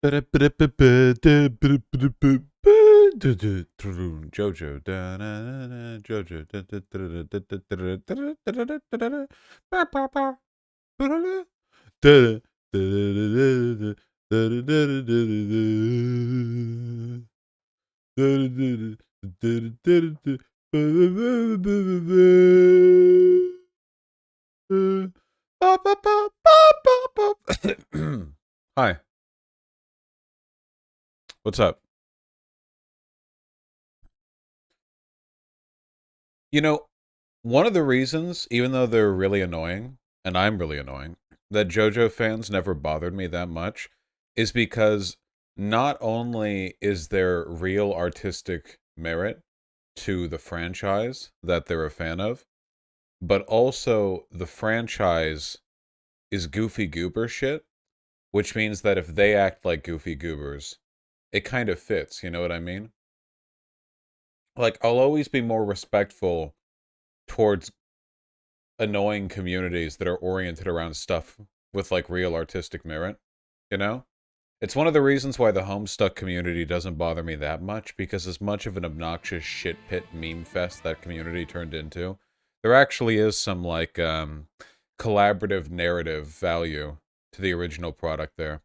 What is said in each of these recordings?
Jojo. Hi, what's up? You know, one of the reasons, even though they're really annoying, and I'm really annoying, that JoJo fans never bothered me that much is because not only is there real artistic merit to the franchise that they're a fan of, but also the franchise is goofy goober shit, which means that if they act like goofy goobers, it kind of fits, you know what I mean? Like, I'll always be more respectful towards annoying communities that are oriented around stuff with like real artistic merit, you know? It's one of the reasons why the Homestuck community doesn't bother me that much, because as much of an obnoxious shit pit meme fest that community turned into, there actually is some like collaborative narrative value to the original product there.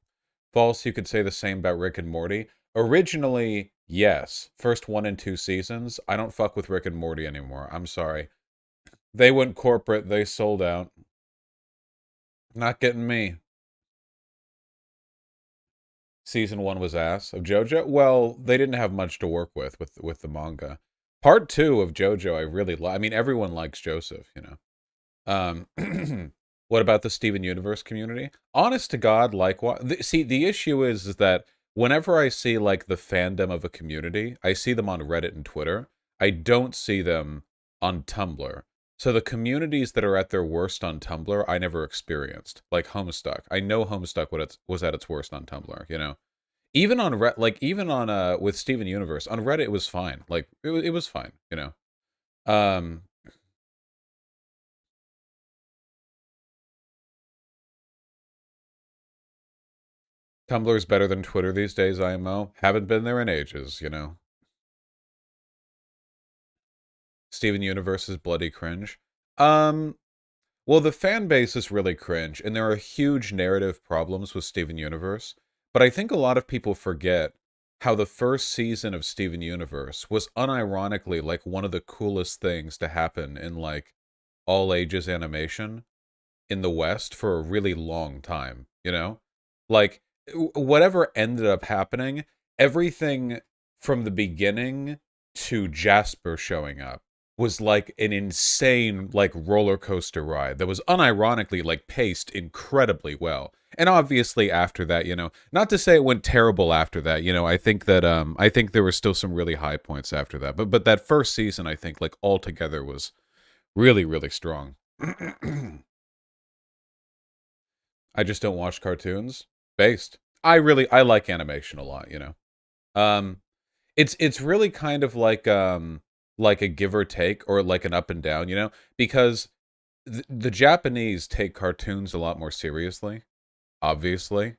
False, you could say the same about Rick and Morty. Originally, yes. First 1 and 2 seasons. I don't fuck with Rick and Morty anymore. I'm sorry. They went corporate, they sold out. Not getting me. Season 1 was ass of JoJo. Well, they didn't have much to work with the manga. Part 2 of JoJo I really like. I mean, everyone likes Joseph, you know. What about the Steven Universe community? Honest to God, likewise. See, the issue is that whenever I see like the fandom of a community, I see them on Reddit and Twitter. I don't see them on Tumblr. So the communities that are at their worst on Tumblr, I never experienced. Like Homestuck. I know Homestuck was at its worst on Tumblr, you know. Even on even on with Steven Universe, on Reddit it was fine. Like it was fine, you know. Um Tumblr's better than Twitter these days, IMO. Haven't been there in ages, you know. Steven Universe is bloody cringe. Um, well, the fan base is really cringe, and there are huge narrative problems with Steven Universe. But I think a lot of people forget how the first season of Steven Universe was unironically like one of the coolest things to happen in like all ages animation in the West for a really long time, you know? Like, whatever ended up happening, everything from the beginning to Jasper showing up was like an insane, like, roller coaster ride that was unironically, like, paced incredibly well. And obviously after that, you know, not to say it went terrible after that, you know, I think there were still some really high points after that. But that first season, I think, like, altogether was really, really strong. I just don't watch cartoons. Based. I like animation a lot, you know. Um it's really kind of like a give or take or like an up and down, you know, because the Japanese take cartoons a lot more seriously, obviously,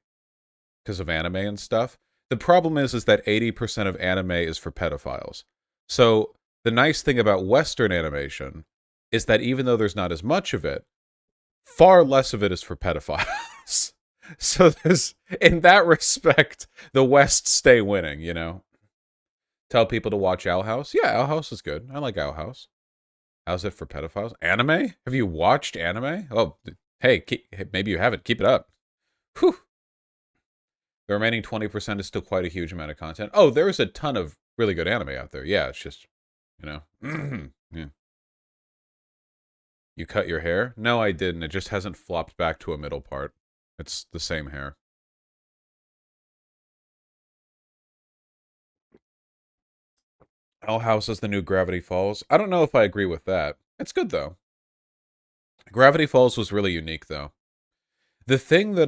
because of anime and stuff. The problem is that 80% of anime is for pedophiles. So the nice thing about Western animation is that even though there's not as much of it, far less of it is for pedophiles. So there's, in that respect, the West stay winning, you know? Tell people to watch Owl House. Yeah, Owl House is good. I like Owl House. How's it for pedophiles? Anime? Have you watched anime? Oh, hey, maybe you haven't. Keep it up. Whew. The remaining 20% is still quite a huge amount of content. Oh, there's a ton of really good anime out there. Yeah, it's just, you know. Yeah. You cut your hair? No, I didn't. It just hasn't flopped back to a middle part. It's the same hair. Owl House is the new Gravity Falls. I don't know if I agree with that. It's good though. Gravity Falls was really unique though. The thing that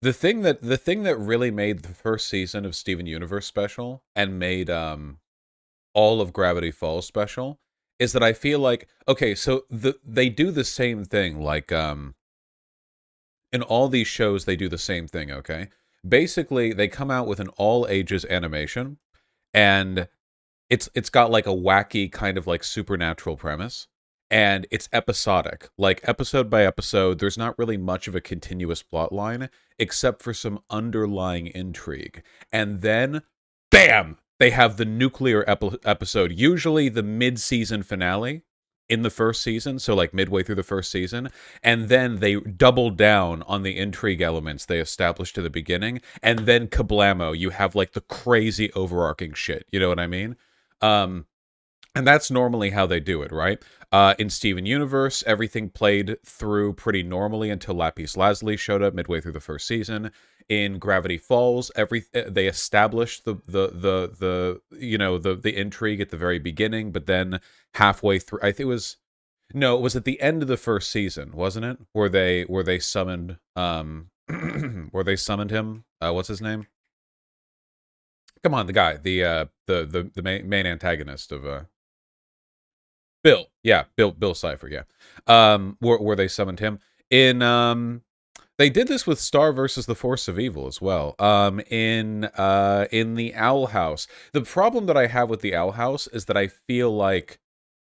the thing that really made the first season of Steven Universe special and made all of Gravity Falls special is that I feel like, okay, so they do the same thing like in all these shows they do the same thing, okay? Basically, they come out with an all ages animation, and it's got like a wacky kind of like supernatural premise, and it's episodic, like episode by episode. There's not really much of a continuous plot line except for some underlying intrigue, and then bam, they have the nuclear episode, usually the mid-season finale in the first season, so like midway through the first season, and then they double down on the intrigue elements they established at the beginning, and then kablamo, you have like the crazy overarching shit. You know what I mean? Um, and that's normally how they do it, right? In Steven Universe, everything played through pretty normally until Lapis Lazuli showed up midway through the first season. In Gravity Falls, they established the intrigue at the very beginning, but then halfway through, I think it was at the end of the first season, wasn't it? Where they summoned where they summoned him. What's his name? Come on, the guy, the main antagonist of Bill. Yeah, Bill Cipher, yeah. Where they summoned him. They did this with Star versus the Force of Evil as well. In the Owl House. The problem that I have with the Owl House is that I feel like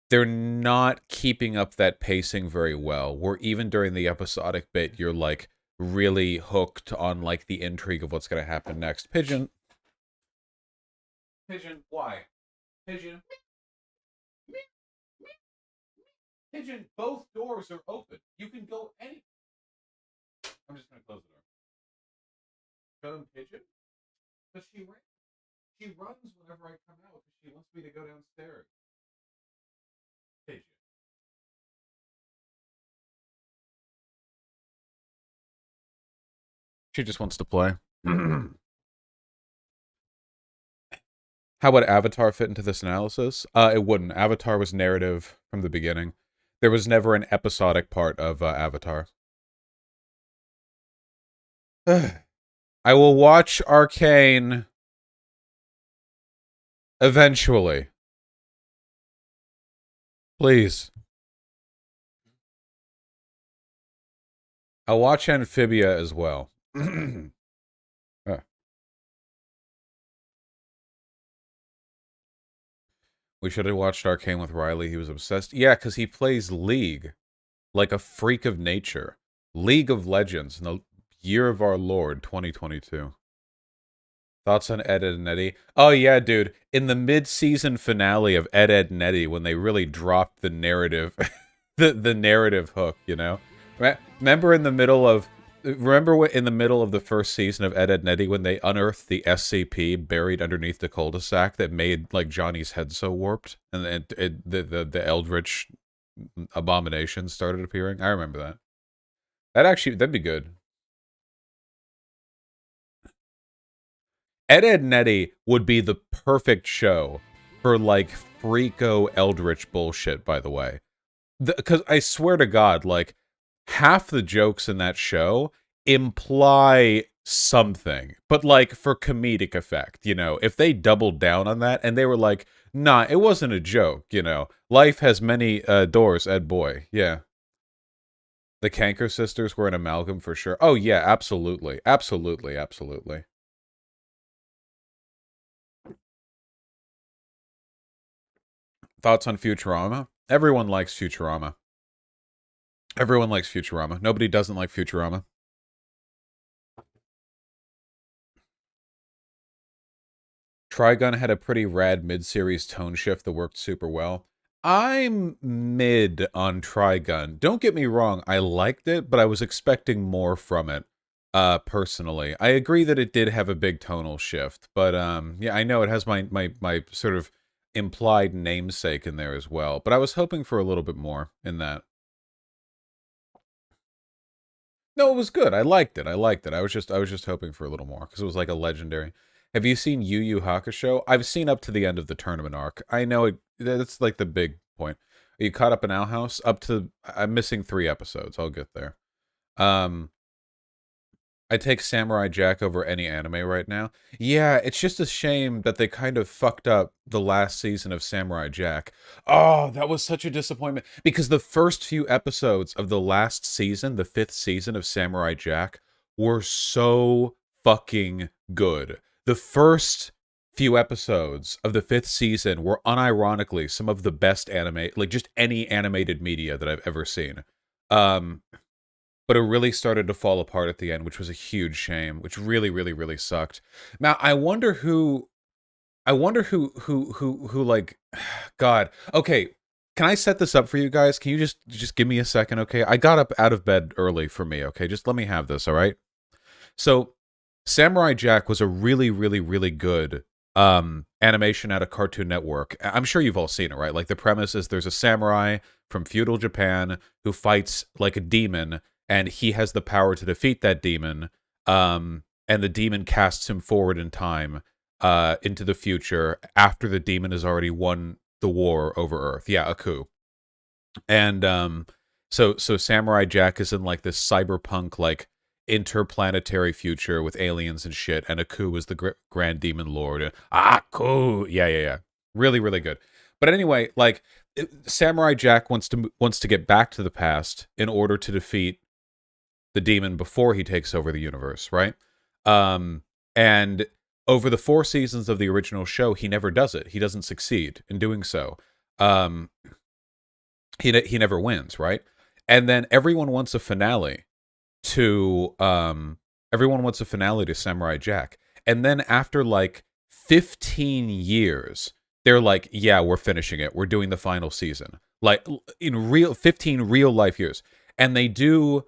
they're not keeping up that pacing very well. Where even during the episodic bit, you're like really hooked on like the intrigue of what's gonna happen next. Pigeon. Pigeon, why? Pigeon. Pigeon, both doors are open. You can go any. I'm just gonna close the door. Show them Pigeon, because she runs whenever I come out because she wants me to go downstairs. Pigeon. She just wants to play. How would Avatar fit into this analysis? It wouldn't. Avatar was narrative from the beginning. There was never an episodic part of Avatar. I will watch Arcane eventually. Please. I'll watch Amphibia as well. We should have watched Arcane with Riley. He was obsessed. Yeah, because he plays League like a freak of nature. League of Legends in the year of our Lord, 2022. Thoughts on Ed, Edd n Eddy? Oh, yeah, dude. In the mid-season finale of Ed, Edd n Eddy, when they really dropped the narrative, the narrative hook, you know? Remember in the middle of the first season of Ed, Edd n Eddy when they unearthed the SCP buried underneath the cul-de-sac that made like Johnny's head so warped, and the Eldritch abomination started appearing? I remember that. That'd be good. Ed, Edd n Eddy would be the perfect show for like freako Eldritch bullshit, by the way. Because I swear to God, like, half the jokes in that show imply something, but like for comedic effect, you know, if they doubled down on that and they were like, nah, it wasn't a joke, you know, life has many doors, Ed boy. Yeah. The Canker sisters were an amalgam for sure. Oh yeah, absolutely. Absolutely, absolutely. Thoughts on Futurama? Everyone likes Futurama. Everyone likes Futurama. Nobody doesn't like Futurama. Trigun had a pretty rad mid-series tone shift that worked super well. I'm mid on Trigun. Don't get me wrong, I liked it, but I was expecting more from it, personally. I agree that it did have a big tonal shift, but yeah, I know it has my sort of implied namesake in there as well, but I was hoping for a little bit more in that. No, it was good. I liked it. I liked it. I was just hoping for a little more because it was like a legendary. Have you seen Yu Yu Hakusho? I've seen up to the end of the tournament arc. I know it. That's like the big point. Are you caught up in Owl House? Up to I'm missing 3 episodes. I'll get there. Um, I take Samurai Jack over any anime right now. Yeah, it's just a shame that they kind of fucked up the last season of Samurai Jack. Oh, that was such a disappointment. Because the first few episodes of the last season, the 5th season of Samurai Jack, were so fucking good. The first few episodes of the 5th season were unironically some of the best anime, like just any animated media that I've ever seen. Um, but it really started to fall apart at the end, which was a huge shame, which really, really, really sucked. Now, I wonder who like, God. Okay, can I set this up for you guys? Can you just give me a second, okay? I got up out of bed early for me, okay? Just let me have this, all right? So, Samurai Jack was a really, really, really good animation out of Cartoon Network. I'm sure you've all seen it, right? Like the premise is there's a samurai from feudal Japan who fights like a demon, and he has the power to defeat that demon. And the demon casts him forward in time, into the future after the demon has already won the war over Earth. Yeah, a coup. And so Samurai Jack is in like this cyberpunk like interplanetary future with aliens and shit, and Aku is the Grand Demon Lord. Aku, yeah. Really, really good. But anyway, like Samurai Jack wants to get back to the past in order to defeat the demon before he takes over the universe, right? And over the 4 seasons of the original show, he never does it. He doesn't succeed in doing so. Um, he never wins, right? And then to everyone wants a finale to Samurai Jack. And then after like 15 years, they're like, yeah, we're finishing it. We're doing the final season. Like in real 15 real life years. And they do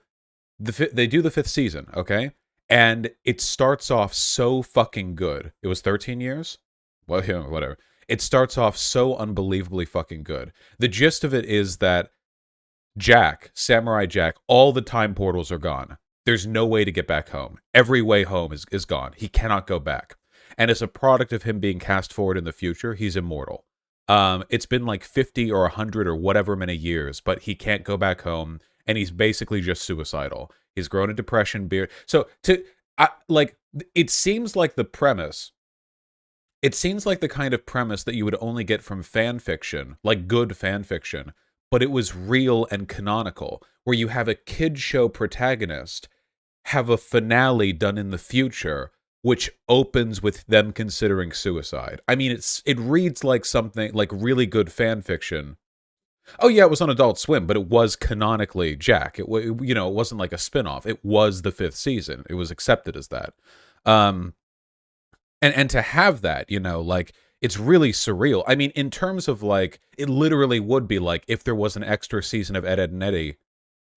the 5th season, okay? And it starts off so fucking good. It was 13 years? Well, yeah, whatever. It starts off so unbelievably fucking good. The gist of it is that Samurai Jack, all the time portals are gone. There's no way to get back home. Every way home is gone. He cannot go back. And as a product of him being cast forward in the future, he's immortal. It's been like 50 or 100 or whatever many years, but he can't go back home, and he's basically just suicidal. He's grown a depression, beard. So it seems like the premise. It seems like the kind of premise that you would only get from fan fiction, like good fan fiction, but it was real and canonical, where you have a kid show protagonist have a finale done in the future, which opens with them considering suicide. I mean, it reads like something like really good fan fiction. Oh yeah, it was on Adult Swim, but it was canonically Jack. It wasn't like a spin-off. It was the 5th season. It was accepted as that. And to have that, like it's really surreal. I mean, in terms of like, it literally would be like if there was an extra season of Ed, Edd and Eddy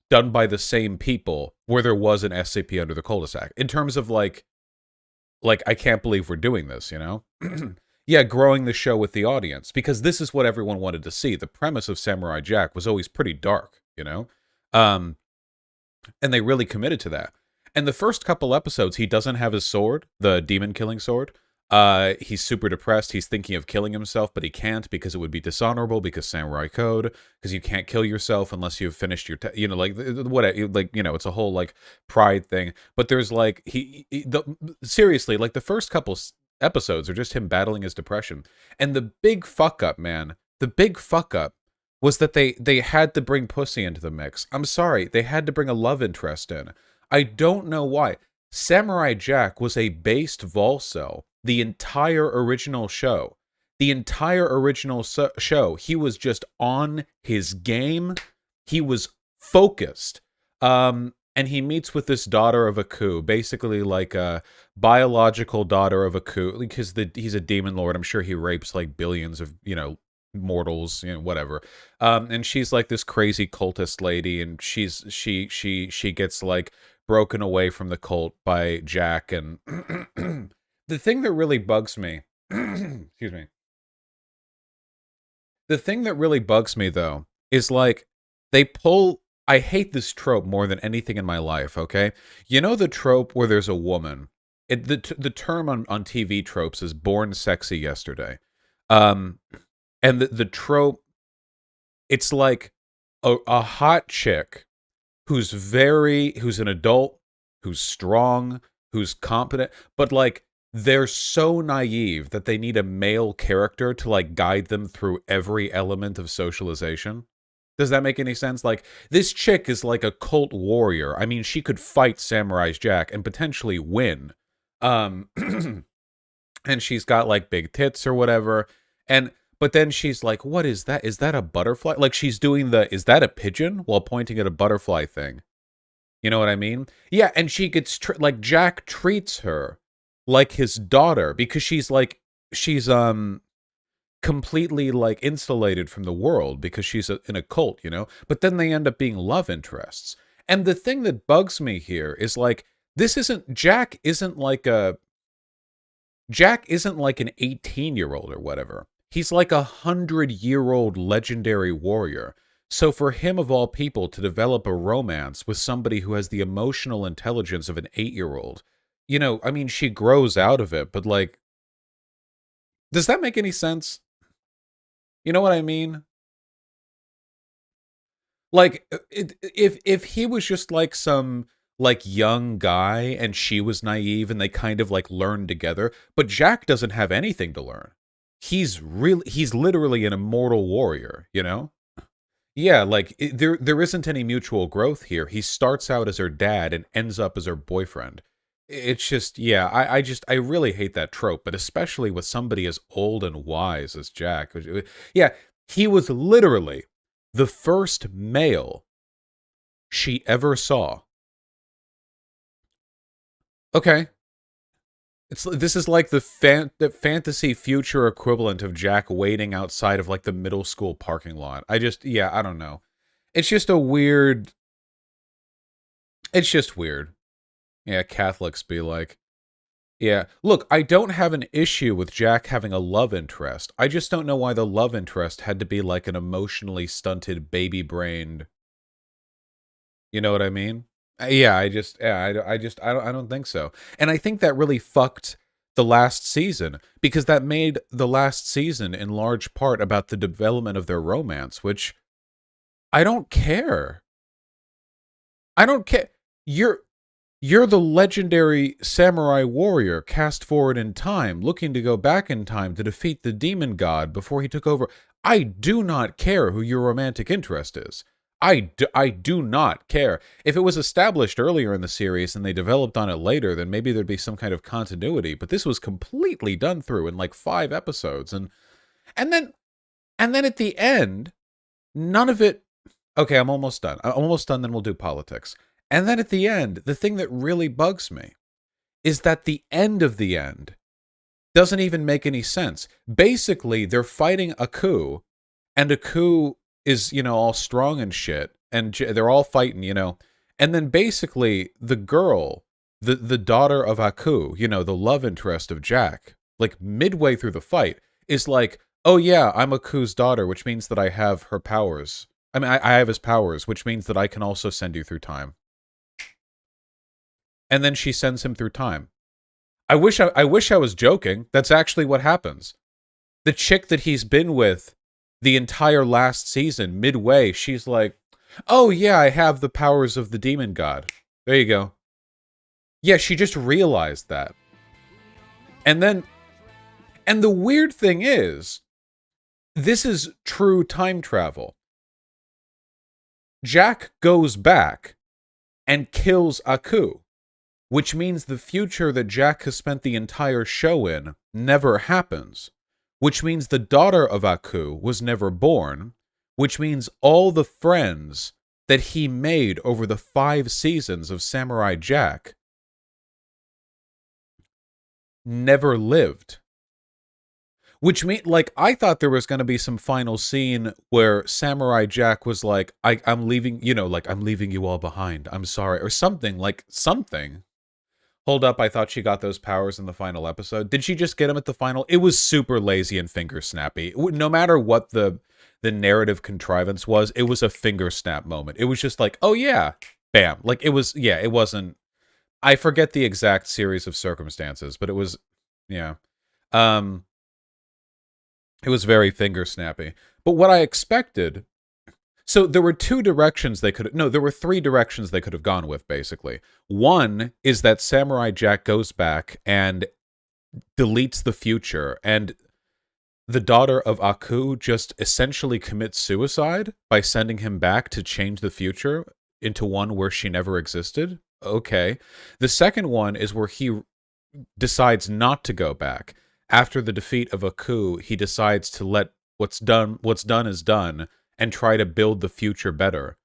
done by the same people where there was an SCP Under the Cul-de-sac. In terms of like I can't believe we're doing this, Yeah, growing the show with the audience, because this is what everyone wanted to see. The premise of Samurai Jack was always pretty dark, and they really committed to that. And the first couple episodes, he doesn't have his sword, the demon killing sword. He's super depressed. He's thinking of killing himself, but he can't because it would be dishonorable, because samurai code, because you can't kill yourself unless you've finished your, it's a whole like pride thing. But there's like seriously, like the first couple episodes are just him battling his depression. And the big fuck up, man, was that they had to bring pussy into the mix. I'm sorry, they had to bring a love interest in. I don't know why. Samurai Jack was a based Volcel the entire original show. The entire original show, he was just on his game. He was focused. And he meets with this daughter of Aku, basically like a biological daughter of Aku, because he's a demon lord. I'm sure he rapes like billions of, mortals, whatever. And she's like this crazy cultist lady, and she gets like broken away from the cult by Jack. And the thing that really bugs me, excuse me. The thing that really bugs me though is like I hate this trope more than anything in my life, okay? You know the trope where there's a woman. The term on TV tropes is born sexy yesterday. And the trope, it's like a hot chick who's an adult, who's strong, who's competent, but like they're so naive that they need a male character to like guide them through every element of socialization. Does that make any sense? Like, this chick is like a cult warrior. I mean, she could fight Samurai Jack and potentially win. Um, and she's got like big tits or whatever. And but then she's like, "What is that? Is that a butterfly?" Like she's doing the "Is that a pigeon?" while pointing at a butterfly thing. You know what I mean? Yeah, and she gets like Jack treats her like his daughter because she's completely like insulated from the world because she's in a cult, you know? But then they end up being love interests. And the thing that bugs me here is like this isn't Jack isn't like an 18-year-old or whatever. He's like 100-year-old legendary warrior. So for him of all people to develop a romance with somebody who has the emotional intelligence of an 8-year-old, you know, I mean, she grows out of it, but like, does that make any sense? You know what I mean? Like, if he was just like some like young guy and she was naive and they kind of like learned together, but Jack doesn't have anything to learn. He's literally an immortal warrior, you know? Yeah, like there isn't any mutual growth here. He starts out as her dad and ends up as her boyfriend. It's just, yeah, I really hate that trope, but especially with somebody as old and wise as Jack. Yeah, he was literally the first male she ever saw. Okay. This is like the fantasy future equivalent of Jack waiting outside of like the middle school parking lot. Yeah, I don't know. It's just a weird it's just weird. Yeah, Catholics be like. Yeah. Look, I don't have an issue with Jack having a love interest. I just don't know why the love interest had to be like an emotionally stunted baby-brained. You know what I mean? Yeah, I don't think so. And I think that really fucked the last season because that made the last season in large part about the development of their romance, which I don't care. I don't care. You're You're the legendary samurai warrior cast forward in time, looking to go back in time to defeat the demon god before he took over. I do not care who your romantic interest is. I do not care. If it was established earlier in the series and they developed on it later, then maybe there'd be some kind of continuity. But this was completely done through in like 5 episodes. And then and then at the end, none of it. Okay, I'm almost done. I'm almost done, then we'll do politics. And then at the end, the thing that really bugs me is that the end of the end doesn't even make any sense. Basically, they're fighting a coup, and a coup is, you know, all strong and shit, and they're all fighting, you know. And then basically, the girl, the daughter of Aku, you know, the love interest of Jack, like midway through the fight, is like, oh yeah, I'm Aku's daughter, which means that I have her powers. I mean, I have his powers, which means that I can also send you through time. And then she sends him through time. I wish I was joking. That's actually what happens. The chick that he's been with the entire last season, midway, she's like, "Oh yeah, I have the powers of the demon god." There you go. Yeah, she just realized that. And then and the weird thing is, this is true time travel. Jack goes back and kills Aku, which means the future that Jack has spent the entire show in never happens, which means the daughter of Aku was never born, which means all the friends that he made over the 5 seasons of Samurai Jack never lived. Which mean, like, I thought there was going to be some final scene where Samurai Jack was like, I'm leaving, you know, like, I'm leaving you all behind. I'm sorry. Or something, like, something. Hold up, I thought she got those powers in the final episode. Did she just get them at the final? It was super lazy and finger snappy. No matter what the narrative contrivance was, it was a finger snap moment. It was just like, oh yeah, bam. Like, it was, yeah, it wasn't, I forget the exact series of circumstances, but it was, yeah. Um, it was very finger snappy. But what I expected, so there were 2 directions they could, no, there were 3 directions they could have gone with, basically. One is that Samurai Jack goes back and deletes the future, and the daughter of Aku just essentially commits suicide by sending him back to change the future into one where she never existed. Okay. The second one is where he decides not to go back. After the defeat of a coup, he decides to let what's done is done and try to build the future better.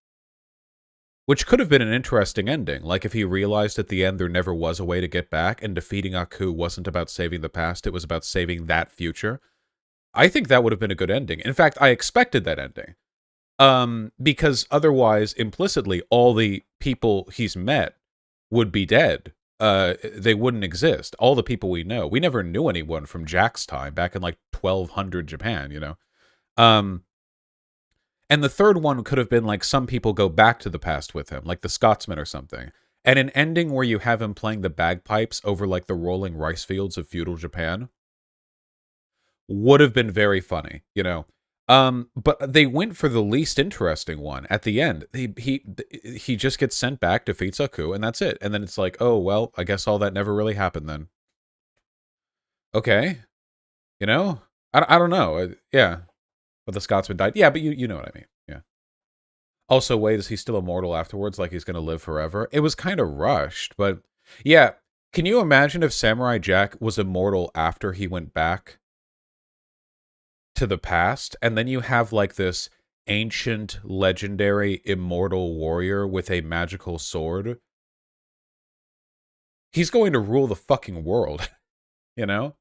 Which could have been an interesting ending, like if he realized at the end there never was a way to get back and defeating Aku wasn't about saving the past, it was about saving that future. I think that would have been a good ending. In fact, I expected that ending. Because otherwise, implicitly, all the people he's met would be dead. They wouldn't exist. All the people we know. We never knew anyone from Jack's time, back in like 1200 Japan, you know? And the third one could have been like some people go back to the past with him, like the Scotsman or something. And an ending where you have him playing the bagpipes over like the rolling rice fields of feudal Japan would have been very funny, you know. But they went for the least interesting one at the end. He just gets sent back, defeats Aku, and that's it. And then it's like, oh well, I guess all that never really happened then. Okay, you know, I don't know. Yeah, but the Scotsman died. Yeah, but you know what I mean. Yeah. Also, wait, is he still immortal afterwards? Like he's gonna live forever? It was kind of rushed, but yeah. Can you imagine if Samurai Jack was immortal after he went back to the past, and then you have like this ancient, legendary, immortal warrior with a magical sword? He's going to rule the fucking world, you know?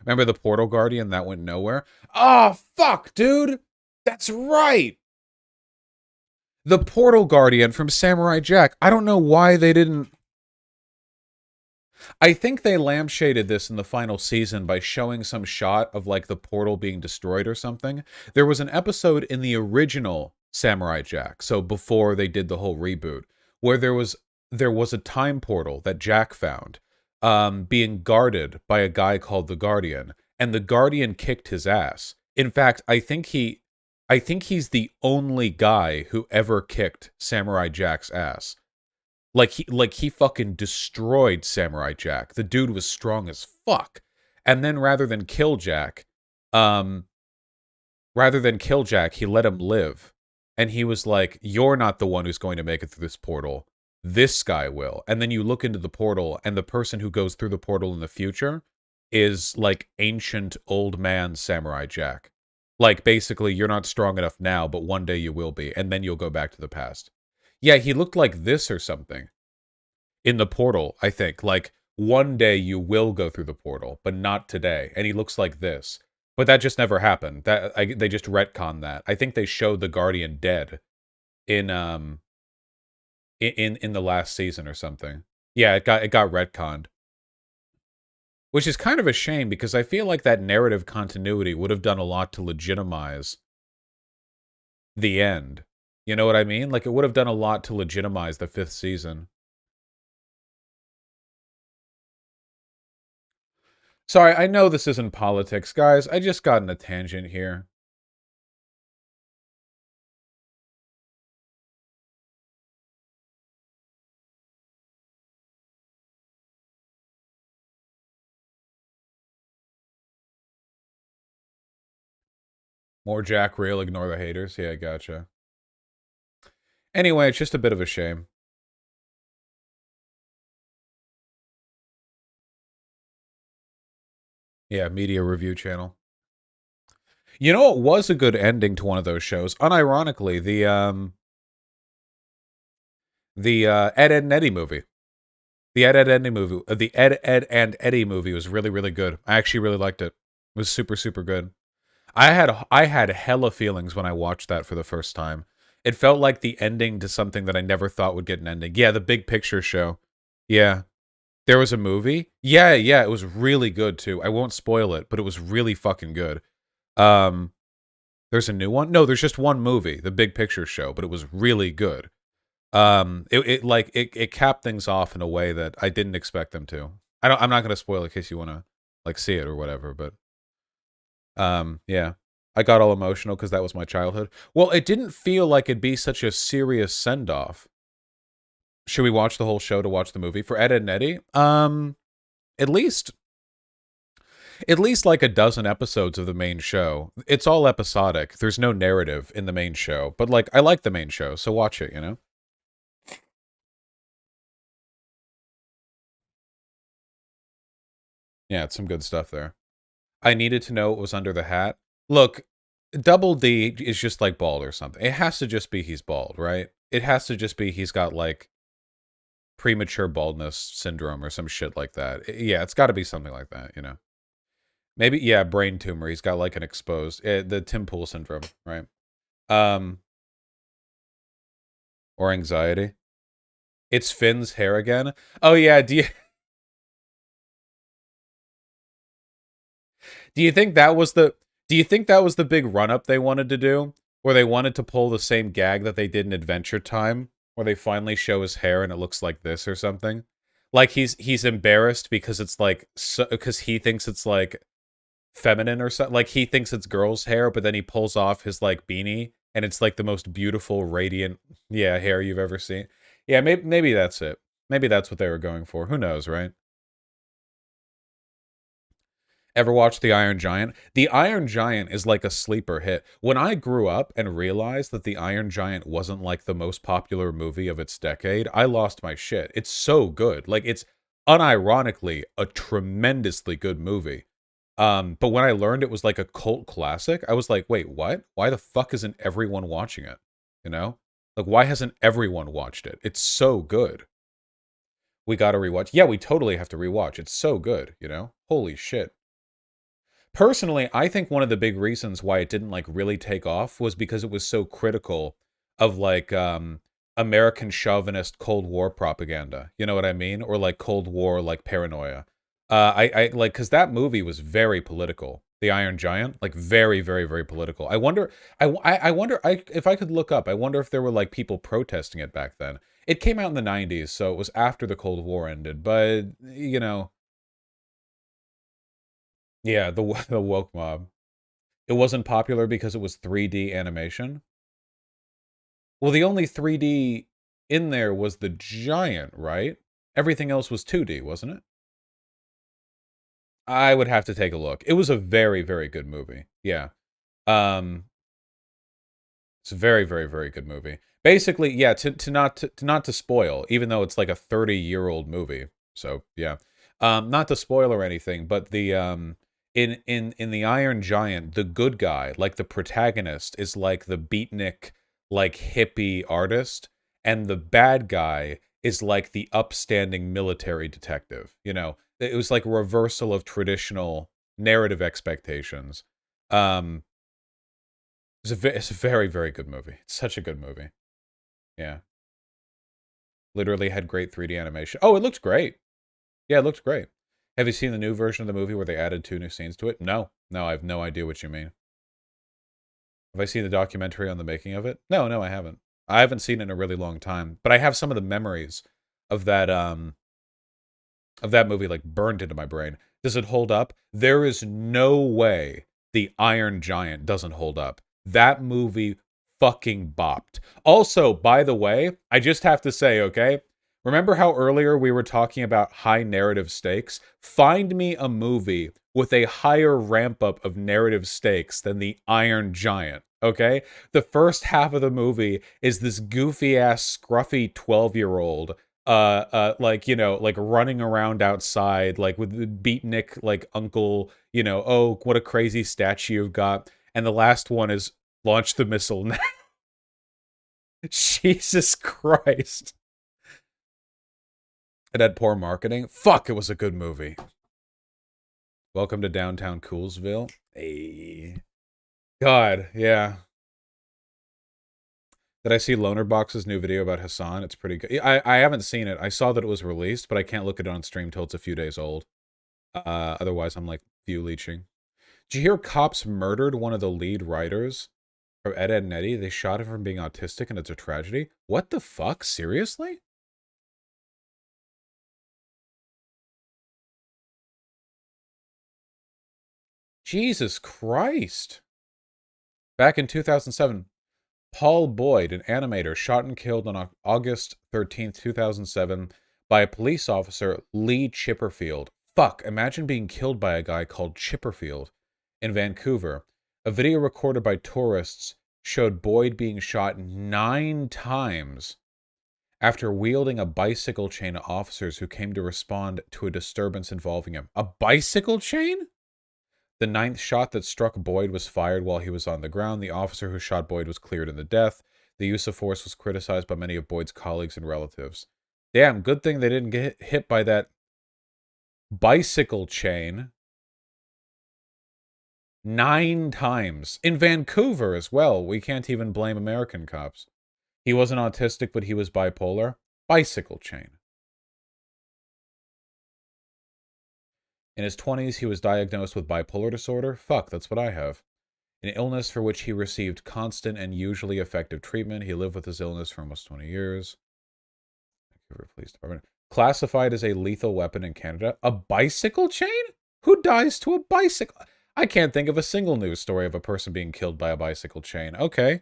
Remember the Portal Guardian that went nowhere? Oh, fuck, dude! That's right! The Portal Guardian from Samurai Jack. I don't know why they didn't... I think they lampshaded this in the final season by showing some shot of like the portal being destroyed or something. There was an episode in the original Samurai Jack, so before they did the whole reboot, where there was a time portal that Jack found, being guarded by a guy called the Guardian, and the Guardian kicked his ass. In fact, I think he's the only guy who ever kicked Samurai Jack's ass. Like he fucking destroyed Samurai Jack. The dude was strong as fuck. And then um rather than kill Jack, he let him live. And he was like, "You're not the one who's going to make it through this portal. This guy will." And then you look into the portal, and the person who goes through the portal in the future is like ancient old man Samurai Jack. Like basically, you're not strong enough now, but one day you will be, and then you'll go back to the past. Yeah, he looked like this or something in the portal, I think. Like, one day you will go through the portal, but not today. And he looks like this. But that just never happened. They just retconned that. I think they showed the Guardian dead in in the last season or something. Yeah, it got retconned. Which is kind of a shame because I feel like that narrative continuity would have done a lot to legitimize the end. You know what I mean? Like it would have done a lot to legitimize the 5th season. Sorry, I know this isn't politics, guys. I just got in a tangent here. More Jack Real, ignore the haters. Yeah, gotcha. Anyway, it's just a bit of a shame. Yeah, media review channel. You know what was a good ending to one of those shows? Unironically, the Ed, Ed and Eddie movie. The Ed, Ed, Eddie movie. The Ed, Ed and Eddie movie was really, really good. I actually really liked it. It was super, super good. I had hella feelings when I watched that for the first time. It felt like the ending to something that I never thought would get an ending. Yeah, the Big Picture show. Yeah. There was a movie? Yeah, yeah, it was really good too. I won't spoil it, but it was really fucking good. Um there's a new one? No, there's just one movie, The Big Picture Show, but it was really good. It capped things off in a way that I didn't expect them to. I'm not going to spoil it in case you want to like see it or whatever, but yeah. I got all emotional cuz that was my childhood. Well, it didn't feel like it'd be such a serious send-off. Should we watch the whole show to watch the movie for Ed, Ed and Eddie? At least like a dozen episodes of the main show. It's all episodic. There's no narrative in the main show, but like I like the main show, so watch it, you know? Yeah, it's some good stuff there. I needed to know what was under the hat. Look, Double D is just like bald or something. It has to just be he's bald, right? It has to just be he's got like premature baldness syndrome or some shit like that. Yeah, it's got to be something like that, you know. Maybe yeah, brain tumor. He's got like an exposed the Tim Pool syndrome, right? Um, or anxiety. It's Finn's hair again. Oh yeah, do you think that was the do you think that was the big run up they wanted to do? Where they wanted to pull the same gag that they did in Adventure Time, where they finally show his hair and it looks like this or something? Like he's embarrassed because it's like because he thinks it's like feminine or something. Like he thinks it's girl's hair, but then he pulls off his like beanie and it's like the most beautiful, radiant, yeah, hair you've ever seen. Yeah, maybe that's it. Maybe that's what they were going for. Who knows, right? Ever watched The Iron Giant? The Iron Giant is like a sleeper hit. When I grew up and realized that The Iron Giant wasn't like the most popular movie of its decade, I lost my shit. It's so good. Like it's unironically a tremendously good movie. But when I learned it was like a cult classic, I was like, wait, what? Why the fuck isn't everyone watching it? You know? Like why hasn't everyone watched it? It's so good. We gotta rewatch. Yeah, we totally have to rewatch. It's so good, you know? Holy shit. Personally, I think one of the big reasons why it didn't like really take off was because it was so critical of like American chauvinist Cold War propaganda. You know what I mean? Or like Cold War like paranoia. I like because that movie was very political. The Iron Giant, like very, very, very political. I wonder, I wonder, if I could look up. I wonder if there were like people protesting it back then. It came out in the '90s, so it was after the Cold War ended. But you know, yeah, the the woke mob. It wasn't popular because it was 3D animation? Well, the only 3D in there was the giant, right? Everything else was 2D, wasn't it? I would have to take a look. It was a very, very good movie. Yeah. Um, it's a very, very, very good movie. Basically, yeah, to not to spoil, even though it's like a 30-year-old movie. So, yeah. Not to spoil or anything, but the in the Iron Giant, the good guy, like the protagonist, is like the beatnik, like hippie artist, and the bad guy is like the upstanding military detective. You know, it was like a reversal of traditional narrative expectations. Um, it's a very, very good movie. It's such a good movie. Yeah. Literally had great 3D animation. Oh, it looked great. Yeah, it looked great. Have you seen the new version of the movie where they added 2 new scenes to it? No. No, I have no idea what you mean. Have I seen the documentary on the making of it? No, no, I haven't. I haven't seen it in a really long time, but I have some of the memories of that movie like burned into my brain. Does it hold up? There is no way The Iron Giant doesn't hold up. That movie fucking bopped. Also, by the way, I just have to say, okay? Remember how earlier we were talking about high narrative stakes? Find me a movie with a higher ramp up of narrative stakes than The Iron Giant, okay? The first half of the movie is this goofy ass scruffy 12-year-old like you know like running around outside like with the beatnik like uncle, you know, oh what a crazy statue you've got, and the last one is launch the missile now. Jesus Christ. It had poor marketing. Fuck, it was a good movie. Welcome to downtown Coolsville. Hey, god, yeah. Did I see Loner Box's new video about Hassan? It's pretty good. I haven't seen it. I saw that it was released, but I can't look at it on stream till it's a few days old. Otherwise, I'm like view leeching. Did you hear cops murdered one of the lead writers of Ed, Edd n Eddy? They shot him from being autistic, and it's a tragedy. What the fuck? Seriously? Jesus Christ! Back in 2007, Paul Boyd, an animator, shot and killed on August 13th, 2007, by a police officer, Lee Chipperfield. Fuck, imagine being killed by a guy called Chipperfield in Vancouver. A video recorded by tourists showed Boyd being shot 9 times after wielding a bicycle chain at officers who came to respond to a disturbance involving him. A bicycle chain? The ninth shot that struck Boyd was fired while he was on the ground. The officer who shot Boyd was cleared in the death. The use of force was criticized by many of Boyd's colleagues and relatives. Damn, good thing they didn't get hit by that bicycle chain 9 times. In Vancouver as well. We can't even blame American cops. He wasn't autistic, but he was bipolar. Bicycle chain. In his 20s, he was diagnosed with bipolar disorder. Fuck, that's what I have. An illness for which he received constant and usually effective treatment. He lived with his illness for almost 20 years. Vancouver Police Department. Classified as a lethal weapon in Canada. A bicycle chain? Who dies to a bicycle? I can't think of a single news story of a person being killed by a bicycle chain. Okay.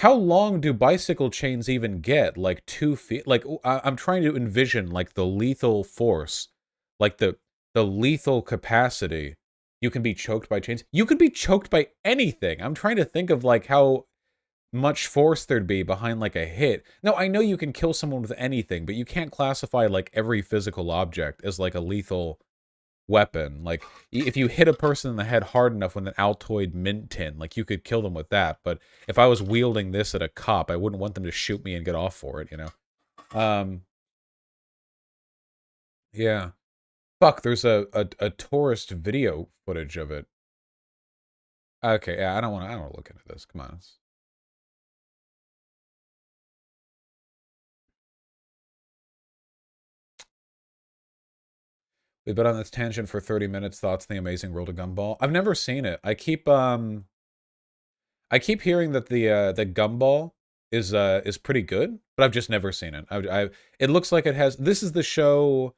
How long do bicycle chains even get? Like 2 feet? Like, I'm trying to envision, like, the lethal force. Like, the lethal capacity. You can be choked by chains. You could be choked by anything. I'm trying to think of, like, how much force there'd be behind, like, a hit. No, I know you can kill someone with anything, but you can't classify, like, every physical object as, like, a lethal weapon. Like, if you hit a person in the head hard enough with an Altoid mint tin, like, you could kill them with that. But if I was wielding this at a cop, I wouldn't want them to shoot me and get off for it, you know? Yeah. Fuck, there's a tourist video footage of it. Okay, yeah, I don't want to look into this. Come on. We've been on this tangent for 30 minutes. Thoughts on the amazing world of Gumball? I've never seen it. I keep hearing that the Gumball is pretty good, but I've just never seen it. It looks like it has. This is the show.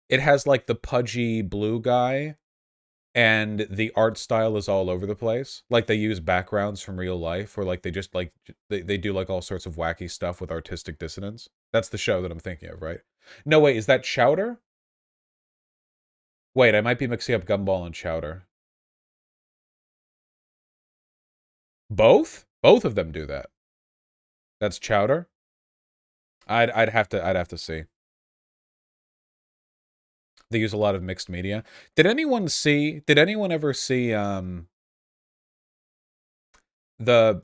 It has like the pudgy blue guy, and the art style is all over the place. Like they use backgrounds from real life, or like they just like they do like all sorts of wacky stuff with artistic dissonance. That's the show that I'm thinking of, right? No, wait, is that Chowder? Wait, I might be mixing up Gumball and Chowder. Both? Both of them do that. That's Chowder? I'd have to see. They use a lot of mixed media. Did anyone ever see the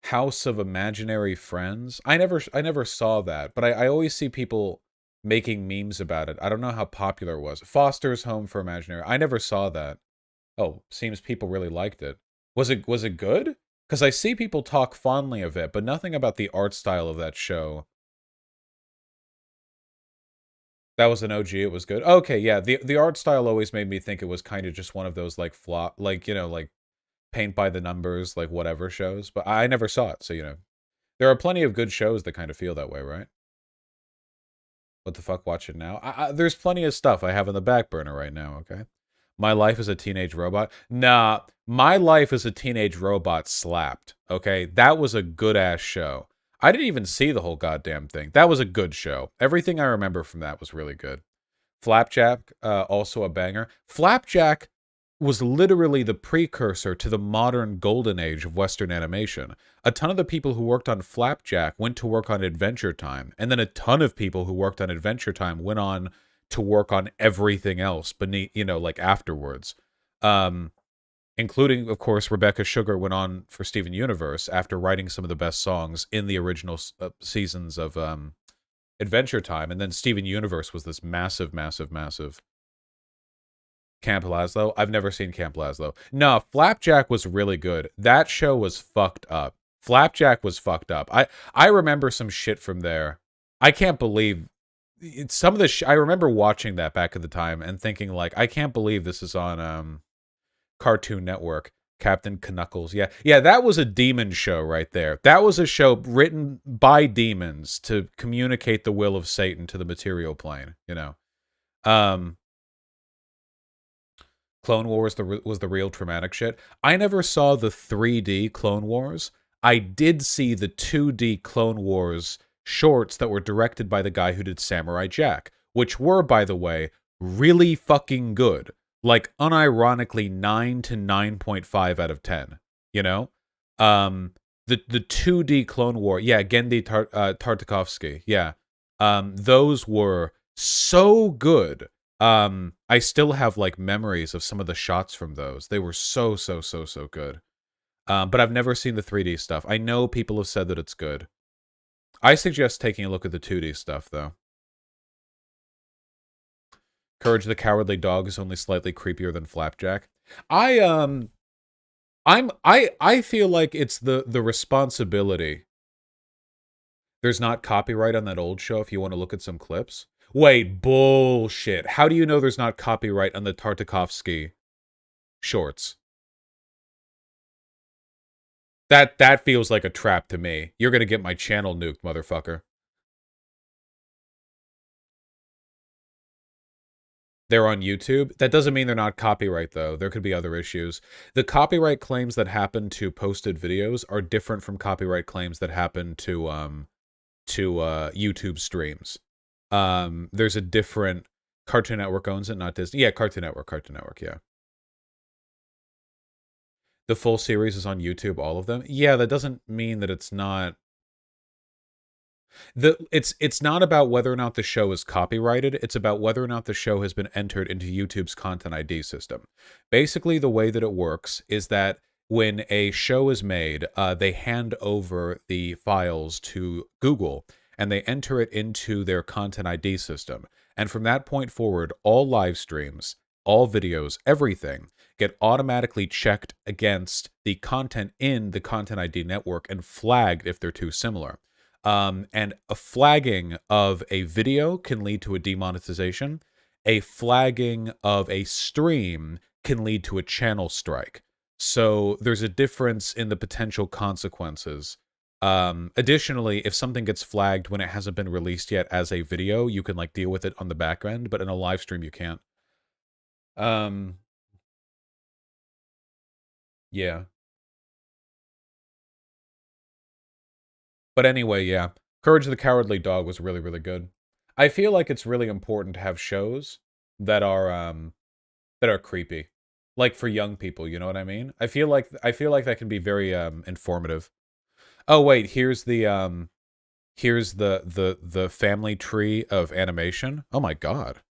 House of Imaginary Friends? I never saw that, but I always see people making memes about it. I don't know how popular it was. Foster's Home for Imaginary. I never saw that. Oh, seems people really liked it. Was it good? Because I see people talk fondly of it, but nothing about the art style of that show. That was an OG, it was good. Okay, yeah, the art style always made me think it was kind of just one of those, like, flop, like, you know, like, paint by the numbers, like, whatever shows. But I never saw it, so, you know. There are plenty of good shows that kind of feel that way, right? What the fuck, watch it now? There's plenty of stuff I have in the back burner right now, okay? My Life as a Teenage Robot? Nah, My Life as a Teenage Robot slapped, okay? That was a good-ass show. I didn't even see the whole goddamn thing. That was a good show. Everything I remember from that was really good. Flapjack, also a banger. Flapjack was literally the precursor to the modern golden age of Western animation. A ton of the people who worked on Flapjack went to work on Adventure Time, and then a ton of people who worked on Adventure Time went on to work on everything else beneath, you know, like afterwards. Including, of course, Rebecca Sugar went on for Steven Universe after writing some of the best songs in the original seasons of Adventure Time, and then Steven Universe was this massive Camp Lazlo. I've never seen Camp Lazlo. No, Flapjack was really good. That show was fucked up. Flapjack was fucked up. I remember some shit from there. I can't believe some of the I remember watching that back at the time and thinking like, I can't believe this is on Cartoon Network. Captain Knuckles. Yeah, that was a demon show right there. That was a show written by demons to communicate the will of Satan to the material plane, you know. Clone Wars was the real traumatic shit. I never saw the 3D Clone Wars. I did see the 2D Clone Wars shorts that were directed by the guy who did Samurai Jack, which were, by the way, really fucking good. Like, unironically 9 to 9.5 out of 10, you know? The the 2D Clone War, yeah, Genndy Tartakovsky, yeah. Those were so good. I still have like memories of some of the shots from those. They were so good. But I've never seen the 3D stuff. I know people have said that it's good. I suggest taking a look at the 2D stuff though. Courage the Cowardly Dog is only slightly creepier than Flapjack. I feel like it's the responsibility. There's not copyright on that old show if you want to look at some clips. Wait, bullshit. How do you know there's not copyright on the Tartakovsky shorts? That feels like a trap to me. You're gonna get my channel nuked, motherfucker. They're on YouTube. That doesn't mean they're not copyright, though. There could be other issues. The copyright claims that happen to posted videos are different from copyright claims that happen to YouTube streams. There's a different Cartoon Network owns it, not Disney. Yeah, Cartoon Network, yeah. The full series is on YouTube, all of them. Yeah, that doesn't mean that it's not it's not about whether or not the show is copyrighted. It's about whether or not the show has been entered into YouTube's Content ID system. Basically, the way that it works is that when a show is made, they hand over the files to Google and they enter it into their Content ID system. And from that point forward, all live streams, all videos, everything get automatically checked against the content in the Content ID network and flagged if they're too similar. And a flagging of a video can lead to a demonetization. A flagging of a stream can lead to a channel strike. So there's a difference in the potential consequences. Additionally, if something gets flagged when it hasn't been released yet as a video, you can like deal with it on the back end, but in a live stream you can't. Yeah. But anyway, yeah. Courage the Cowardly Dog was really, really good. I feel like it's really important to have shows that are creepy. Like for young people, you know what I mean? I feel like that can be very informative. Oh wait, here's the family tree of animation. Oh my god.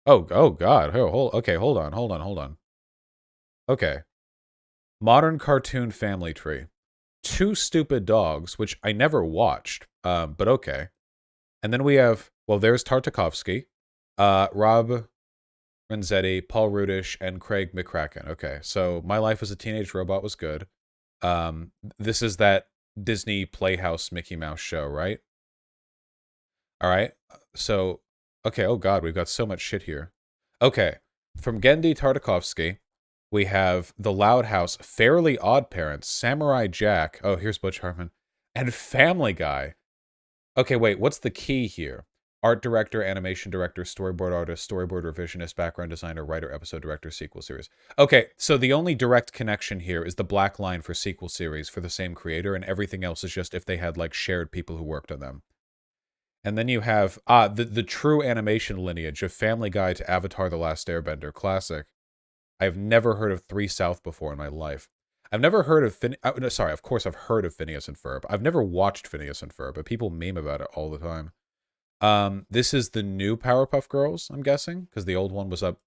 Oh god. Okay, hold on. Okay. Modern cartoon family tree. Two Stupid Dogs, which I never watched, but okay. And then we have, well, there's Tartakovsky, Rob Renzetti, Paul Rudish, and Craig McCracken. Okay, so My Life as a Teenage Robot was good. This is that Disney Playhouse Mickey Mouse show, right? All right, so, okay, oh god, we've got so much shit here. Okay, from Genndy Tartakovsky, we have The Loud House, Fairly Odd Parents, Samurai Jack. Oh, here's Butch Hartman. And Family Guy. Okay, wait, what's the key here? Art director, animation director, storyboard artist, storyboard revisionist, background designer, writer, episode director, sequel series. Okay, so the only direct connection here is the black line for sequel series for the same creator, and everything else is just if they had, like, shared people who worked on them. And then you have, the true animation lineage of Family Guy to Avatar The Last Airbender, classic. I've never heard of 3 South before in my life. I've never heard of sorry, of course I've heard of Phineas and Ferb. I've never watched Phineas and Ferb, but people meme about it all the time. This is the new Powerpuff Girls, I'm guessing, because the old one was up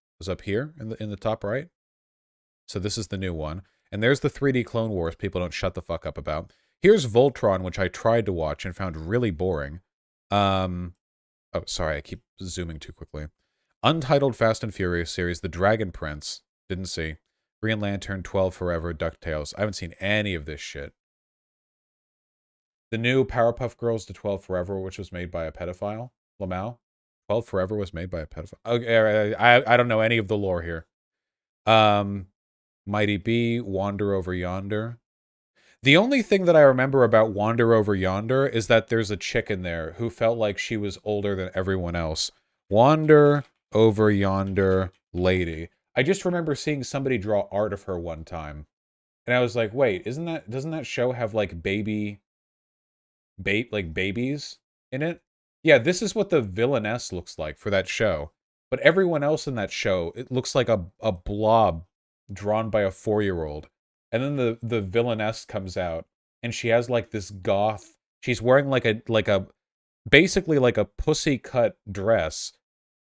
here in the top right. So this is the new one. And there's the 3D Clone Wars people don't shut the fuck up about. Here's Voltron, which I tried to watch and found really boring. Oh, sorry, I keep zooming too quickly. Untitled Fast and Furious series, The Dragon Prince. Didn't see. Green Lantern, 12 Forever, DuckTales. I haven't seen any of this shit. The new Powerpuff Girls to 12 Forever, which was made by a pedophile, Lamau. 12 Forever was made by a pedophile. Okay, I don't know any of the lore here. Mighty Bee, Wander Over Yonder. The only thing that I remember about Wander Over Yonder is that there's a chick in there who felt like she was older than everyone else. Wander Over Yonder Lady. I just remember seeing somebody draw art of her one time. And I was like, wait, doesn't that show have like babies in it? Yeah, this is what the villainess looks like for that show. But everyone else in that show, it looks like a blob drawn by a 4-year-old. And then the villainess comes out. and she has like this goth. She's wearing like a basically like a pussy cut dress,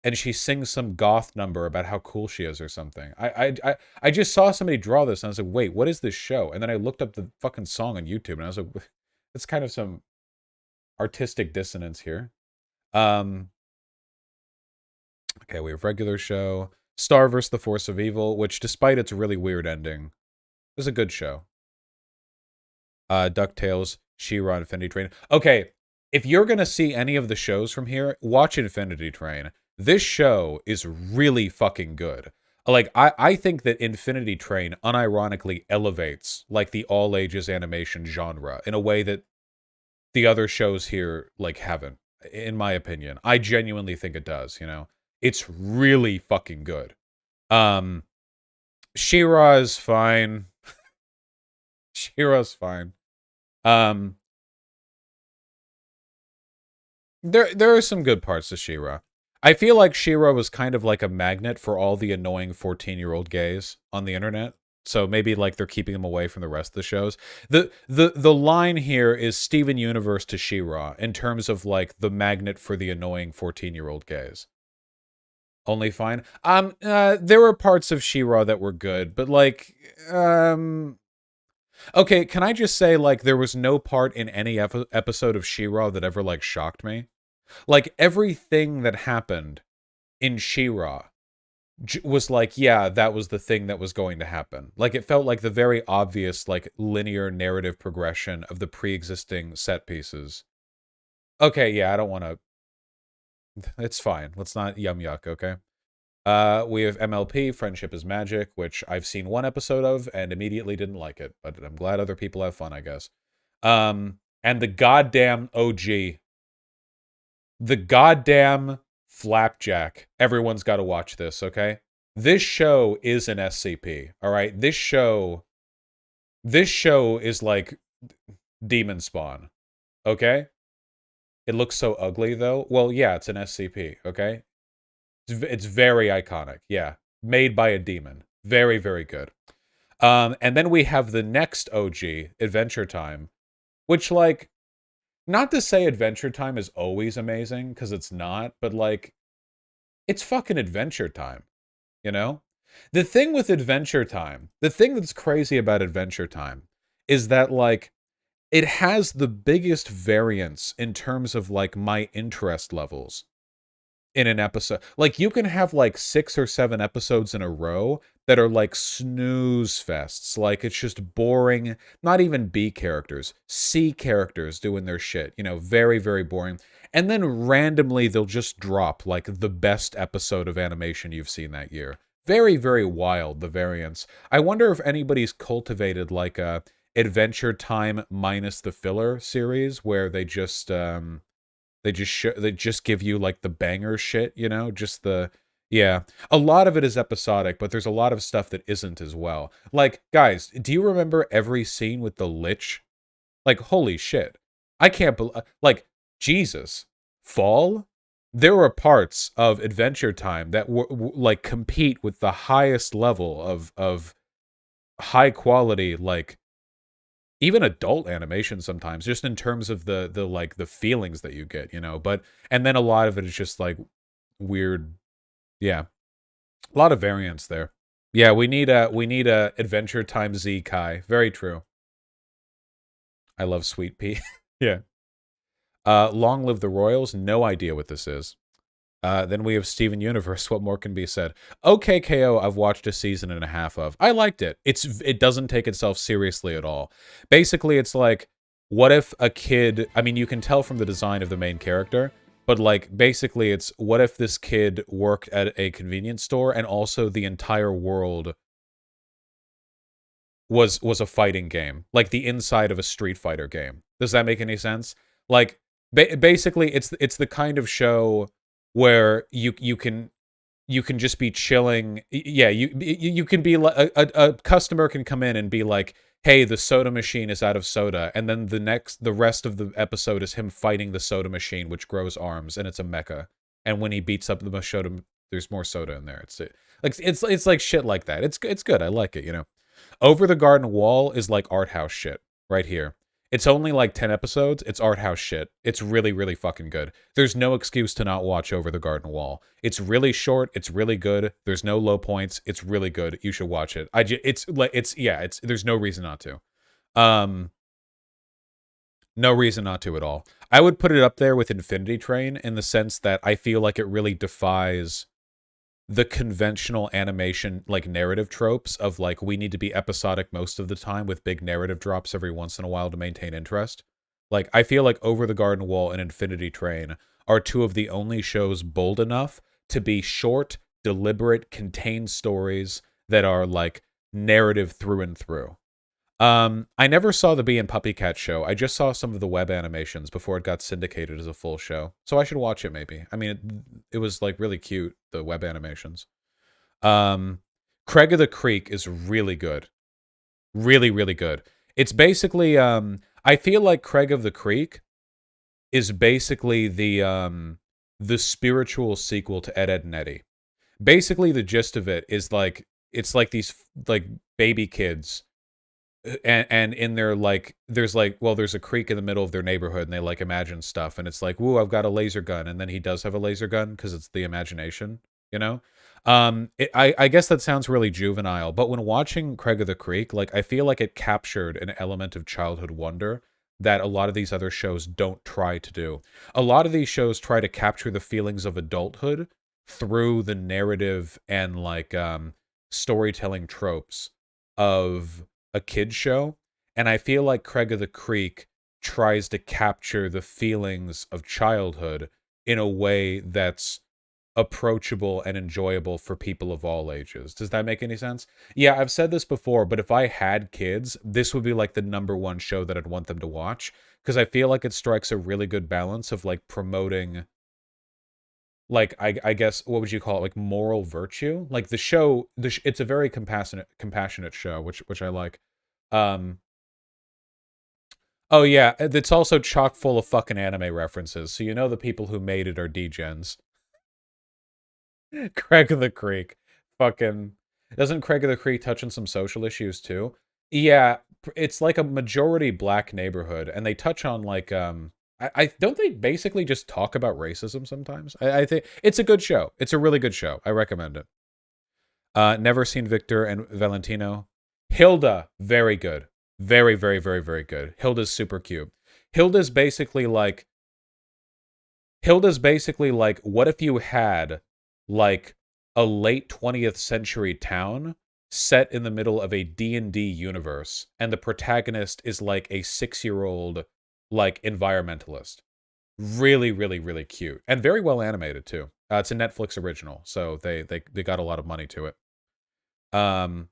and she sings some goth number about how cool she is or something. I just saw somebody draw this, and I was like, wait, what is this show? And then I looked up the fucking song on YouTube, and I was like, it's kind of some artistic dissonance here. Um, okay, we have regular show, Star vs. the Force of Evil, which despite its really weird ending, is a good show. DuckTales, She-Ra, Infinity Train. Okay, if you're gonna see any of the shows from here, watch Infinity Train. This show is really fucking good. Like, I think that Infinity Train unironically elevates, like, the all-ages animation genre in a way that the other shows here, like, haven't, in my opinion. I genuinely think it does, you know? It's really fucking good. She-Ra is fine. She-Ra's fine. There are some good parts to She-Ra. I feel like She-Ra was kind of like a magnet for all the annoying 14-year-old gays on the internet. So maybe like they're keeping them away from the rest of the shows. The line here is Steven Universe to She-Ra in terms of like the magnet for the annoying 14-year-old gays. Only fine. There were parts of She-Ra that were good, but like okay, can I just say, like, there was no part in any episode of She-Ra that ever, like, shocked me? Like, everything that happened in She-Ra was like, yeah, that was the thing that was going to happen. Like, it felt like the very obvious, like, linear narrative progression of the pre-existing set pieces. Okay, yeah, I don't want to... It's fine. Let's not yum yuck, okay? We have MLP, Friendship is Magic, which I've seen one episode of and immediately didn't like it, but I'm glad other people have fun, I guess. And the goddamn OG. The goddamn Flapjack. Everyone's got to watch this, okay? This show is an SCP, all right? This show is like Demon Spawn, okay? It looks so ugly, though. Well, yeah, it's an SCP, okay? It's very iconic, yeah. Made by a demon. Very, very good. And then we have the next OG, Adventure Time, which, like, not to say Adventure Time is always amazing, because it's not, but, like, it's fucking Adventure Time, you know? The thing with Adventure Time, the thing that's crazy about Adventure Time, is that, like, it has the biggest variance in terms of, like, my interest levels in an episode. Like, you can have like 6 or 7 episodes in a row that are like snooze fests. Like, it's just boring, not even B characters, C characters doing their shit, you know, very, very boring. And then randomly they'll just drop like the best episode of animation you've seen that year. Very, very wild, the variance. I wonder if anybody's cultivated like a Adventure Time minus the filler series where they just they just give you like the banger shit, you know, just the yeah. A lot of it is episodic, but there's a lot of stuff that isn't as well. Like, guys, do you remember every scene with the Lich? Like, holy shit. I can't believe, like, Jesus. Fall? There were parts of Adventure Time that were like compete with the highest level of high quality, like even adult animation sometimes, just in terms of the like the feelings that you get, you know. But and then a lot of it is just like weird, yeah, a lot of variance there. Yeah, we need a Adventure Time Z Kai. Very true. I love Sweet Pea. Yeah. Long Live the Royals. No idea what this is. Then we have Steven Universe. What more can be said? OKKO, I've watched a season and a half of. I liked it. It doesn't take itself seriously at all. Basically, it's like, what if a kid... I mean, you can tell from the design of the main character, but like, basically, it's what if this kid worked at a convenience store and also the entire world was a fighting game, like the inside of a Street Fighter game. Does that make any sense? Like, basically, it's the kind of show where you can just be chilling. Yeah, you can be like a customer can come in and be like, "Hey, the soda machine is out of soda," and then the rest of the episode is him fighting the soda machine, which grows arms, and it's a mecha. And when he beats up the soda, there's more soda in there. It's like shit like that. It's good. I like it. You know. Over the Garden Wall is like art house shit right here. It's only like 10 episodes. It's art house shit. It's really, really fucking good. There's no excuse to not watch Over the Garden Wall. It's really short. It's really good. There's no low points. It's really good. You should watch it. It's like, there's no reason not to. Um, no reason not to at all. I would put it up there with Infinity Train in the sense that I feel like it really defies the conventional animation like narrative tropes of like we need to be episodic most of the time with big narrative drops every once in a while to maintain interest. Like I feel like Over the Garden Wall and Infinity Train are two of the only shows bold enough to be short, deliberate, contained stories that are like narrative through and through. I never saw the Bee and Puppy Cat show. I just saw some of the web animations before it got syndicated as a full show. So I should watch it maybe. I mean, it was like really cute, the web animations. Um, Craig of the Creek is really good. Really, really good. It's basically, I feel like Craig of the Creek is basically the spiritual sequel to Ed, Ed, and Eddie. Basically, the gist of it is like, it's like these like baby kids and in their like there's like well there's a creek in the middle of their neighborhood and they like imagine stuff and it's like woo I've got a laser gun and then he does have a laser gun because it's the imagination, you know. I guess that sounds really juvenile, but when watching Craig of the Creek, like I feel like it captured an element of childhood wonder that a lot of these other shows don't try to do. A lot of these shows try to capture the feelings of adulthood through the narrative and like storytelling tropes of a kid's show, and I feel like Craig of the Creek tries to capture the feelings of childhood in a way that's approachable and enjoyable for people of all ages. Does that make any sense? Yeah, I've said this before, but if I had kids, this would be like the number one show that I'd want them to watch because I feel like it strikes a really good balance of like promoting like I guess what would you call it, like moral virtue. Like the show it's a very compassionate show which I like. um oh yeah, it's also chock full of fucking anime references, so you know the people who made it are degens. Craig of the Creek fucking doesn't Craig of the Creek touch on some social issues too? Yeah, it's like a majority black neighborhood and they touch on like I don't they basically just talk about racism sometimes. I think it's a good show. It's a really good show. I recommend it. Never seen Victor and Valentino. Hilda, very good. Very, very, very, very good. Hilda's super cute. Hilda's basically like Hilda's basically like what if you had like a late 20th century town set in the middle of a D&D universe and the protagonist is like a 6-year-old like environmentalist. Really, really, really cute and very well animated too. It's a Netflix original, so they got a lot of money to it. Um,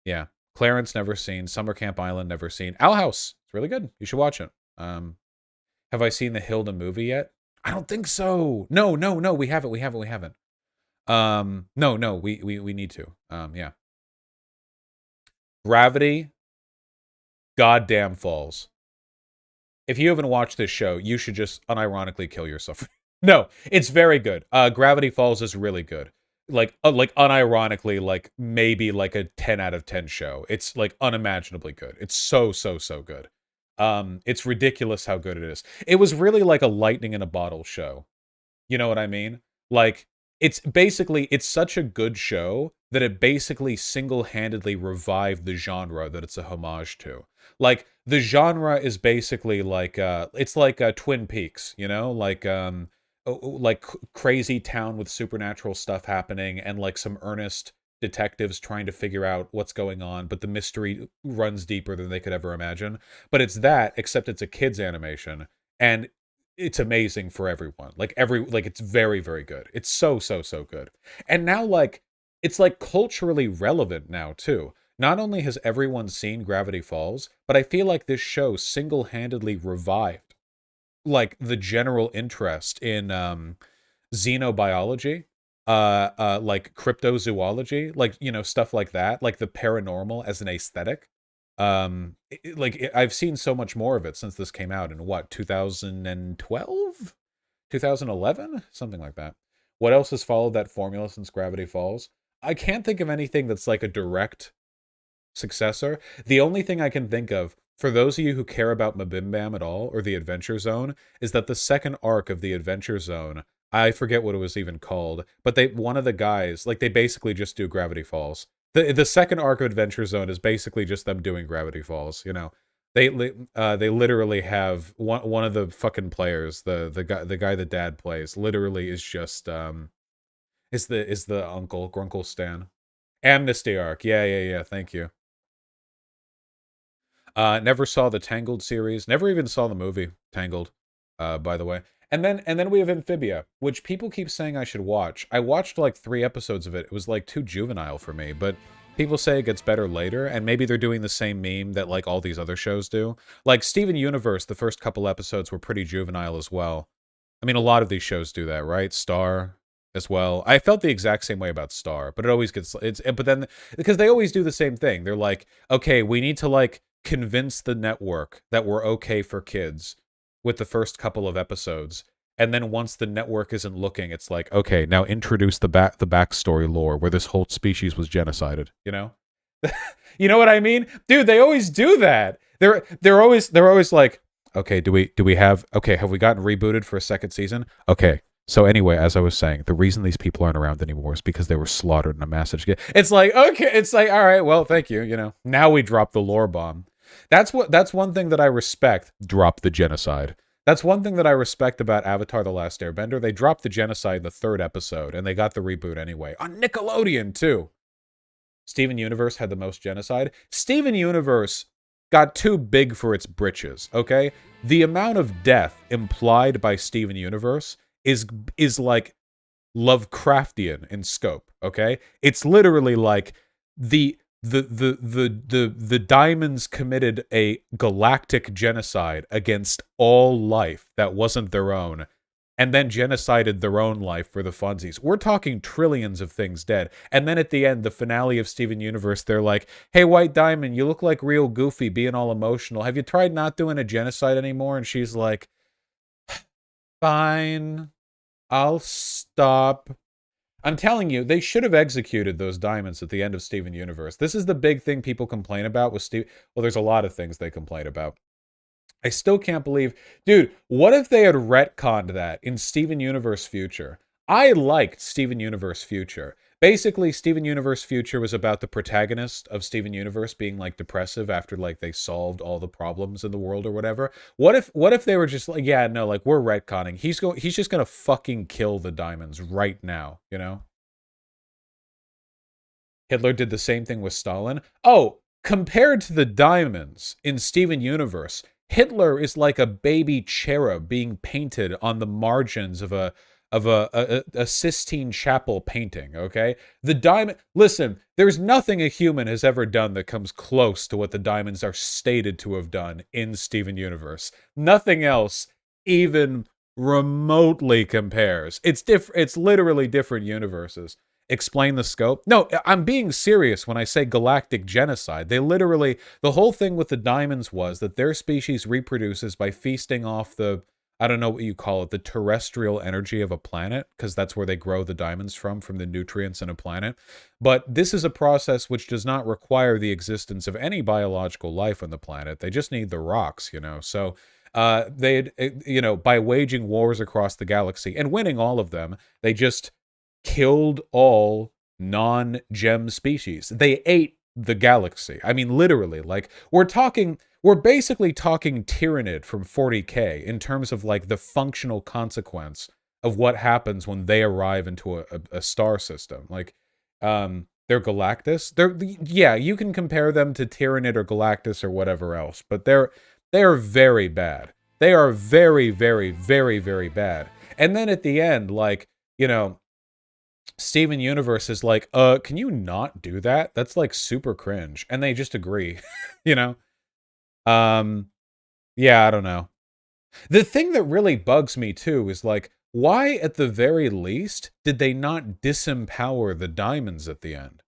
yeah. Clarence never seen. Summer Camp Island never seen. Owl House. It's really good. You should watch it. Have I seen the Hilda movie yet? I don't think so. No, no, no. We haven't. We haven't. We haven't. No, no. We need to. Yeah. Gravity. Goddamn falls. If you haven't watched this show, you should just unironically kill yourself. No, it's very good. Gravity Falls is really good. Like unironically, like maybe like a 10 out of 10 show. It's like unimaginably good. It's so so so good. It's ridiculous how good it is. It was really like a lightning in a bottle show. You know what I mean? Like it's such a good show that it basically single-handedly revived the genre that it's a homage to. Like the genre is basically like it's like Twin Peaks, you know? Like like crazy town with supernatural stuff happening and like some earnest detectives trying to figure out what's going on, but the mystery runs deeper than they could ever imagine. But it's that, except it's a kids animation, and it's amazing for everyone. Like it's very very good. It's so so so good. And now like it's like culturally relevant now too. Not only has everyone seen Gravity Falls, but I feel like this show single-handedly revived like the general interest in xenobiology, like cryptozoology, like you know stuff like that, like the paranormal as an aesthetic. I've seen so much more of it since this came out in what 2012, 2011, something like that. What else has followed that formula since Gravity Falls? I can't think of anything that's like a direct successor. The only thing I can think of for those of you who care about Mabim Bam at all, or the Adventure Zone, is that the second arc of the Adventure Zone, I forget what it was even called, but one of the guys, like, they basically just do Gravity Falls. The second arc of Adventure Zone is basically just them doing Gravity Falls, you know. They literally have one of the fucking players, the guy the dad plays, literally is just is the Uncle Grunkle Stan. Amnesty arc. Yeah, yeah, yeah. Thank you. Never saw the Tangled series. Never even saw the movie Tangled, by the way. And then we have Amphibia, which people keep saying I should watch. I watched like 3 episodes of it. It was like too juvenile for me, but people say it gets better later, and maybe they're doing the same meme that like all these other shows do. Like Steven Universe, the first couple episodes were pretty juvenile as well. I mean, a lot of these shows do that, right? Star as well. I felt the exact same way about Star, but it always gets but then because they always do the same thing. They're like, "Okay, we need to like convince the network that we're okay for kids with the first couple of episodes." And then once the network isn't looking, it's like, "Okay, now introduce the backstory lore where this whole species was genocided," you know? You know what I mean? Dude, they always do that. They're always like, "Okay, have we gotten rebooted for a second season?" Okay. So anyway, as I was saying, the reason these people aren't around anymore is because they were slaughtered in a massacre. It's like, okay, it's like, all right, well, thank you, you know. Now we drop the lore bomb. That's one thing that I respect. Drop the genocide. That's one thing that I respect about Avatar: The Last Airbender. They dropped the genocide in the 3rd episode, and they got the reboot anyway. On Nickelodeon, too. Steven Universe had the most genocide. Steven Universe got too big for its britches, okay? The amount of death implied by Steven Universe is like Lovecraftian in scope, okay? It's literally like the Diamonds committed a galactic genocide against all life that wasn't their own, and then genocided their own life for the funsies. We're talking trillions of things dead. And then at the end, the finale of Steven Universe, they're like, "Hey, White Diamond, you look like real goofy, being all emotional. Have you tried not doing a genocide anymore?" And she's like, "Fine, I'll stop." I'm telling you, they should have executed those diamonds at the end of Steven Universe. This is the big thing people complain about with Steve. Well, there's a lot of things they complain about. I still can't believe, dude, what if they had retconned that in Steven Universe Future? I liked Steven Universe Future. Basically, Steven Universe Future was about the protagonist of Steven Universe being like depressive after like they solved all the problems in the world or whatever. What if they were just like, yeah, no, like we're retconning. He's just gonna fucking kill the diamonds right now, you know? Hitler did the same thing with Stalin. Oh, compared to the diamonds in Steven Universe, Hitler is like a baby cherub being painted on the margins of a Sistine Chapel painting, okay? The diamond, listen, there's nothing a human has ever done that comes close to what the diamonds are stated to have done in Steven Universe. Nothing else even remotely compares. It's literally different universes. Explain the scope. No, I'm being serious when I say galactic genocide. The whole thing with the diamonds was that their species reproduces by feasting off I don't know what you call it, the terrestrial energy of a planet, because that's where they grow the diamonds from the nutrients in a planet. But this is a process which does not require the existence of any biological life on the planet. They just need the rocks, you know. So by waging wars across the galaxy and winning all of them, they just killed all non-gem species. They ate the galaxy. I mean, literally, like, we're basically talking Tyranid from 40K in terms of, like, the functional consequence of what happens when they arrive into a star system. Like, they're Galactus. Yeah, you can compare them to Tyranid or Galactus or whatever else, but they are very bad. They are very, very, very, very bad. And then at the end, like, you know, Steven Universe is like, can you not do that? That's like super cringe. And they just agree, you know? Yeah, I don't know. The thing that really bugs me too is like, why at the very least did they not disempower the diamonds at the end?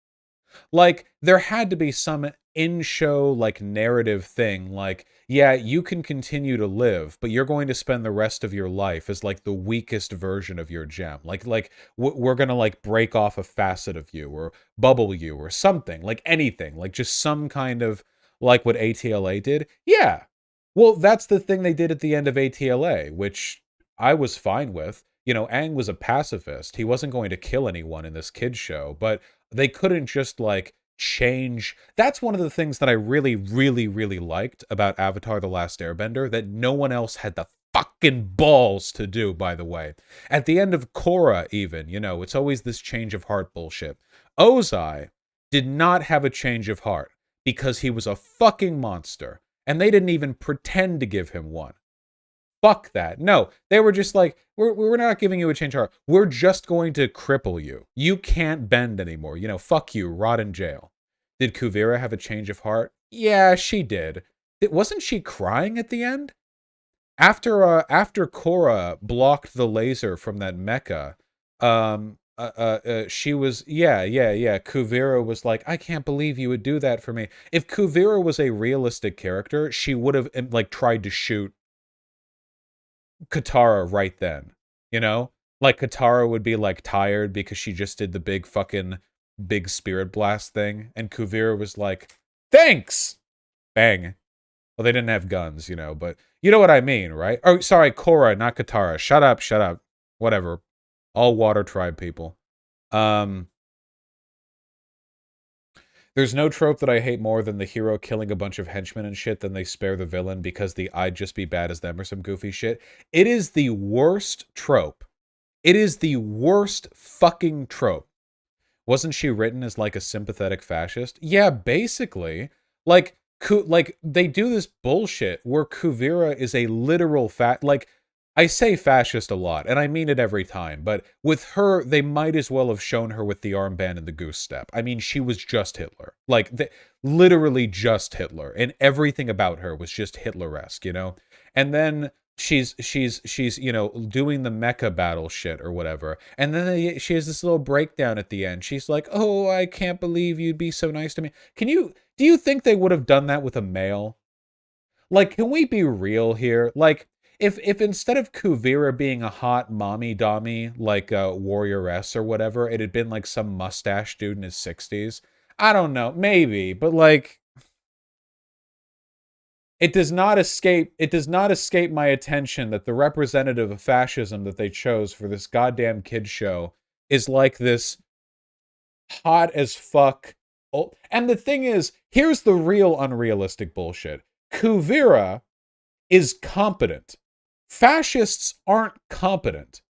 Like, there had to be some in-show, like, narrative thing, like, yeah, you can continue to live, but you're going to spend the rest of your life as, like, the weakest version of your gem. We're gonna, like, break off a facet of you, or bubble you, or something, like, anything, like, just some kind of, like what ATLA did? Yeah. Well, that's the thing they did at the end of ATLA, which I was fine with. You know, Aang was a pacifist. He wasn't going to kill anyone in this kids show, but they couldn't just like change. That's one of the things that I really, really, really liked about Avatar: The Last Airbender that no one else had the fucking balls to do, by the way. At the end of Korra, even, you know, it's always this change of heart bullshit. Ozai did not have a change of heart because he was a fucking monster, and they didn't even pretend to give him one. Fuck that. No, they were just like, we're not giving you a change of heart. We're just going to cripple you. You can't bend anymore. You know, fuck you, rot in jail. Did Kuvira have a change of heart? Yeah, she did. Wasn't she crying at the end? After Korra blocked the laser from that mecha, she was, yeah. Kuvira was like, I can't believe you would do that for me. If Kuvira was a realistic character, she would have like tried to shoot Katara right then, you know? Like Katara would be like tired because she just did the big spirit blast thing, and Kuvira was like, thanks! Bang. Well, they didn't have guns, you know, but you know what I mean, right? Oh, sorry, Korra, not Katara. Shut up. Whatever. All Water Tribe people. There's no trope that I hate more than the hero killing a bunch of henchmen and shit than they spare the villain because the I'd just be bad as them or some goofy shit. It is the worst trope. It is the worst fucking trope. Wasn't she written as like a sympathetic fascist? Yeah, basically. Like they do this bullshit where Kuvira is a literal like, I say fascist a lot, and I mean it every time, but with her, they might as well have shown her with the armband and the goose step. I mean, she was just Hitler. Like, literally just Hitler. And everything about her was just Hitler-esque, you know? And then she's you know, doing the mecha battle shit or whatever. And then she has this little breakdown at the end. She's like, oh, I can't believe you'd be so nice to me. Do you think they would have done that with a male? Like, can we be real here? Like, if instead of Kuvira being a hot mommy dommy like a warrioress or whatever, it had been like some mustache dude in his 60s, I don't know, maybe, but like, it does not escape my attention that the representative of fascism that they chose for this goddamn kid show is like this hot as fuck. Oh, and the thing is, here's the real unrealistic bullshit. Kuvira is competent. Fascists aren't competent.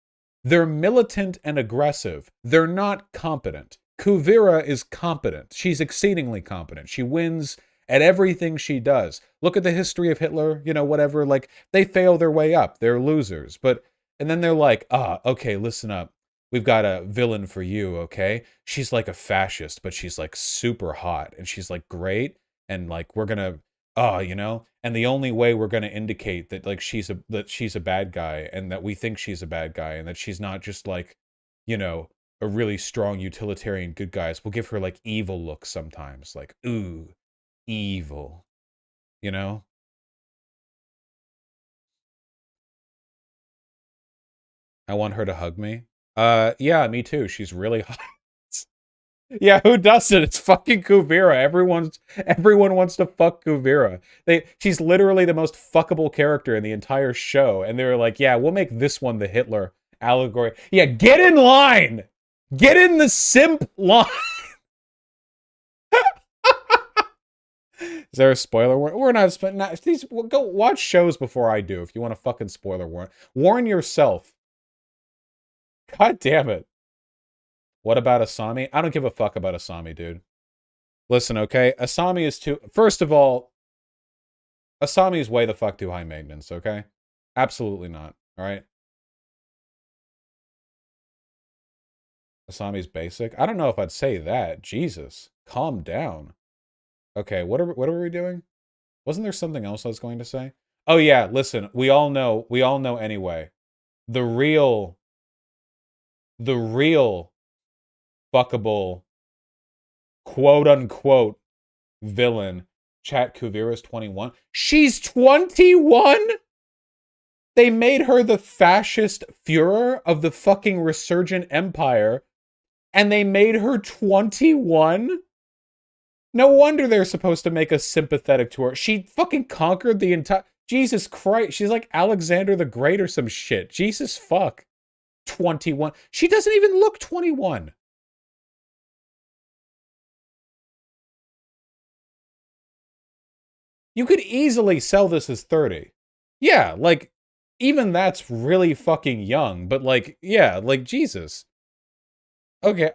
They're militant and aggressive. They're not competent. Kuvira is competent. She's exceedingly competent. She wins at everything she does. Look at the history of Hitler, you know, whatever. Like, they fail their way up. They're losers. And then they're like, okay, listen up. We've got a villain for you, okay? She's like a fascist, but she's like super hot. And she's like great. And like, we're gonna, you know? And the only way we're going to indicate that like she's a bad guy and that we think she's a bad guy and that she's not just like, you know, a really strong utilitarian good guy is we'll give her like evil looks sometimes, like, ooh, evil, you know? I want her to hug me. Yeah, me too. She's really hot. Yeah, who doesn't? It's fucking Kuvira. Everyone wants to fuck Kuvira. She's literally the most fuckable character in the entire show, and they were like, "Yeah, we'll make this one the Hitler allegory." Yeah, get in line. Get in the simp line. Is there a spoiler warning? We're not. These go watch shows before I do. If you want a fucking spoiler warning, warn yourself. God damn it. What about Asami? I don't give a fuck about Asami, dude. Listen, okay? Asami is too... First of all, Asami is way the fuck too high maintenance, okay? Absolutely not, alright? Asami's basic? I don't know if I'd say that. Jesus. Calm down. Okay, what are we doing? Wasn't there something else I was going to say? Oh yeah, listen, we all know anyway. The real fuckable quote-unquote villain, Chat Kuvira's 21. She's 21?! They made her the fascist Führer of the fucking resurgent empire, and they made her 21? No wonder they're supposed to make us sympathetic to her. She fucking conquered the entire... Jesus Christ. She's like Alexander the Great or some shit. Jesus fuck. 21. She doesn't even look 21. You could easily sell this as 30. Yeah, like, even that's really fucking young. But, like, yeah, like, Jesus. Okay,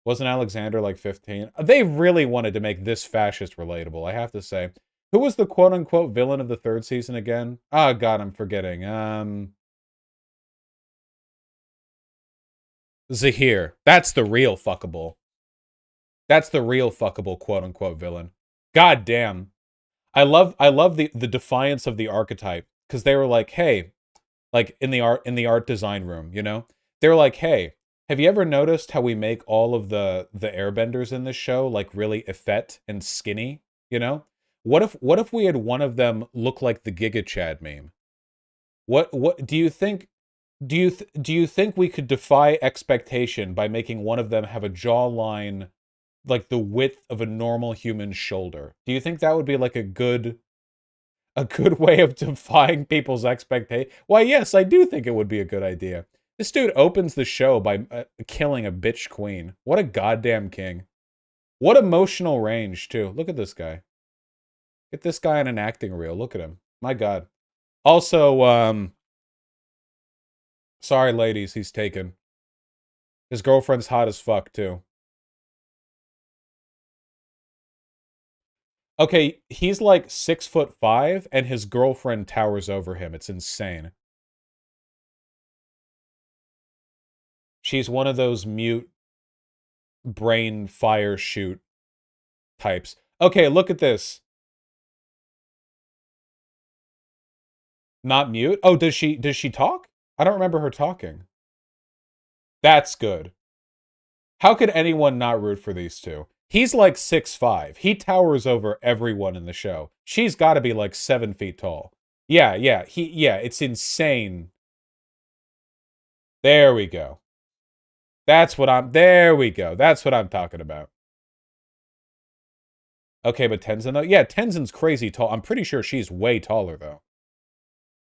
wasn't Alexander like 15? They really wanted to make this fascist relatable, I have to say. Who was the quote-unquote villain of the third season again? Oh, God, I'm forgetting. Zahir. That's the real fuckable. That's the real fuckable quote-unquote villain. God damn. I love the defiance of the archetype, because they were like, hey, like in the art design room, you know? They're like, hey, have you ever noticed how we make all of the airbenders in this show like really effete and skinny, you know? What if we had one of them look like the Giga Chad meme? What do you think do you think we could defy expectation by making one of them have a jawline like the width of a normal human shoulder? Do you think that would be like a good way of defying people's expectations? Why, yes, I do think it would be a good idea. This dude opens the show by killing a bitch queen. What a goddamn king. What emotional range, too. Look at this guy. Get this guy on an acting reel. Look at him. My God. Also, sorry, ladies, he's taken. His girlfriend's hot as fuck, too. Okay, he's like 6'5", and his girlfriend towers over him. It's insane. She's one of those mute brain fire shoot types. Okay, look at this. Not mute? Oh, does she talk? I don't remember her talking. That's good. How could anyone not root for these two? He's like 6'5". He towers over everyone in the show. She's got to be like 7 feet tall. Yeah, it's insane. There we go. There we go. That's what I'm talking about. Okay, but Tenzin though? Yeah, Tenzin's crazy tall. I'm pretty sure she's way taller though.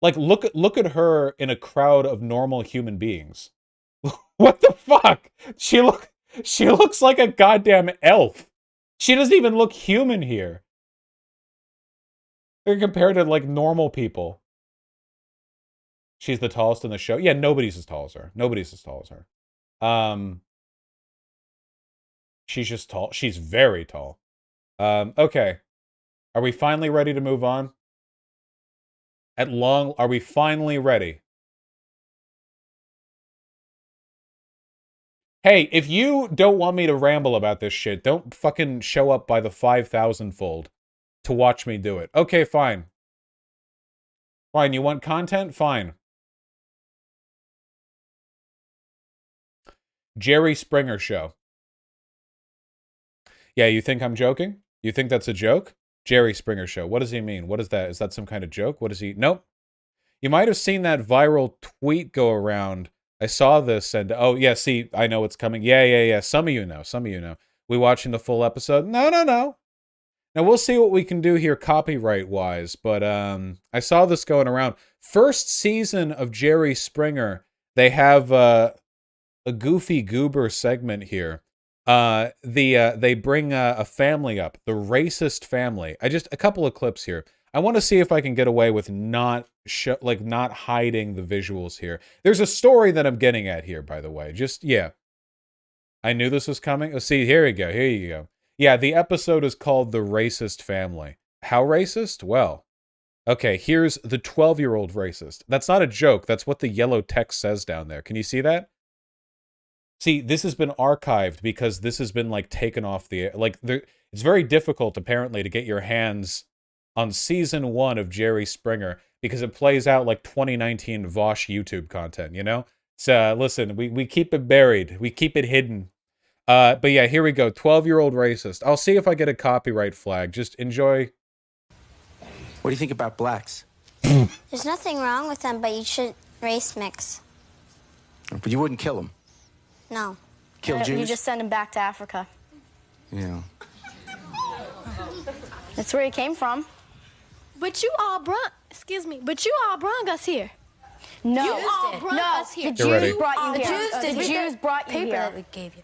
Like, look at her in a crowd of normal human beings. What the fuck? She looks like a goddamn elf. She doesn't even look human here. They're compared to like normal people. She's the tallest in the show. Yeah, nobody's as tall as her. Nobody's as tall as her. She's just tall. She's very tall. Okay. Are we finally ready to move on? Are we finally ready? Hey, if you don't want me to ramble about this shit, don't fucking show up by the 5,000-fold to watch me do it. Okay, fine. Fine, you want content? Fine. Jerry Springer Show. Yeah, you think I'm joking? You think that's a joke? Jerry Springer Show. What does he mean? What is that? Is that some kind of joke? What is he? Nope. You might have seen that viral tweet go around. I saw this and, oh, yeah, see, I know it's coming. Yeah. Some of you know. We watching the full episode? No. Now, we'll see what we can do here copyright-wise, but I saw this going around. First season of Jerry Springer, they have a goofy goober segment here. They bring a family up, the racist family. A couple of clips here. I want to see if I can get away with not hiding the visuals here. There's a story that I'm getting at here, by the way. Yeah. I knew this was coming. Oh, see, here you go. Yeah, the episode is called The Racist Family. How racist? Well, okay, here's the 12-year-old racist. That's not a joke. That's what the yellow text says down there. Can you see that? See, this has been archived because this has been, like, taken off the... it's very difficult, apparently, to get your hands on Season 1 of Jerry Springer because it plays out like 2019 Vosh YouTube content, you know? So, listen, we keep it buried. We keep it hidden. But yeah, here we go. 12-year-old racist. I'll see if I get a copyright flag. Just enjoy. What do you think about blacks? There's nothing wrong with them, but you should race mix. But you wouldn't kill them? No. Kill Jews? You just send them back to Africa. Yeah. That's where he came from. But you all brung, but you all brung us here. No, You all brung us here. the Get ready. Jews brought you The here. Jews did. The Jews brought you Paper here. that we gave you.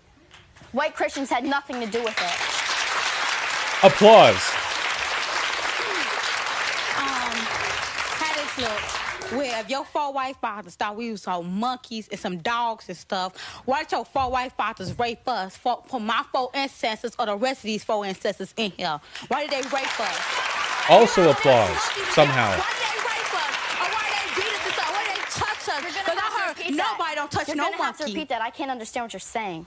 White Christians had nothing to do with it. Applause. How this look? Well, if your four white fathers thought we was some monkeys and some dogs and stuff, why did your four white fathers rape us for my four ancestors or the rest of these four ancestors in here? Why did they rape us? Also applause, somehow. Why did they rape us? Or why did they beat us and stuff? Why did they touch us? Because I heard nobody don't touch You're no gonna have to monkey. repeat that. I can't understand what you're saying.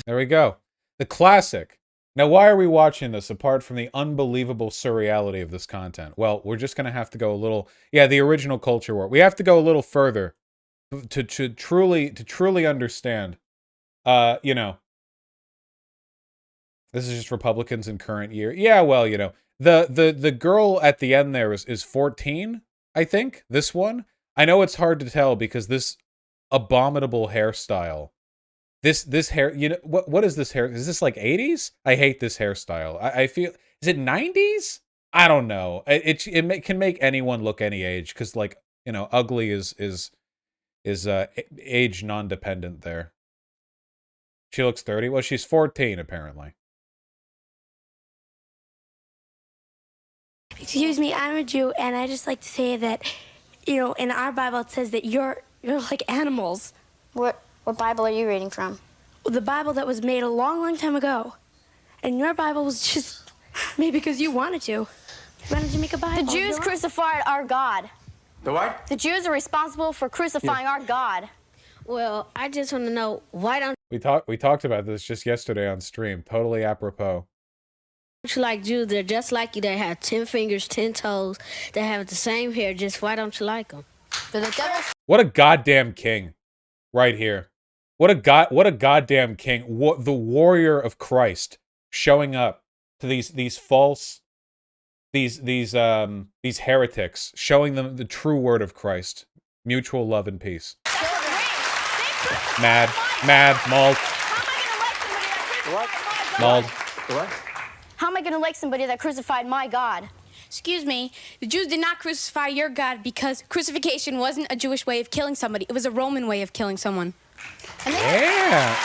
There we go. The classic. Now, why are we watching this apart from the unbelievable surreality of this content? Well, we're just going to have to go a little... Yeah, the original culture war. We have to go a little further to truly understand. You know, this is just Republicans in current year. Yeah, well, you know, the girl at the end there is 14, I think. This one. I know it's hard to tell because this abominable hairstyle. This hair, you know, what is this hair? Is this like 80s? I hate this hairstyle. I feel, is it 90s? I don't know. It can make anyone look any age because, like, you know, ugly is age non-dependent there. She looks 30. Well, she's 14 apparently. Excuse me, I'm a Jew, and I just like to say that, you know, in our Bible it says that you're like animals. What Bible are you reading from? The Bible that was made a long, long time ago. And your Bible was just made because you wanted to. Why did you make a Bible? The Jews crucified our God. The what? The Jews are responsible for crucifying our God. Well, I just want to know, why don't We talked about this just yesterday on stream. Totally apropos. you like Jews? They're just like you. They have 10 fingers, 10 toes. They have the same hair. Just why don't you like them? What a goddamn king, right here. What a goddamn king. The warrior of Christ showing up to these false, these heretics, showing them the true word of Christ. Mutual love and peace. Mad, mauled. Mauled. What? How am I going to like somebody that crucified my God? Excuse me, the Jews did not crucify your God because crucifixion wasn't a Jewish way of killing somebody. It was a Roman way of killing someone. Yeah.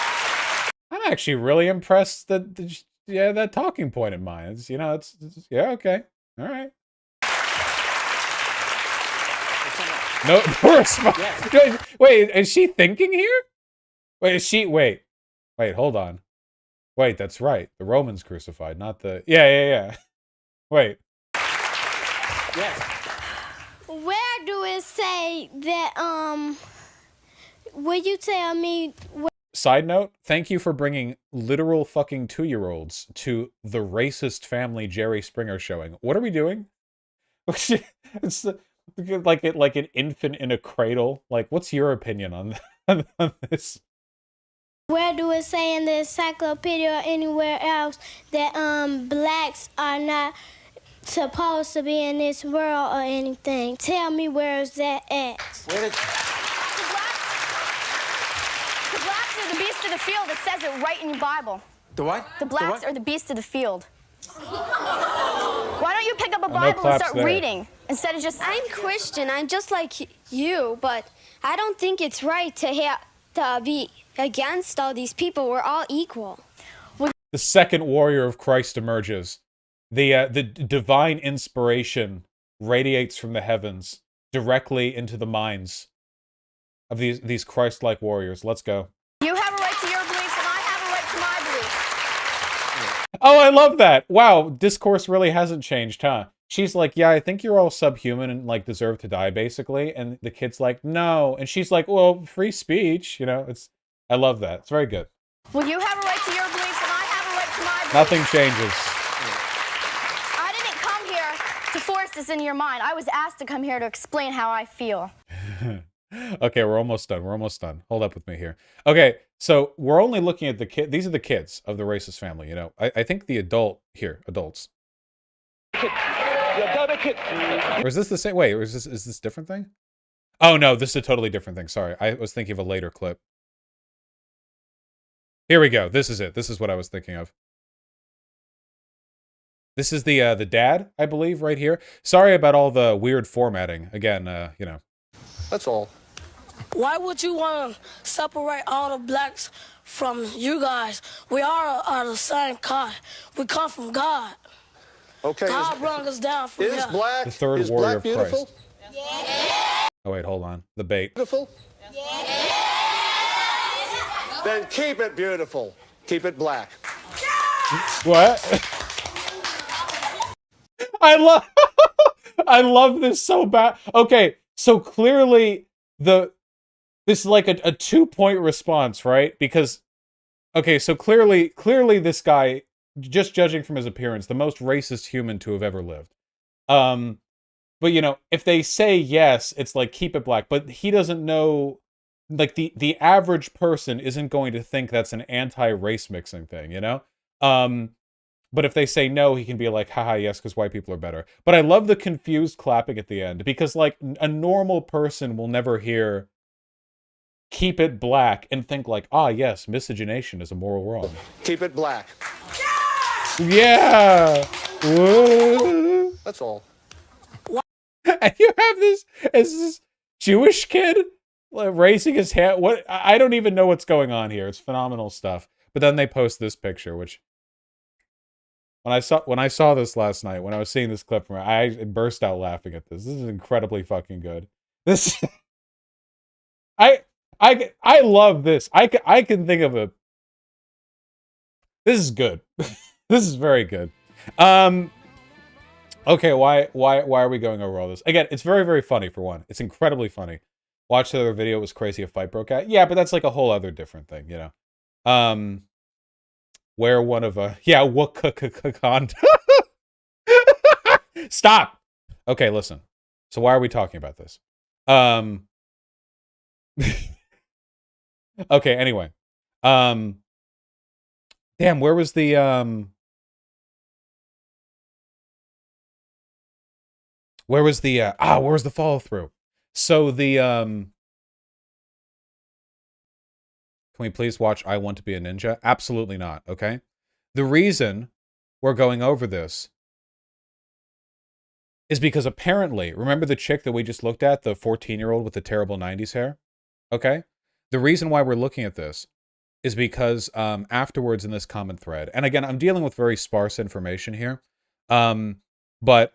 I'm actually really impressed that, yeah, that talking point in mine. It's, you know, it's yeah, okay. All right. No response. Yes. Wait, is she thinking here? Wait, hold on. Wait, that's right. The Romans crucified, not the... Yeah. Wait. Yes. Where do it say that, will you tell me... Side note, thank you for bringing literal fucking 2-year-olds to the racist family Jerry Springer showing. What are we doing? It's like an infant in a cradle. Like, what's your opinion on this? Where do it say in the encyclopedia or anywhere else that blacks are not supposed to be in this world or anything? Tell me where is that at? Where did... The blacks are the beasts of the field. It says it right in your Bible. The what? The blacks are the beasts of the field. Why don't you pick up a no Bible and claps start there. reading instead of just... I'm Christian. I'm just like you, but I don't think it's right to be against all these people. We're all equal. The second warrior of Christ emerges. The divine inspiration radiates from the heavens directly into the minds of these Christ-like warriors. Let's go. You have a right to your beliefs, and I have a right to my beliefs. Oh, I love that. Wow, discourse really hasn't changed, huh? She's like, yeah, I think you're all subhuman and, like, deserve to die, basically. And the kid's like, no. And she's like, well, free speech, you know? I love that. It's very good. Well, you have a right to your beliefs, and I have a right to my beliefs. Nothing changes. I didn't come here to force this into your mind. I was asked to come here to explain how I feel. Okay, we're almost done. Hold up with me here. Okay, so we're only looking at the kid. These are the kids of the racist family, you know. I think the adults. Or is this the same? Wait, is this different thing? Oh no, this is a totally different thing. Sorry, I was thinking of a later clip. Here we go. This is it. This is what I was thinking of. This is the dad, I believe, right here. Sorry about all the weird formatting. Again, you know. That's all. Why would you want to separate all the blacks from you guys? We all are the same kind. We come from God. Okay. God brought us down from Is here. black The third is warrior black of beautiful? Christ. Yeah. Oh wait, hold on. The bait. Beautiful? Yeah. Then keep it beautiful. Keep it black. What? I love this so bad. Okay, so clearly this is like a 2-point response, right? Because okay, so clearly this guy, just judging from his appearance, the most racist human to have ever lived. But you know, if they say yes, it's like keep it black, but he doesn't know, like the average person isn't going to think that's an anti-race mixing thing, you know? But if they say no, he can be like, haha, yes, because white people are better. But I love the confused clapping at the end, because like a normal person will never hear keep it black and think like, ah, yes, miscegenation is a moral wrong. Keep it black. Yeah! Whoa. That's all. And you have this Jewish kid raising his hand. What? I don't even know what's going on here. It's phenomenal stuff. But then they post this picture, which when I saw this last night, when I was seeing this clip from it, I burst out laughing at this. This is incredibly fucking good. This I love this. I can think of a. This is good. This is very good. Okay, why are we going over all this? Again, it's very, very funny, for one. It's incredibly funny. Watched the other video, it was crazy, a fight broke out. Yeah, but that's like a whole other different thing, you know? Where one of yeah, Wakanda. Stop! Okay, listen. So why are we talking about this? Okay, anyway. Damn, where was the, where was the follow through? So the, can we please watch I Want to Be a Ninja? Absolutely not, okay? The reason we're going over this is because apparently, remember the chick that we just looked at, the 14-year-old with the terrible 90s hair? Okay? The reason why we're looking at this is because afterwards in this comment thread, and again, I'm dealing with very sparse information here, but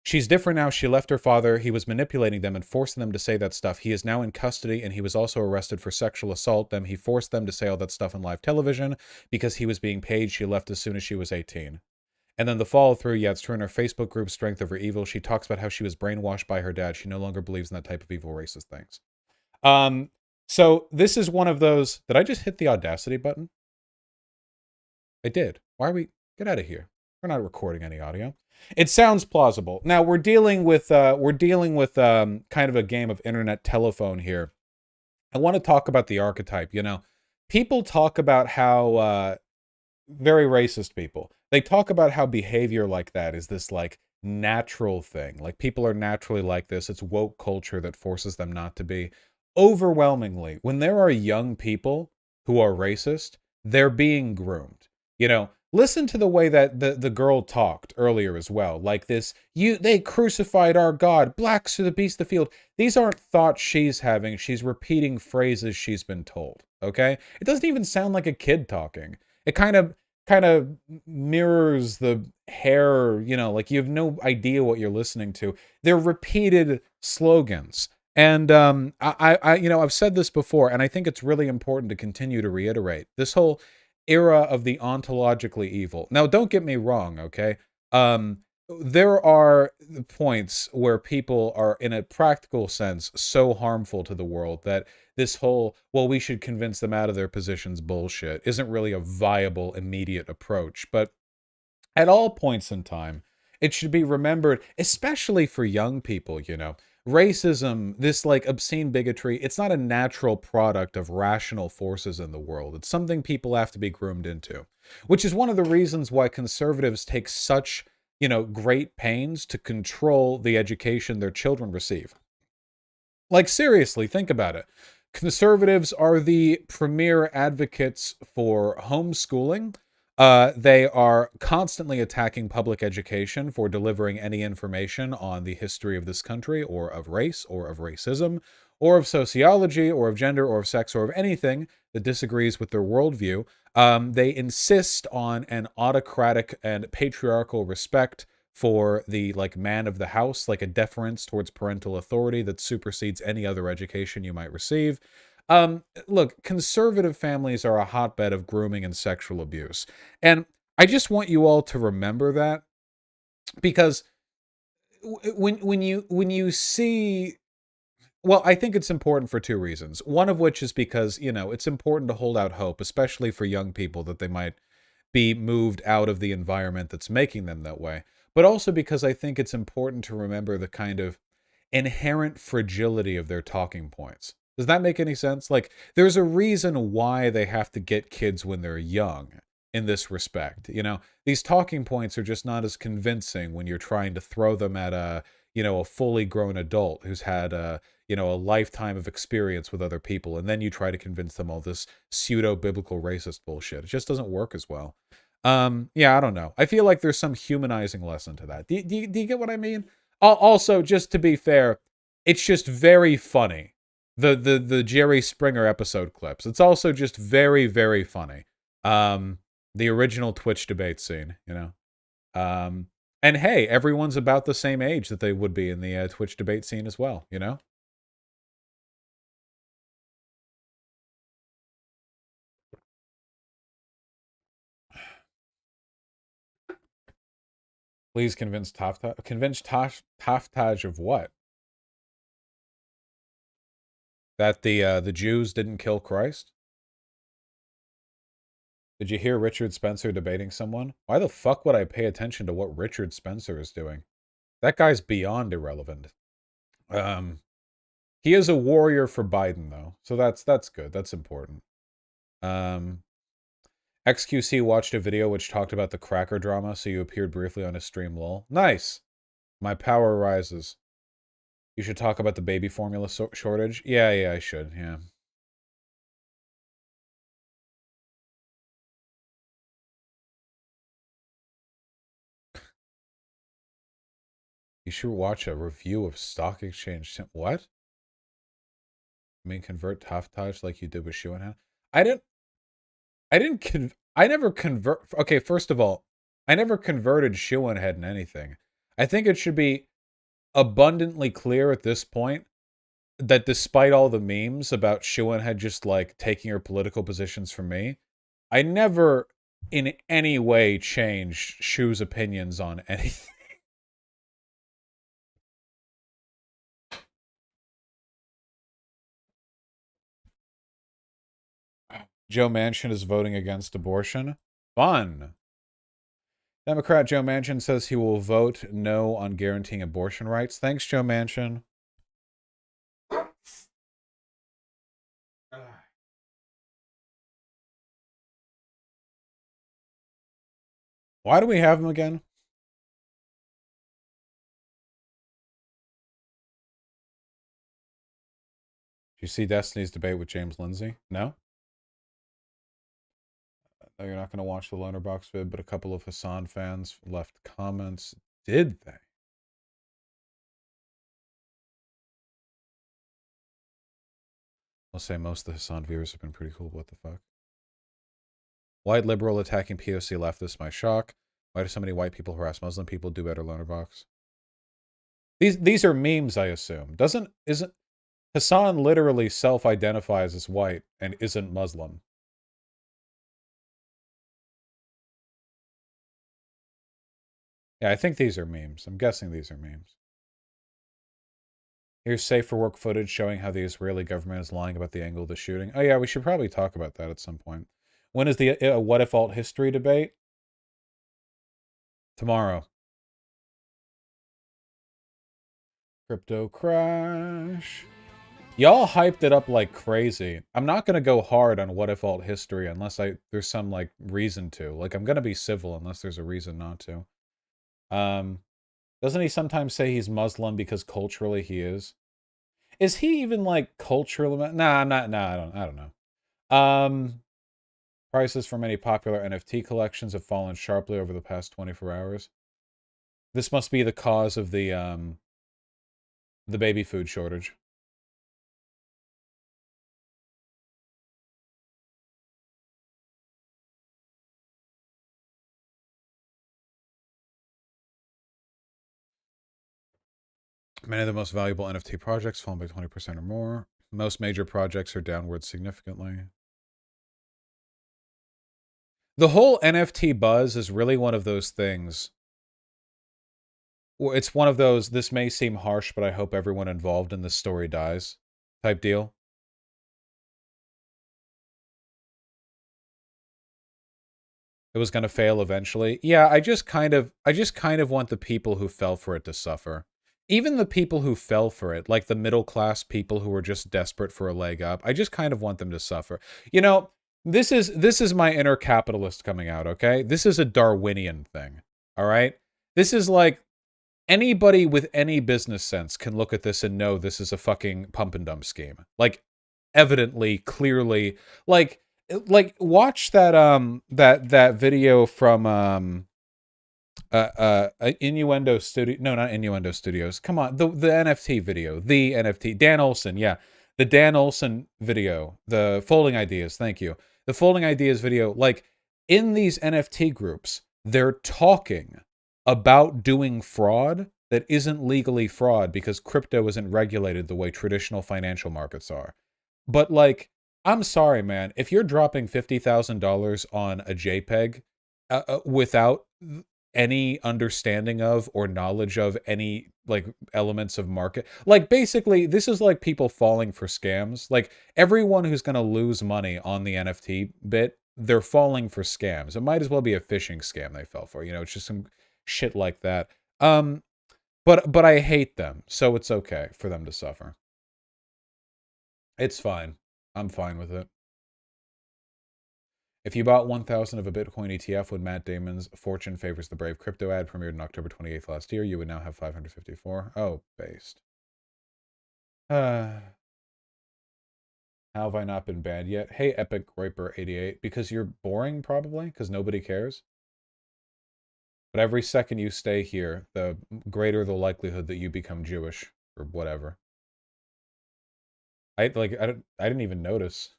she's different now. She left her father. He was manipulating them and forcing them to say that stuff. He is now in custody, and he was also arrested for sexual assault. He forced them to say all that stuff on live television because he was being paid. She left as soon as she was 18. And then the follow-through, yeah, it's true in her Facebook group, Strength Over Evil. She talks about how she was brainwashed by her dad. She no longer believes in that type of evil, racist things. So this is one of those... Did I just hit the Audacity button? I did. Why are we... Get out of here. We're not recording any audio. It sounds plausible. Now we're dealing with kind of a game of internet telephone here. I want to talk about the archetype. You know, people talk about how very racist people. They talk about how behavior like that is this like natural thing. Like people are naturally like this. It's woke culture that forces them not to be. Overwhelmingly, when there are young people who are racist, they're being groomed. You know, listen to the way that the girl talked earlier as well. Like this, they crucified our God, blacks are the beast of the field. These aren't thoughts she's having. She's repeating phrases she's been told, okay? It doesn't even sound like a kid talking. It kind of mirrors the hair, you know, like you have no idea what you're listening to. They're repeated slogans. And I you know, I've said this before, and I think it's really important to continue to reiterate. This whole era of the ontologically evil. Now, don't get me wrong, okay? There are points where people are, in a practical sense, so harmful to the world that this whole, well, we should convince them out of their positions bullshit isn't really a viable, immediate approach. But at all points in time, it should be remembered, especially for young people, you know, racism, this like obscene bigotry, it's not a natural product of rational forces in the world. It's something people have to be groomed into, which is one of the reasons why conservatives take such, you know, great pains to control the education their children receive. Like, seriously, think about it. Conservatives are the premier advocates for homeschooling. They are constantly attacking public education for delivering any information on the history of this country, or of race, or of racism, or of sociology, or of gender, or of sex, or of anything that disagrees with their worldview. They insist on an autocratic and patriarchal respect for the man of the house, like a deference towards parental authority that supersedes any other education you might receive. Look, conservative families are a hotbed of grooming and sexual abuse. And I just want you all to remember that, because when you see, well, I think it's important for two reasons. One of which is because, it's important to hold out hope, especially for young people, that they might be moved out of the environment that's making them that way. But also because I think it's important to remember the kind of inherent fragility of their talking points. Does that make any sense? Like, there's a reason why they have to get kids when they're young in this respect. These talking points are just not as convincing when you're trying to throw them at a fully grown adult who's had a lifetime of experience with other people, and then you try to convince them all this pseudo-biblical racist bullshit. It just doesn't work as well. Yeah, I don't know. I feel like there's some humanizing lesson to that. Do you get what I mean? Also, just to be fair, it's just very funny. The Jerry Springer episode clips. It's also just very, very funny. The original Twitch debate scene, and hey, everyone's about the same age that they would be in the Twitch debate scene as well, Please convince Taftaj of what? That the Jews didn't kill Christ? Did you hear Richard Spencer debating someone? Why the fuck would I pay attention to what Richard Spencer is doing? That guy's beyond irrelevant. He is a warrior for Biden, though, so that's good. That's important. XQC watched a video which talked about the cracker drama, so you appeared briefly on his stream, lol. Nice! My power rises. You should talk about the baby formula shortage. Yeah, I should, yeah. You should watch a review of Stock Exchange. What? I mean, convert Taftaj like you did with Shuanhan? I never convert. Okay, first of all, I never converted Shuanhead in anything. I think it should be abundantly clear at this point that despite all the memes about Shuanhead just taking her political positions from me, I never in any way changed Shu's opinions on anything. Joe Manchin is voting against abortion. Fun. Democrat Joe Manchin says he will vote no on guaranteeing abortion rights. Thanks, Joe Manchin. Why do we have him again? Did you see Destiny's debate with James Lindsay? No? No, you're not going to watch the Loner Box vid, but a couple of Hassan fans left comments. Did they? I'll say most of the Hassan viewers have been pretty cool. What the fuck? White liberal attacking POC leftist, my shock. Why do so many white people harass Muslim people? Do better, Loner Box. These are memes, I assume. Isn't Hassan literally self-identifies as white and isn't Muslim? Yeah, I think these are memes. I'm guessing these are memes. Here's safe for work footage showing how the Israeli government is lying about the angle of the shooting. Oh yeah, we should probably talk about that at some point. When is the what if alt history debate? Tomorrow. Crypto crash. Y'all hyped it up like crazy. I'm not going to go hard on what if alt history unless there's some reason to. I'm going to be civil unless there's a reason not to. Doesn't he sometimes say he's Muslim because culturally he is? Is he even like cultural? Nah, I'm not. Nah, I don't know. Prices for many popular NFT collections have fallen sharply over the past 24 hours. This must be the cause of the baby food shortage. Many of the most valuable NFT projects fallen by 20% or more. Most major projects are downward significantly. The whole NFT buzz is really one of those things. It's one of those, this may seem harsh, but I hope everyone involved in this story dies type deal. It was going to fail eventually. Yeah, I just kind of want the people who fell for it to suffer. Even the people who fell for it, like the middle class people who were just desperate for a leg up, I just kind of want them to suffer. You know, this is my inner capitalist coming out, okay? This is a Darwinian thing, all right? This is like anybody with any business sense can look at this and know this is a fucking pump and dump scheme. Like evidently, clearly, like watch that that video from Innuendo Studio. No, not Innuendo Studios. Come on, the NFT video, the NFT Dan Olson, yeah, the Dan Olson video, the Folding Ideas. Thank you, the Folding Ideas video. Like in these NFT groups, they're talking about doing fraud that isn't legally fraud because crypto isn't regulated the way traditional financial markets are. But like, I'm sorry, man. If you're dropping $50,000 on a JPEG without any understanding of or knowledge of any like elements of market, like basically this is like people falling for scams. Like everyone who's going to lose money on the NFT bit, they're falling for scams. It might as well be a phishing scam they fell for. You know, it's just some shit like that. But I hate them, so it's okay for them to suffer. It's fine. I'm fine with it. If you bought 1,000 of a Bitcoin ETF when Matt Damon's Fortune Favors the Brave crypto ad premiered on October 28th last year, you would now have 554. Oh, based. How have I not been banned yet? Hey, Epic Groiper 88. Because you're boring, probably? Because nobody cares? But every second you stay here, the greater the likelihood that you become Jewish or whatever. I didn't even notice.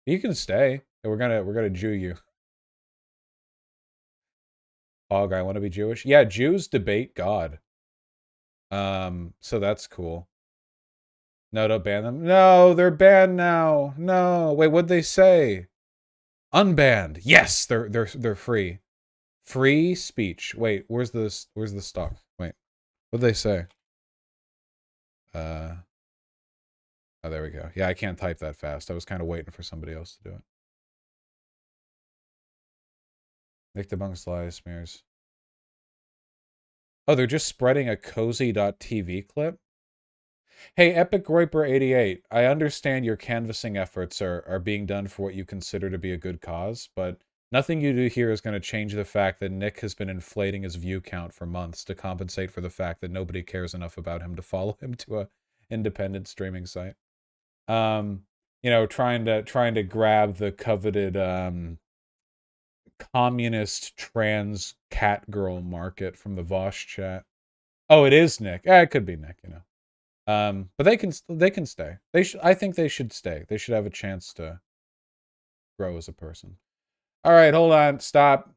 You can stay. We're gonna Jew you. Hog, I want to be Jewish. Yeah, Jews debate God. So that's cool. No, don't ban them. No, they're banned now. No, wait, what'd they say? Unbanned. Yes, they're free. Free speech. Wait, where's the stock? Wait, what'd they say? Oh, there we go. Yeah, I can't type that fast. I was kind of waiting for somebody else to do it. Nick the Bung's lies smears. Oh, they're just spreading a cozy.tv clip? Hey, Epic Groiper 88, I understand your canvassing efforts are being done for what you consider to be a good cause, but nothing you do here is going to change the fact that Nick has been inflating his view count for months to compensate for the fact that nobody cares enough about him to follow him to a independent streaming site. You know, trying to grab the coveted communist trans cat girl market from the Vosh chat. Oh, it is Nick. It could be Nick, you know. But they can stay. I think they should stay. They should have a chance to grow as a person. All right, hold on. Stop.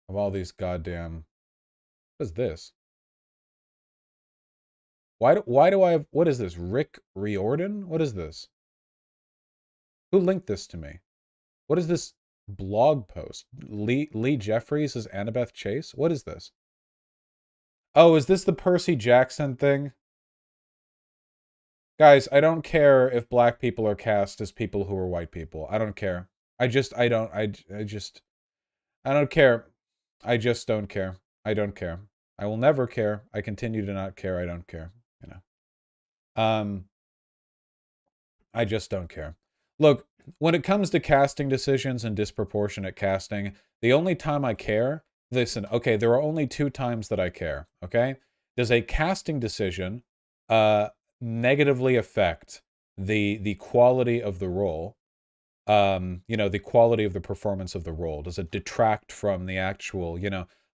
Of all these goddamn... What is this? Why do I have... What is this? Rick Riordan? What is this? Who linked this to me? What is this blog post? Lee Jeffries is Annabeth Chase? What is this? Oh, is this the Percy Jackson thing? Guys, I don't care if black people are cast as people who are white people. I don't care. I don't care. I just don't care. I don't care. I will never care. I continue to not care. I don't care. You know. I just don't care. Look, when it comes to casting decisions and disproportionate casting, the only time I care, listen, okay, there are only 2 times that I care, okay? Does a casting decision negatively affect the quality of the role? The quality of the performance of the role? Does it detract from the actual,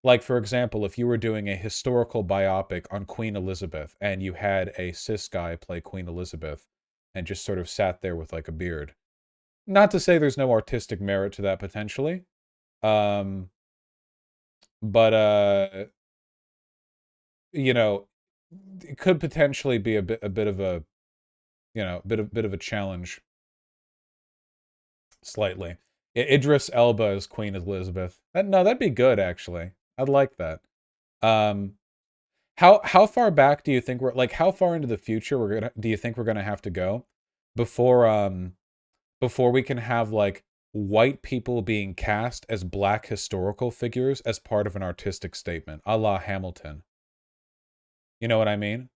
like, for example, if you were doing a historical biopic on Queen Elizabeth and you had a cis guy play Queen Elizabeth and just sort of sat there with like a beard. Not to say there's no artistic merit to that potentially. Um, but it could potentially be a bit of a, bit of a challenge slightly. Idris Elba as Queen Elizabeth. That'd be good actually. I'd like that. Um, how far back do you think we're like? How far into the future do you think we're gonna have to go before we can have like white people being cast as black historical figures as part of an artistic statement, a la Hamilton? You know what I mean?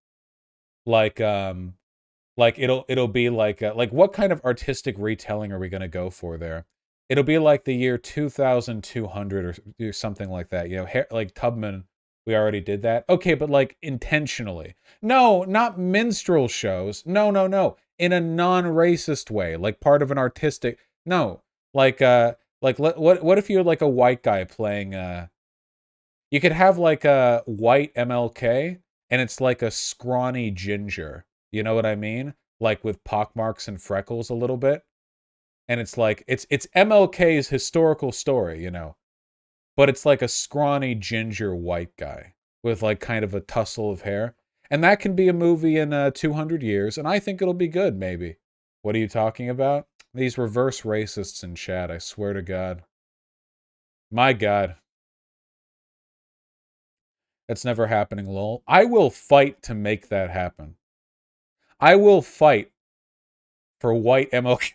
Like it'll be like what kind of artistic retelling are we gonna go for there? It'll be like the year 2200 or something like that. Like Tubman, we already did that. Okay, but like intentionally. No, not minstrel shows. No, no, no. In a non-racist way, like part of an artistic. No, what if you had like a white guy playing you could have like a white MLK and it's like a scrawny ginger. You know what I mean? Like with pockmarks and freckles a little bit. And it's like it's MLK's historical story, but it's like a scrawny ginger white guy with like kind of a tussle of hair. And that can be a movie in 200 years, and I think it'll be good, maybe. What are you talking about? These reverse racists in chat, I swear to God. My God. That's never happening, lol. I will fight to make that happen. I will fight for white MLK.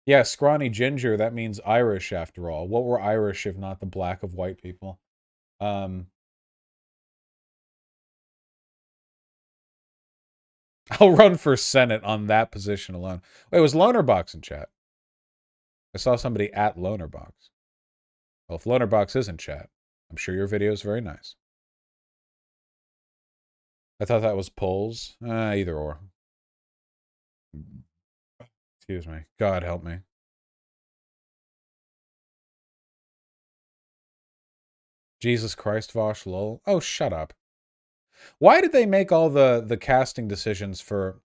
Yeah, scrawny ginger, that means Irish after all. What were Irish if not the black of white people? I'll run for Senate on that position alone. Wait, was Lonerbox in chat? I saw somebody at Lonerbox. Well, if Lonerbox is in chat, I'm sure your video is very nice. I thought that was polls. Either or. Excuse me. God help me. Jesus Christ, Vosh, lol. Oh, shut up. Why did they make all the casting decisions for...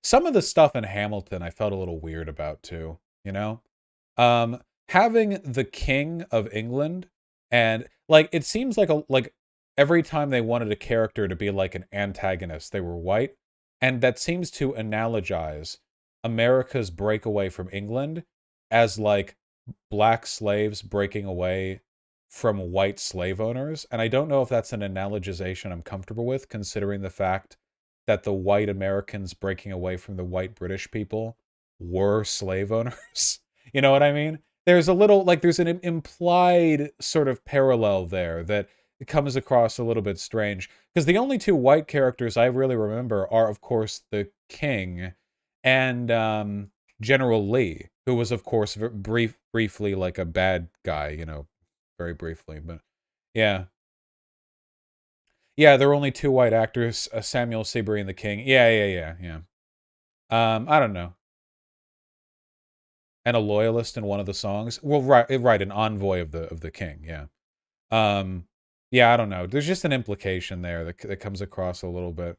Some of the stuff in Hamilton I felt a little weird about, too. Having the King of England, and, like, it seems like every time they wanted a character to be like an antagonist, they were white. And that seems to analogize America's breakaway from England as like black slaves breaking away from white slave owners. And I don't know if that's an analogization I'm comfortable with, considering the fact that the white Americans breaking away from the white British people were slave owners. You know what I mean? There's a little, like, there's an implied sort of parallel there that it comes across a little bit strange. Because the only 2 white characters I really remember are, of course, the King and General Lee, who was, of course, briefly like a bad guy, very briefly. But yeah. Yeah, there were only 2 white actors, Samuel Seabury and the King. Yeah. I don't know. And a loyalist in one of the songs. Well, right, an envoy of the King, yeah. Yeah, I don't know. There's just an implication there that comes across a little bit.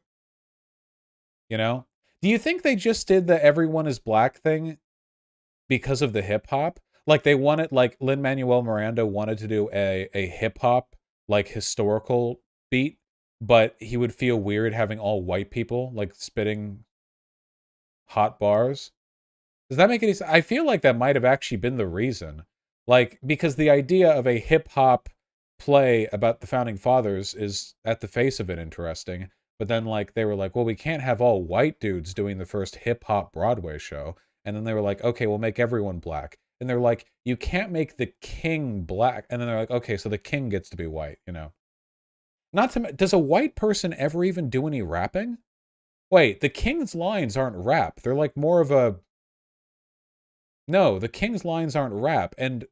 Do you think they just did the everyone is black thing because of the hip hop? Like they wanted, like Lin-Manuel Miranda wanted to do a hip hop like historical beat, but he would feel weird having all white people like spitting hot bars. Does that make any sense? I feel like that might have actually been the reason. Like, because the idea of a hip-hop play about the Founding Fathers is, at the face of it, interesting. But then, like, they were like, well, we can't have all white dudes doing the first hip-hop Broadway show. And then they were like, okay, we'll make everyone black. And they're like, you can't make the king black. And then they're like, okay, so the king gets to be white, Not to... Does a white person ever even do any rapping? Wait, the King's lines aren't rap. They're like more of a... No, the King's lines aren't rap. And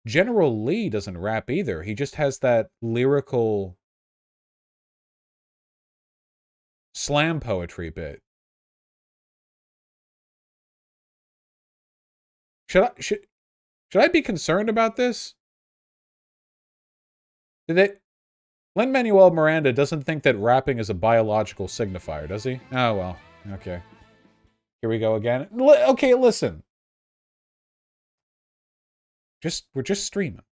General Lee doesn't rap either. He just has that lyrical slam poetry bit. Should I be concerned about this? Lin-Manuel Miranda doesn't think that rapping is a biological signifier, does he? Oh, well. Okay. Here we go again. Okay, listen. We're just streaming.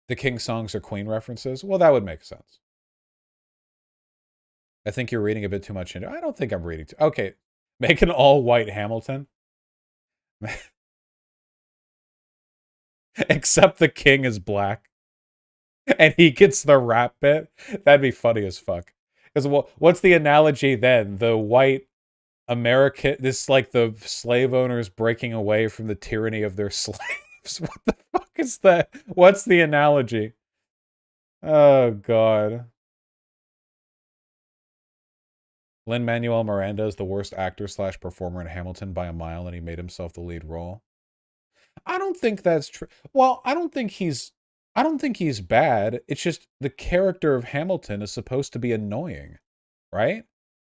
The King songs are Queen references? Well, that would make sense. I think you're reading a bit too much into it. I don't think I'm reading too... Okay. Make an all-white Hamilton. Except the King is black. And he gets the rap bit. That'd be funny as fuck. Because what's the analogy then? The white American... This like the slave owners breaking away from the tyranny of their slaves. What the fuck is that? What's the analogy? Oh, God. Lin-Manuel Miranda is the worst actor / performer in Hamilton by a mile, and he made himself the lead role. I don't think that's true. Well, I don't think he's bad. It's just the character of Hamilton is supposed to be annoying, right?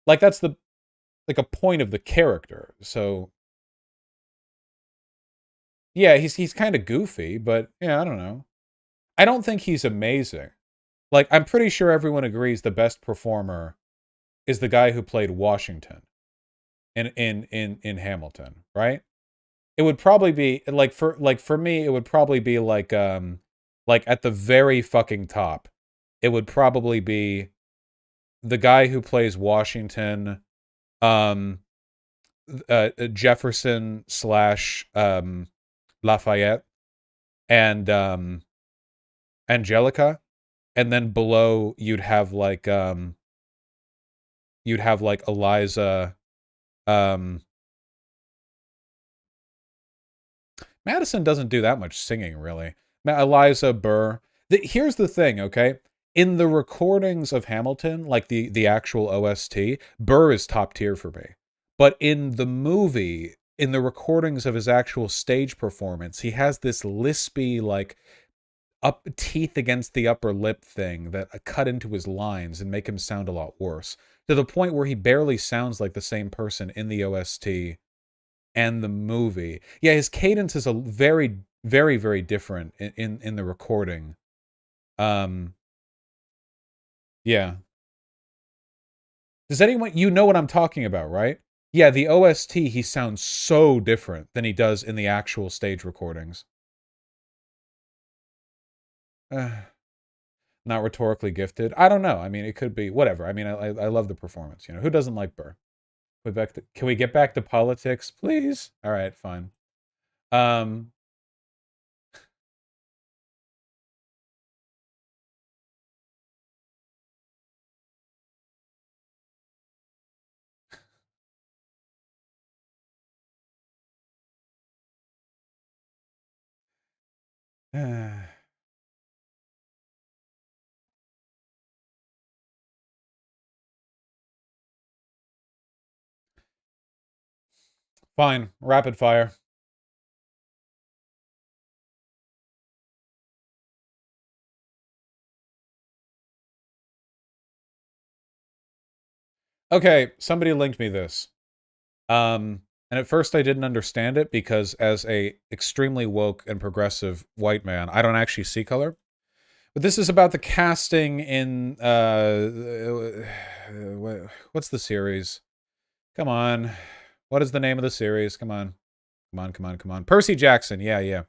Like that's like a point of the character. So yeah, he's kind of goofy, but yeah, I don't know. I don't think he's amazing. Like I'm pretty sure everyone agrees the best performer is the guy who played Washington in Hamilton, right? It would probably be like for me, it would probably be like at the very fucking top. It would probably be the guy who plays Washington, Jefferson / Lafayette, and Angelica, and then below you'd have like Eliza. Madison doesn't do that much singing, really. Eliza Burr. Here's the thing, okay? In the recordings of Hamilton, like the actual OST, Burr is top tier for me. But in the movie, in the recordings of his actual stage performance, he has this lispy, like, up teeth against the upper lip thing that cut into his lines and make him sound a lot worse. To the point where he barely sounds like the same person in the OST and the movie. Yeah, his cadence is a very, very, very different in the recording. Yeah. Does anyone... You know what I'm talking about, right? Yeah, the OST, he sounds so different than he does in the actual stage recordings. Not rhetorically gifted. I don't know. I mean, it could be whatever. I mean, I love the performance. You know, who doesn't like Burr? Can we get back to politics, please? All right, fine. Fine. Rapid fire. Okay, somebody linked me this. And at first I didn't understand it because as a extremely woke and progressive white man, I don't actually see color. But this is about the casting in what's the series? Come on. What is the name of the series? Come on. Come on. Percy Jackson. Yeah.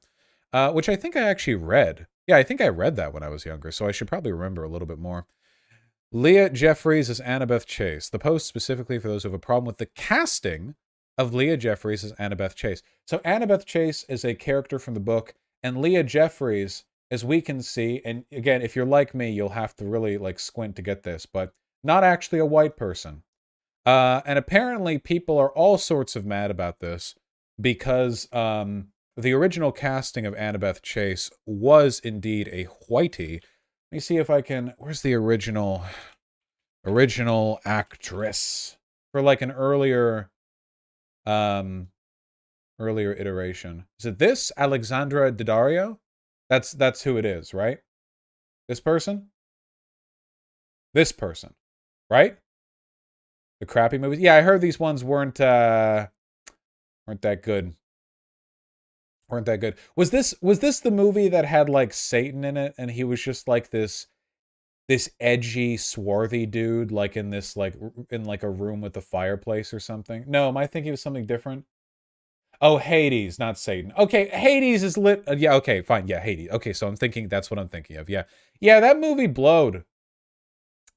Which I think I actually read. Yeah, I think I read that when I was younger, so I should probably remember a little bit more. Leah Jeffries as Annabeth Chase. The post specifically for those who have a problem with the casting of Leah Jeffries as Annabeth Chase. So Annabeth Chase is a character from the book, and Leah Jeffries, as we can see, and again, if you're like me, you'll have to really like squint to get this, but not actually a white person. And apparently people are all sorts of mad about this because the original casting of Annabeth Chase was indeed a whitey. me see if I can... Where's the original actress? For like an earlier iteration. Is it this? Alexandra Daddario? That's who it is, right? This person? This person, right? The crappy movies. Yeah, I heard these ones weren't that good. Weren't that good. Was this the movie that had like Satan in it, and he was just like this edgy, swarthy dude, like in this in a room with a fireplace or something? No, am I thinking of something different? Oh, Hades, not Satan. Okay, Hades is lit. Yeah, okay, fine. Yeah, Hades. Okay, so I'm thinking that's what I'm thinking of. Yeah, yeah, that movie blowed.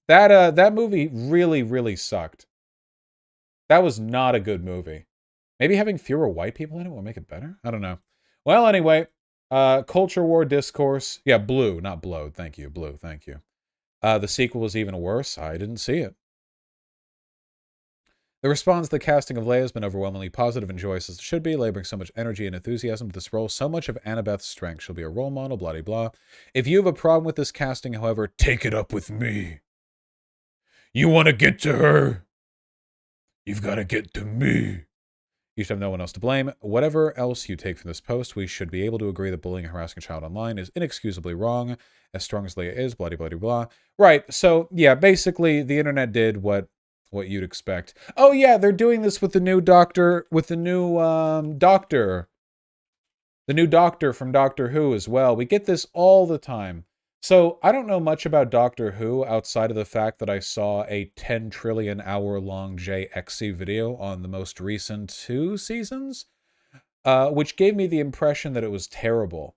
That movie really, really sucked. That was not a good movie. Maybe having fewer white people in it will make it better? I don't know. Well, anyway, culture war discourse. Yeah, Blue, not Blowed. Thank you, Blue. Thank you. The sequel was even worse. I didn't see it. The response to the casting of Leia has been overwhelmingly positive and joyous as it should be, laboring so much energy and enthusiasm to this role. So much of Annabeth's strength. She'll be a role model, blah, blah, blah. If you have a problem with this casting, however, take it up with me. You want to get to her? You've got to get to me. You should have no one else to blame. Whatever else you take from this post, we should be able to agree that bullying and harassing a child online is inexcusably wrong, as strong as Leia is, blah, blah, blah, blah. Right, so, yeah, basically, the internet did what you'd expect. Oh, yeah, they're doing this with the new doctor, the new doctor from Doctor Who as well. We get this all the time. So, I don't know much about Doctor Who outside of the fact that I saw a 10 trillion hour-long JXC video on the most recent 2 seasons, which gave me the impression that it was terrible.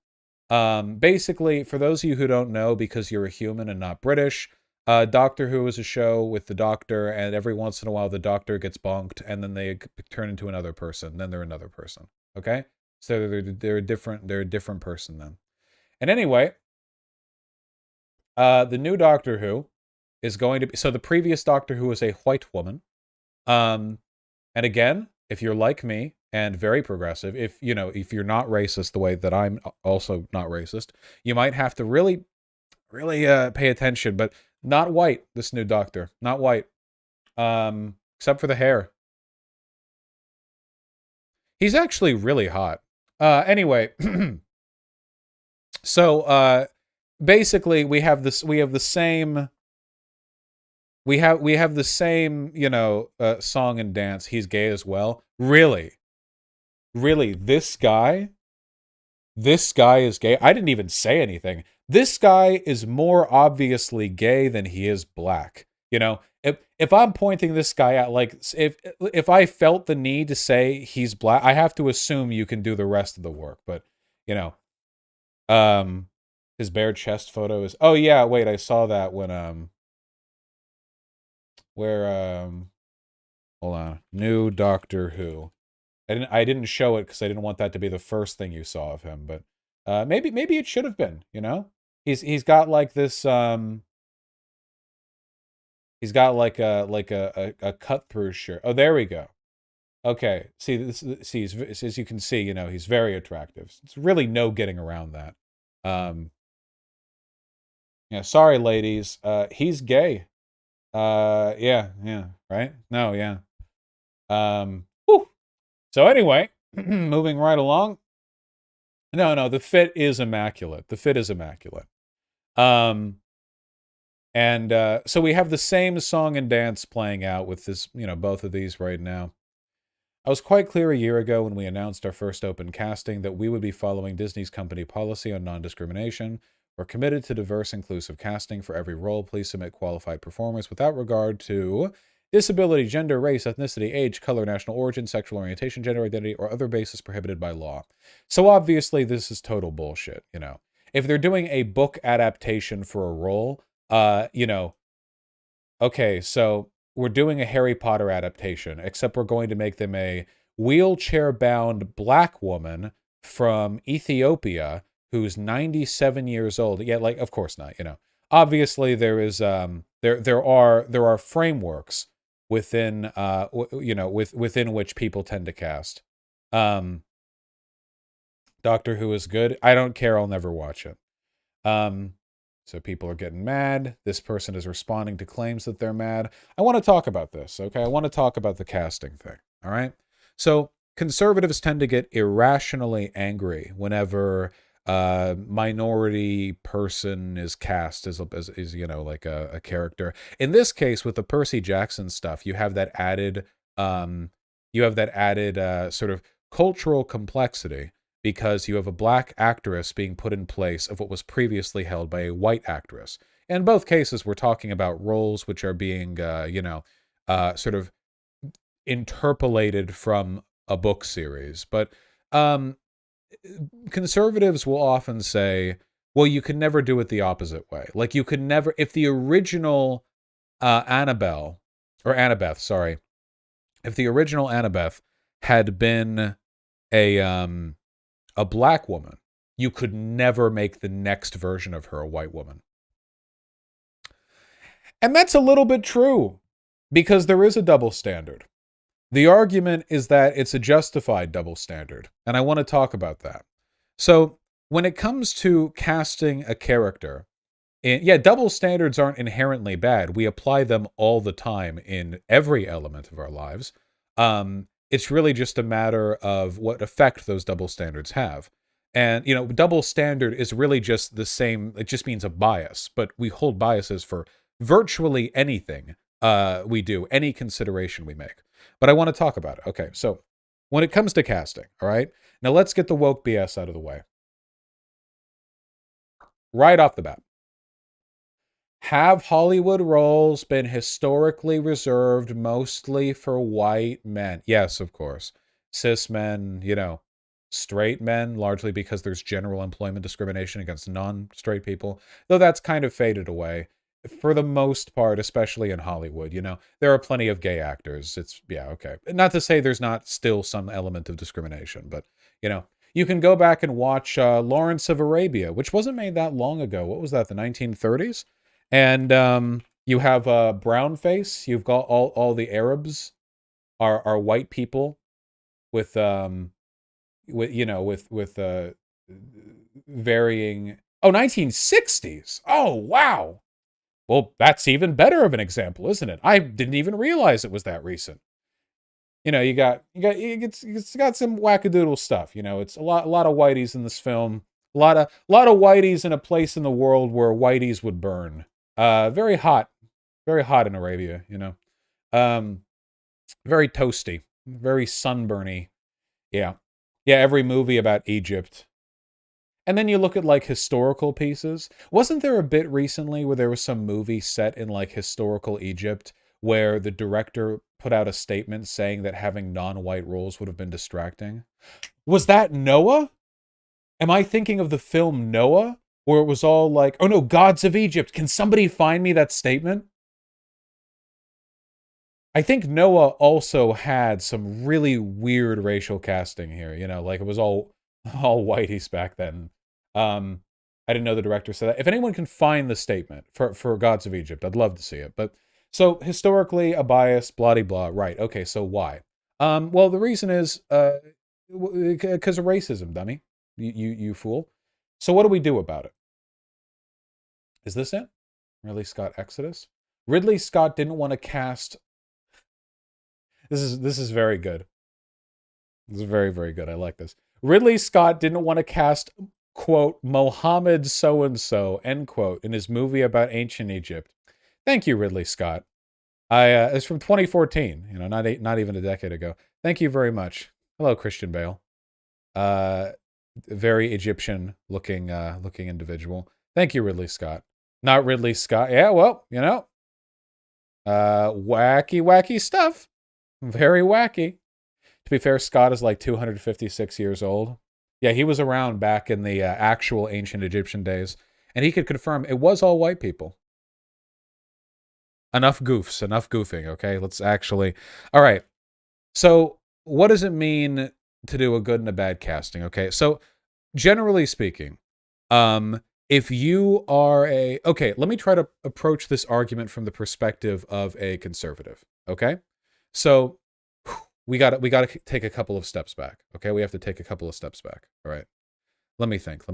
Basically, for those of you who don't know, because you're a human and not British, Doctor Who is a show with the Doctor, and every once in a while the Doctor gets bonked, and then they turn into another person. Then they're another person. Okay? So they're a different person then. And anyway... the new Doctor Who is going to be... So the previous Doctor Who was a white woman. And again, if you're like me and very progressive, if you're not racist the way that I'm also not racist, you might have to really, really pay attention. But not white, this new Doctor. Not white. Except for the hair. He's actually really hot. Anyway. So, basically, we have the same, song and dance. He's gay as well. Really, this guy is gay. I didn't even say anything. This guy is more obviously gay than he is black. If I'm pointing this guy out, like if I felt the need to say he's black, I have to assume you can do the rest of the work. But his bare chest photo is... Oh, yeah, wait, I saw that when, hold on. New Doctor Who. I didn't show it because I didn't want that to be the first thing you saw of him, but, maybe it should have been, He's got like this, he's got like a cut-through shirt. Oh, there we go. Okay, see, as you can see, he's very attractive. It's really no getting around that. Yeah, sorry, ladies. He's gay. Yeah, right? No, yeah. Whew. So anyway, moving right along. No, the fit is immaculate. The fit is immaculate. And so we have the same song and dance playing out with this, both of these right now. I was quite clear a year ago when we announced our first open casting that we would be following Disney's company policy on non-discrimination. We're committed to diverse, inclusive casting for every role. Please submit qualified performers without regard to disability, gender, race, ethnicity, age, color, national origin, sexual orientation, gender identity, or other basis prohibited by law. So obviously this is total bullshit, If they're doing a book adaptation for a role, okay, so we're doing a Harry Potter adaptation, except we're going to make them a wheelchair-bound black woman from Ethiopia who's 97 years old. Yeah, like, of course not, Obviously, there is there are frameworks within within which people tend to cast. Doctor Who is good. I don't care. I'll never watch it. So people are getting mad. This person is responding to claims that they're mad. I want to talk about this, okay? I want to talk about the casting thing, all right? So conservatives tend to get irrationally angry whenever a minority person is cast as you know, like a character. In this case, with the Percy Jackson stuff, you have that added sort of cultural complexity, because you have a black actress being put in place of what was previously held by a white actress. In both cases, we're talking about roles which are being, sort of interpolated from a book series. But conservatives will often say, well, you can never do it the opposite way. Like, you could never, if the original Annabeth, if the original Annabeth had been a black woman, you could never make the next version of her a white woman. And that's a little bit true, because there is a double standard. The argument is that it's a justified double standard, and I want to talk about that. So, when it comes to casting a character, double standards aren't inherently bad. We apply them all the time in every element of our lives. It's really just a matter of what effect those double standards have. And, you know, double standard is really just the same. It just means a bias, but we hold biases for virtually anything we do, any consideration we make. But I want to talk about it. Okay, so when it comes to casting, all right? Now let's get the woke BS out of the way. Right off the bat. Have Hollywood roles been historically reserved mostly for white men? Yes, of course. Cis men, you know, straight men, largely because there's general employment discrimination against non-straight people, though that's kind of faded away. For the most part, especially in Hollywood, you know, there are plenty of gay actors. It's, yeah, okay. Not to say there's not still some element of discrimination, but, you know, you can go back and watch Lawrence of Arabia, which wasn't made that long ago. What was that, the 1930s? And you have brown face. You've got all the Arabs are white people with varying. Oh, 1960s. Oh, wow. Well, that's even better of an example, isn't it? I didn't even realize it was that recent. You know, it's got some wackadoodle stuff. You know, it's a lot of whiteys in this film. A lot of whiteys in a place in the world where whiteys would burn. Very hot in Arabia. You know, very toasty, very sunburny. Yeah. Every movie about Egypt. And then you look at, like, historical pieces. Wasn't there a bit recently where there was some movie set in, like, historical Egypt where the director put out a statement saying that having non-white roles would have been distracting? Was that Noah? Am I thinking of the film Noah? Where it was all like, oh no, Gods of Egypt. Can somebody find me that statement? I think Noah also had some really weird racial casting here. You know, like, it was all whiteys back then. I didn't know the director said that. If anyone can find the statement for Gods of Egypt, I'd love to see it. But so historically a bias, blah de blah. Right. Okay. So why? Well, the reason is because of racism, dummy. You fool. So what do we do about it? Is this it? Ridley Scott Exodus? Ridley Scott didn't want to cast. This is very good. This is very, very good. I like this. Ridley Scott didn't want to cast, quote, Mohammed so-and-so, end quote, in his movie about ancient Egypt. Thank you, Ridley Scott. It's from 2014, you know, not even a decade ago. Thank you very much. Hello, Christian Bale. Very Egyptian looking individual. Thank you, Ridley Scott. Not Ridley Scott. Yeah, well, you know, wacky stuff. Very wacky. To be fair, Scott is like 256 years old. Yeah, he was around back in the actual ancient Egyptian days, and he could confirm it was all white people. Enough goofing, okay? Let's actually... All right. So, what does it mean to do a good and a bad casting, okay? So, generally speaking, if you are a... Okay, let me try to approach this argument from the perspective of a conservative, okay? So, we got to take a couple of steps back, okay? We have to take a couple of steps back, all right? Let me think.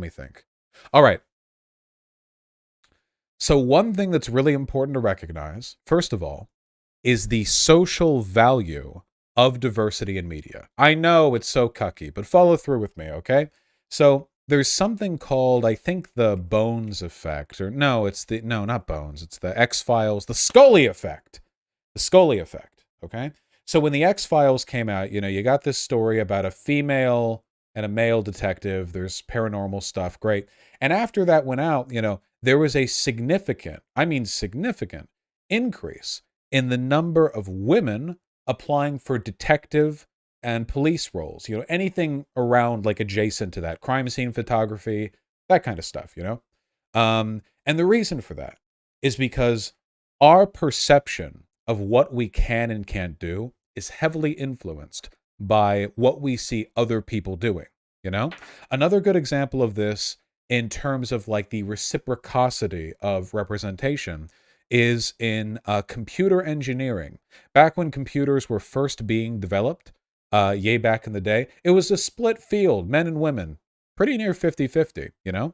All right. So one thing that's really important to recognize, first of all, is the social value of diversity in media. I know it's so cucky, but follow through with me, okay? So there's something called, I think, the Bones effect, or no, not Bones, it's the X-Files, the Scully effect. The Scully effect, okay? So when the X-Files came out, you got this story about a female and a male detective. There's paranormal stuff, great. And after that went out, there was a significant, I mean significant, increase in the number of women applying for detective and police roles. Anything around like adjacent to that, crime scene photography, that kind of stuff. And the reason for that is because our perception of what we can and can't do is heavily influenced by what we see other people doing. Another good example of this in terms of like the reciprocity of representation is in computer engineering. Back when computers were first being developed, yay back in the day, it was a split field, men and women, pretty near 50-50,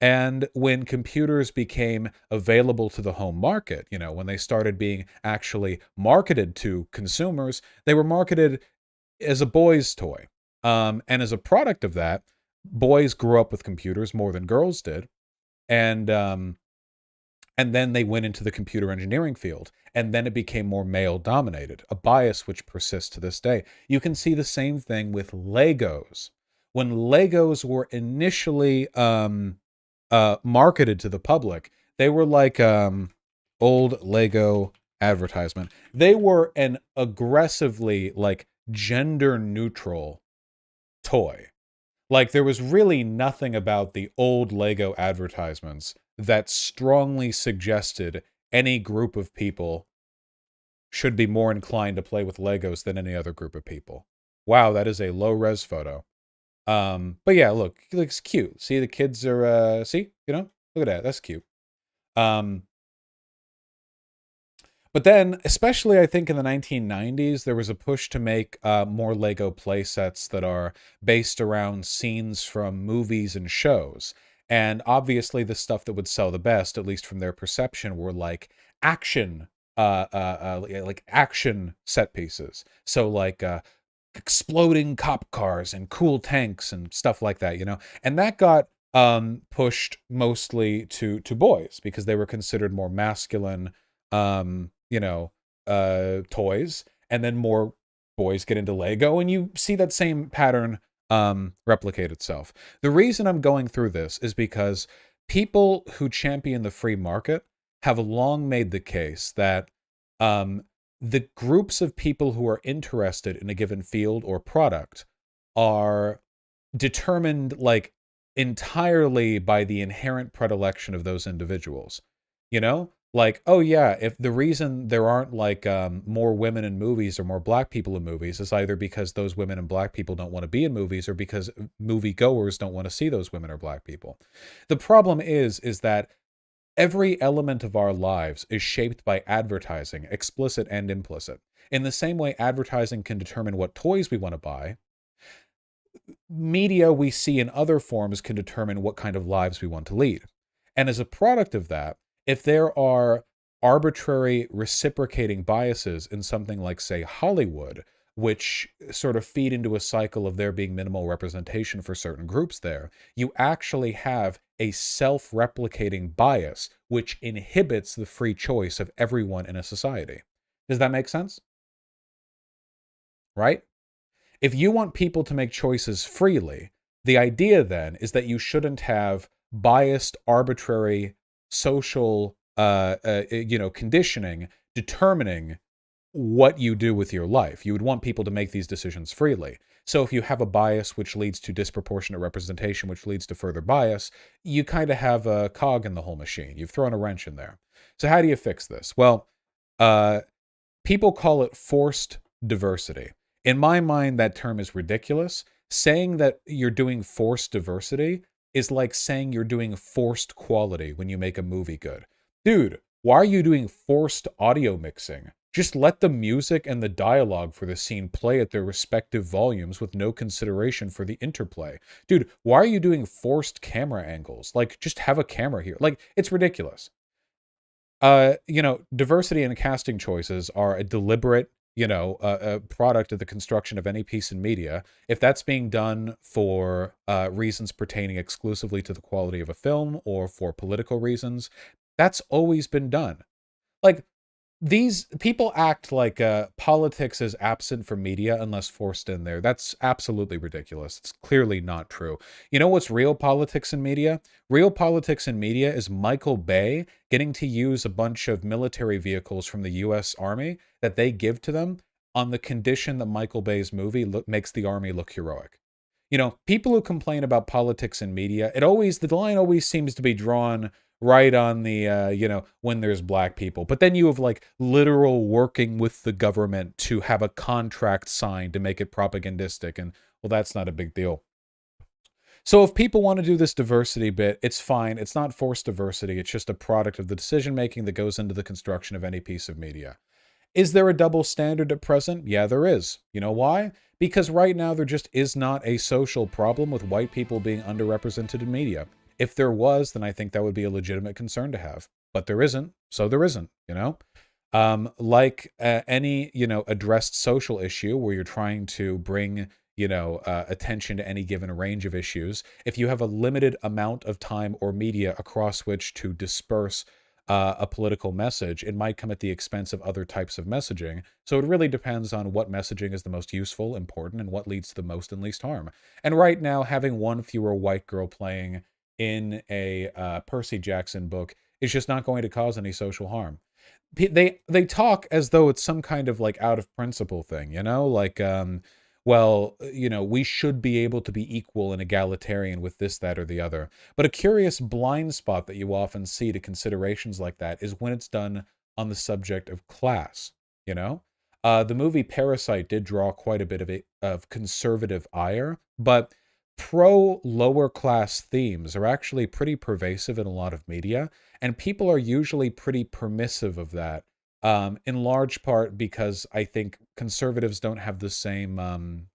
And when computers became available to the home market, when they started being actually marketed to consumers, they were marketed as a boy's toy. And as a product of that, boys grew up with computers more than girls did. And then they went into the computer engineering field. And then it became more male dominated, a bias which persists to this day. You can see the same thing with Legos. When Legos were initially marketed to the public, they were like old Lego advertisement. They were an aggressively like gender neutral toy. Like there was really nothing about the old Lego advertisements that strongly suggested any group of people should be more inclined to play with Legos than any other group of people. Wow, that is a low res photo. But yeah, look, it looks cute. See, the kids are look at that. That's cute. But then, especially I think in the 1990s, there was a push to make more Lego playsets that are based around scenes from movies and shows. And obviously the stuff that would sell the best, at least from their perception, were like action, like action set pieces. So like exploding cop cars and cool tanks and stuff like that, And that got pushed mostly to boys because they were considered more masculine toys, and then more boys get into Lego, and you see that same pattern replicate itself. The reason I'm going through this is because people who champion the free market have long made the case that the groups of people who are interested in a given field or product are determined like entirely by the inherent predilection of those individuals. Like, oh yeah, if the reason there aren't like more women in movies or more black people in movies is either because those women and black people don't want to be in movies or because movie goers don't want to see those women or black people. The problem is that every element of our lives is shaped by advertising, explicit and implicit. In the same way advertising can determine what toys we want to buy, media we see in other forms can determine what kind of lives we want to lead. And as a product of that, if there are arbitrary reciprocating biases in something like, say, Hollywood, which sort of feed into a cycle of there being minimal representation for certain groups there, you actually have a self-replicating bias which inhibits the free choice of everyone in a society. Does that make sense? Right? If you want people to make choices freely, the idea then is that you shouldn't have biased, arbitrary social conditioning determining what you do with your life. You would want people to make these decisions freely. So if you have a bias which leads to disproportionate representation, which leads to further bias, you kind of have a cog in the whole machine. You've thrown a wrench in there. So how do you fix this? Well, people call it forced diversity. In my mind, that term is ridiculous. Saying that you're doing forced diversity is like saying you're doing forced quality when you make a movie good. Dude, why are you doing forced audio mixing? Just let the music and the dialogue for the scene play at their respective volumes with no consideration for the interplay. Dude, why are you doing forced camera angles? Like, just have a camera here. Like, it's ridiculous. You know, diversity in casting choices are a deliberate, you know, a product of the construction of any piece in media. If that's being done for reasons pertaining exclusively to the quality of a film or for political reasons, that's always been done. Like, these people act like politics is absent from media unless forced in there. That's absolutely ridiculous. It's clearly not true. You know what's real politics in media? Real politics in media is Michael Bay getting to use a bunch of military vehicles from the US Army that they give to them on the condition that Michael Bay's movie makes the army look heroic. You know, people who complain about politics in media, the line always seems to be drawn right on the you know, when there's black people, but then you have like literal working with the government to have a contract signed to make it propagandistic, and well, that's not a big deal. So if people want to do this diversity bit, it's fine. It's not forced diversity. It's just a product of the decision making that goes into the construction of any piece of media. Is there a double standard at present? Yeah, there is. You know why? Because right now there just is not a social problem with white people being underrepresented in media. If there was, then I think that would be a legitimate concern to have. But there isn't, so there isn't, you know? Like any, you know, addressed social issue where you're trying to bring, you know, attention to any given range of issues, if you have a limited amount of time or media across which to disperse a political message, it might come at the expense of other types of messaging. So it really depends on what messaging is the most useful, important, and what leads to the most and least harm. And right now, having one fewer white girl playing in a Percy Jackson book is just not going to cause any social harm. They talk as though it's some kind of like out of principle thing, you know, like well, you know, we should be able to be equal and egalitarian with this, that, or the other. But a curious blind spot that you often see to considerations like that is when it's done on the subject of class, you know? The movie Parasite did draw quite a bit of conservative ire, but pro lower class themes are actually pretty pervasive in a lot of media, and people are usually pretty permissive of that. In large part because I think conservatives don't have the same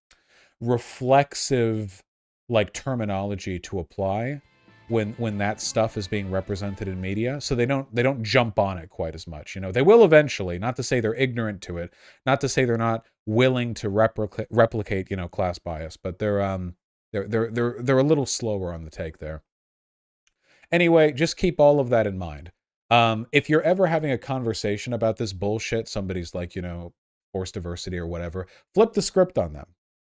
reflexive like terminology to apply when that stuff is being represented in media, so they don't jump on it quite as much. You know, they will eventually. Not to say they're ignorant to it, not to say they're not willing to replicate, you know, class bias, but they're a little slower on the take there. Anyway, just keep all of that in mind. If you're ever having a conversation about this bullshit, somebody's like, you know, forced diversity or whatever, flip the script on them.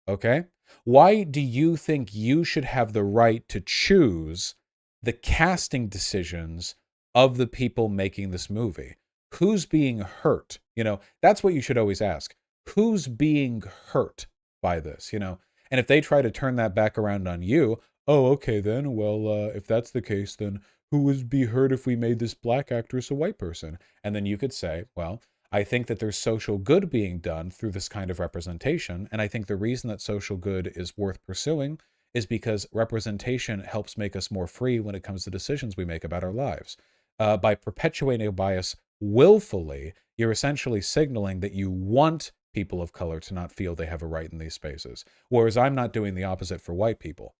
Okay? Why do you think you should have the right to choose the casting decisions of the people making this movie? Who's being hurt? You know, that's what you should always ask. Who's being hurt by this? You know, and if they try to turn that back around on you, oh, okay, then, well, if that's the case, then who would be hurt if we made this black actress a white person? And then you could say, well, I think that there's social good being done through this kind of representation. And I think the reason that social good is worth pursuing is because representation helps make us more free when it comes to decisions we make about our lives. By perpetuating a bias willfully, you're essentially signaling that you want people of color to not feel they have a right in these spaces. Whereas I'm not doing the opposite for white people.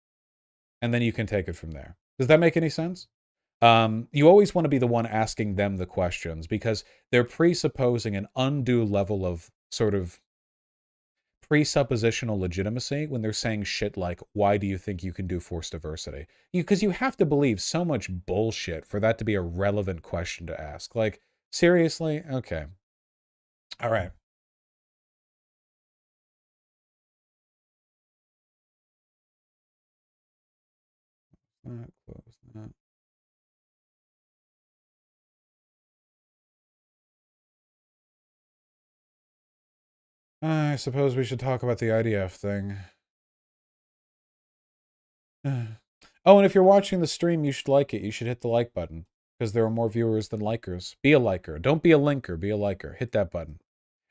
And then you can take it from there. Does that make any sense? You always want to be the one asking them the questions because they're presupposing an undue level of sort of presuppositional legitimacy when they're saying shit like, why do you think you can do forced diversity? Because you have to believe so much bullshit for that to be a relevant question to ask. Like, seriously? Okay. All right. Close that. I suppose we should talk about the IDF thing. Oh, and if you're watching the stream, you should like it. You should hit the like button because there are more viewers than likers. Be a liker. Don't be a linker. Be a liker. Hit that button.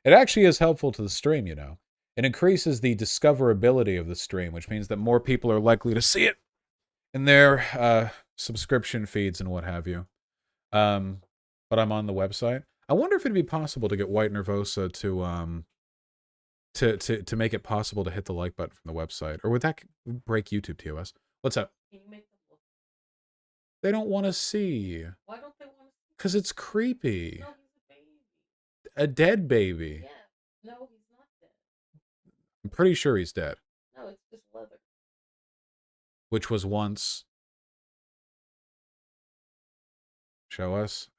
It actually is helpful to the stream, you know. It increases the discoverability of the stream, which means that more people are likely to see it in their subscription feeds and what have you. But I'm on the website. I wonder if it'd be possible to get White Nervosa to make it possible to hit the like button from the website, or would that break YouTube TOS? What's up? They don't want to see. Why don't they want to see? Because it's creepy. No, he's a baby. A dead baby. Yeah. No, he's not dead. I'm pretty sure he's dead. No, it's just leather. Which was once... Show us.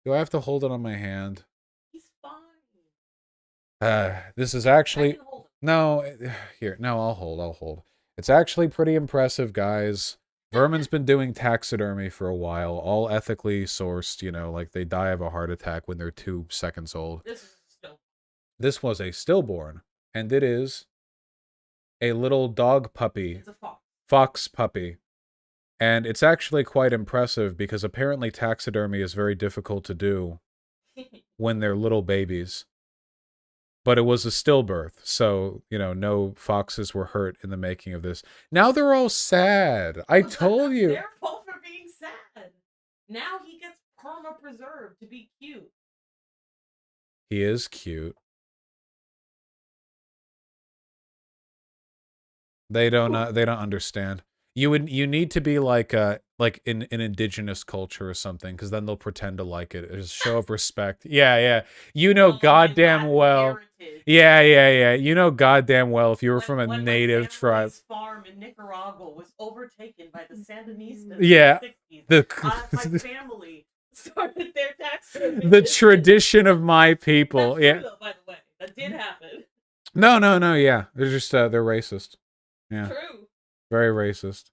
Do I have to hold it on my hand? He's fine. This is I actually... can hold him. No, here. No, I'll hold. It's actually pretty impressive, guys. Vermin's been doing taxidermy for a while, all ethically sourced, you know, like they die of a heart attack when they're 2 seconds old. This was a stillborn, and it is a little dog puppy. It's a fox. Fox puppy. And it's actually quite impressive because apparently taxidermy is very difficult to do when they're little babies. But it was a stillbirth, so, you know, no foxes were hurt in the making of this. Now they're all sad. I told you. Their fault for being sad. Now he gets perma preserved to be cute. He is cute. They don't understand. You need to be like in an indigenous culture or something, because then they'll pretend to like it. It's a show of respect. Yeah. You know goddamn well. Yeah. You know goddamn well if you were from a native tribe. Farm in Nicaragua was overtaken by the Sandinistas. Yeah. In the 60s. My family started their tax. The tradition of my people. That's yeah. true, though, by the way, that did happen. No. Yeah, they're just they're racist. Yeah. True. Very racist.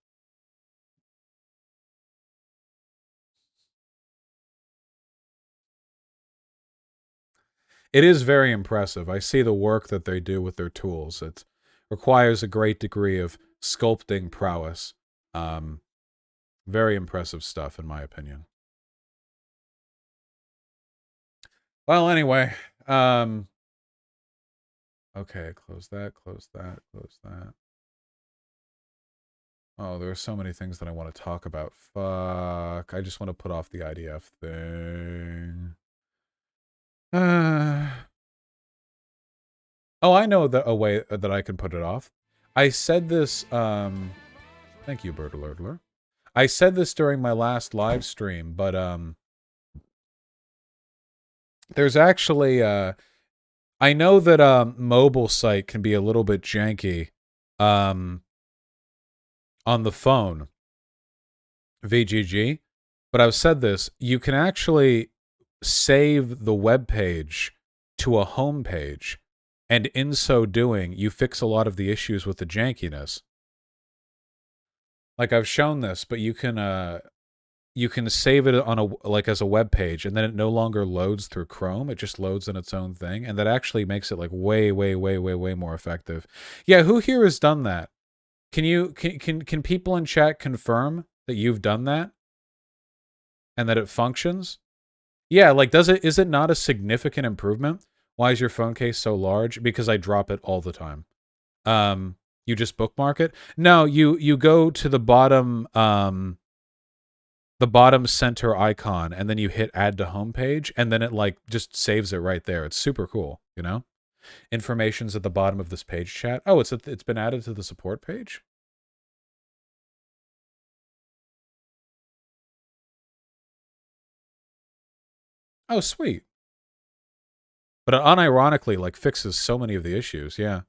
It is very impressive. I see the work that they do with their tools. It requires a great degree of sculpting prowess. Very impressive stuff, in my opinion. Well, anyway. Okay, close that. Oh, there are so many things that I want to talk about. Fuck. I just want to put off the IDF thing. Oh, I know a way that I can put it off. I said this, thank you, Bird Alertler. I said this during my last live stream, but, there's actually, I know that, mobile site can be a little bit janky, on the phone, VGG, but I've said this, you can actually save the web page to a home page, and in so doing, you fix a lot of the issues with the jankiness. Like I've shown this, but you can save it on as a web page, and then it no longer loads through Chrome. It just loads in its own thing, and that actually makes it like way more effective. Yeah, who here has done that? Can people in chat confirm that you've done that and that it functions? Yeah, like is it not a significant improvement? Why is your phone case so large? Because I drop it all the time. You just bookmark it? No, you go to the bottom center icon, and then you hit add to homepage, and then it like just saves it right there. It's super cool, you know? Information's at the bottom of this page chat. Oh, it's been added to the support page? Oh, sweet. But it unironically like fixes so many of the issues, yeah.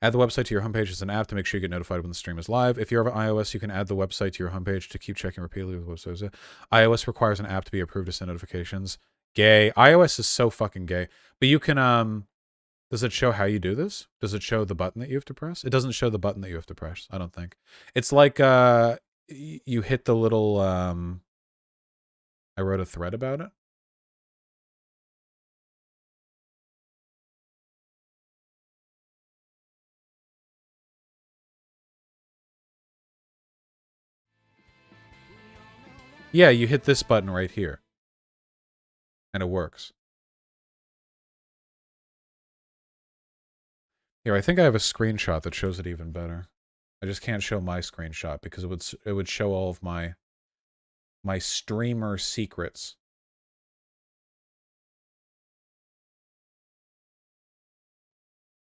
Add the website to your homepage as an app to make sure you get notified when the stream is live. If you're on iOS, you can add the website to your homepage to keep checking repeatedly with websites. iOS requires an app to be approved to send notifications. Gay. iOS is so fucking gay. But you can, does it show how you do this? Does it show the button that you have to press? It doesn't show the button that you have to press, I don't think. It's like, you hit the little, I wrote a thread about it. Yeah, you hit this button right here. And it works. Here, I think I have a screenshot that shows it even better. I just can't show my screenshot because it would show all of my streamer secrets.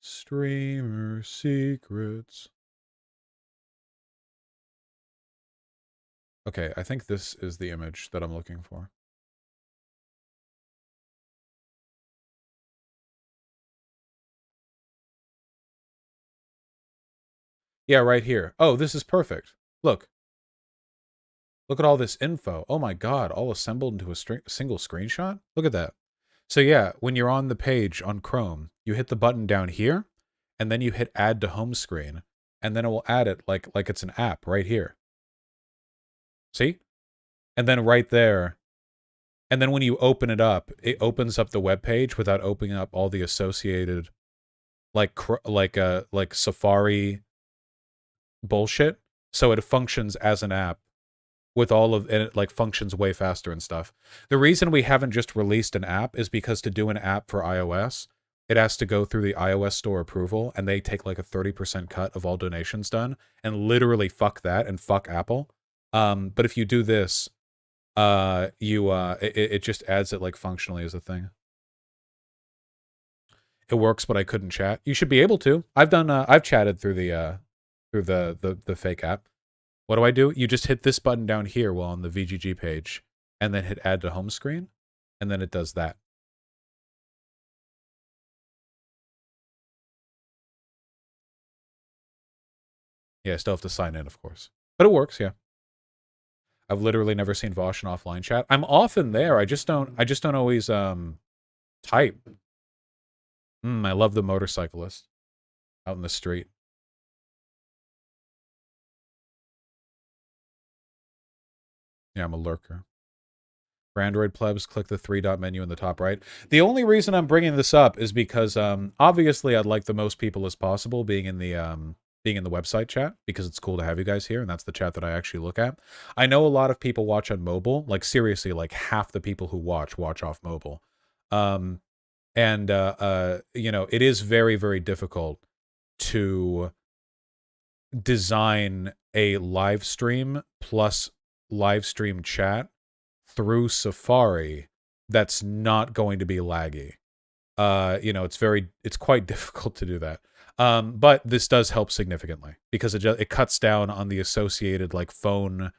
Streamer secrets. Okay, I think this is the image that I'm looking for. Yeah, right here. Oh, this is perfect. Look. Look at all this info. Oh my god, all assembled into a single screenshot? Look at that. So yeah, when you're on the page on Chrome, you hit the button down here, and then you hit add to home screen, and then it will add it like it's an app right here. See? And then right there, and then when you open it opens up the web page without opening up all the associated like Safari bullshit. So it functions as an app with all of, and it like functions way faster and stuff. The reason we haven't just released an app is because to do an app for iOS, it has to go through the iOS store approval, and they take like a 30% cut of all donations done, and literally fuck that and fuck Apple. But if you do this, it just adds it like functionally as a thing. It works, but I couldn't chat. You should be able to. I've chatted through the fake app. What do? You just hit this button down here while on the VGG page, and then hit add to home screen, and then it does that. Yeah, I still have to sign in, of course. But it works, yeah. I've literally never seen Vosh in offline chat. I'm often there. I just don't always type. I love the motorcyclist out in the street. Yeah, I'm a lurker. For Android plebs, click the 3-dot menu in the top right. The only reason I'm bringing this up is because obviously I'd like the most people as possible being in the website chat, because it's cool to have you guys here, and that's the chat that I actually look at. I know a lot of people watch on mobile, like seriously, like half the people who watch off mobile. And you know, it is very, very difficult to design a live stream plus live stream chat through Safari that's not going to be laggy. You know, it's quite difficult to do that. But this does help significantly because it cuts down on the associated like phone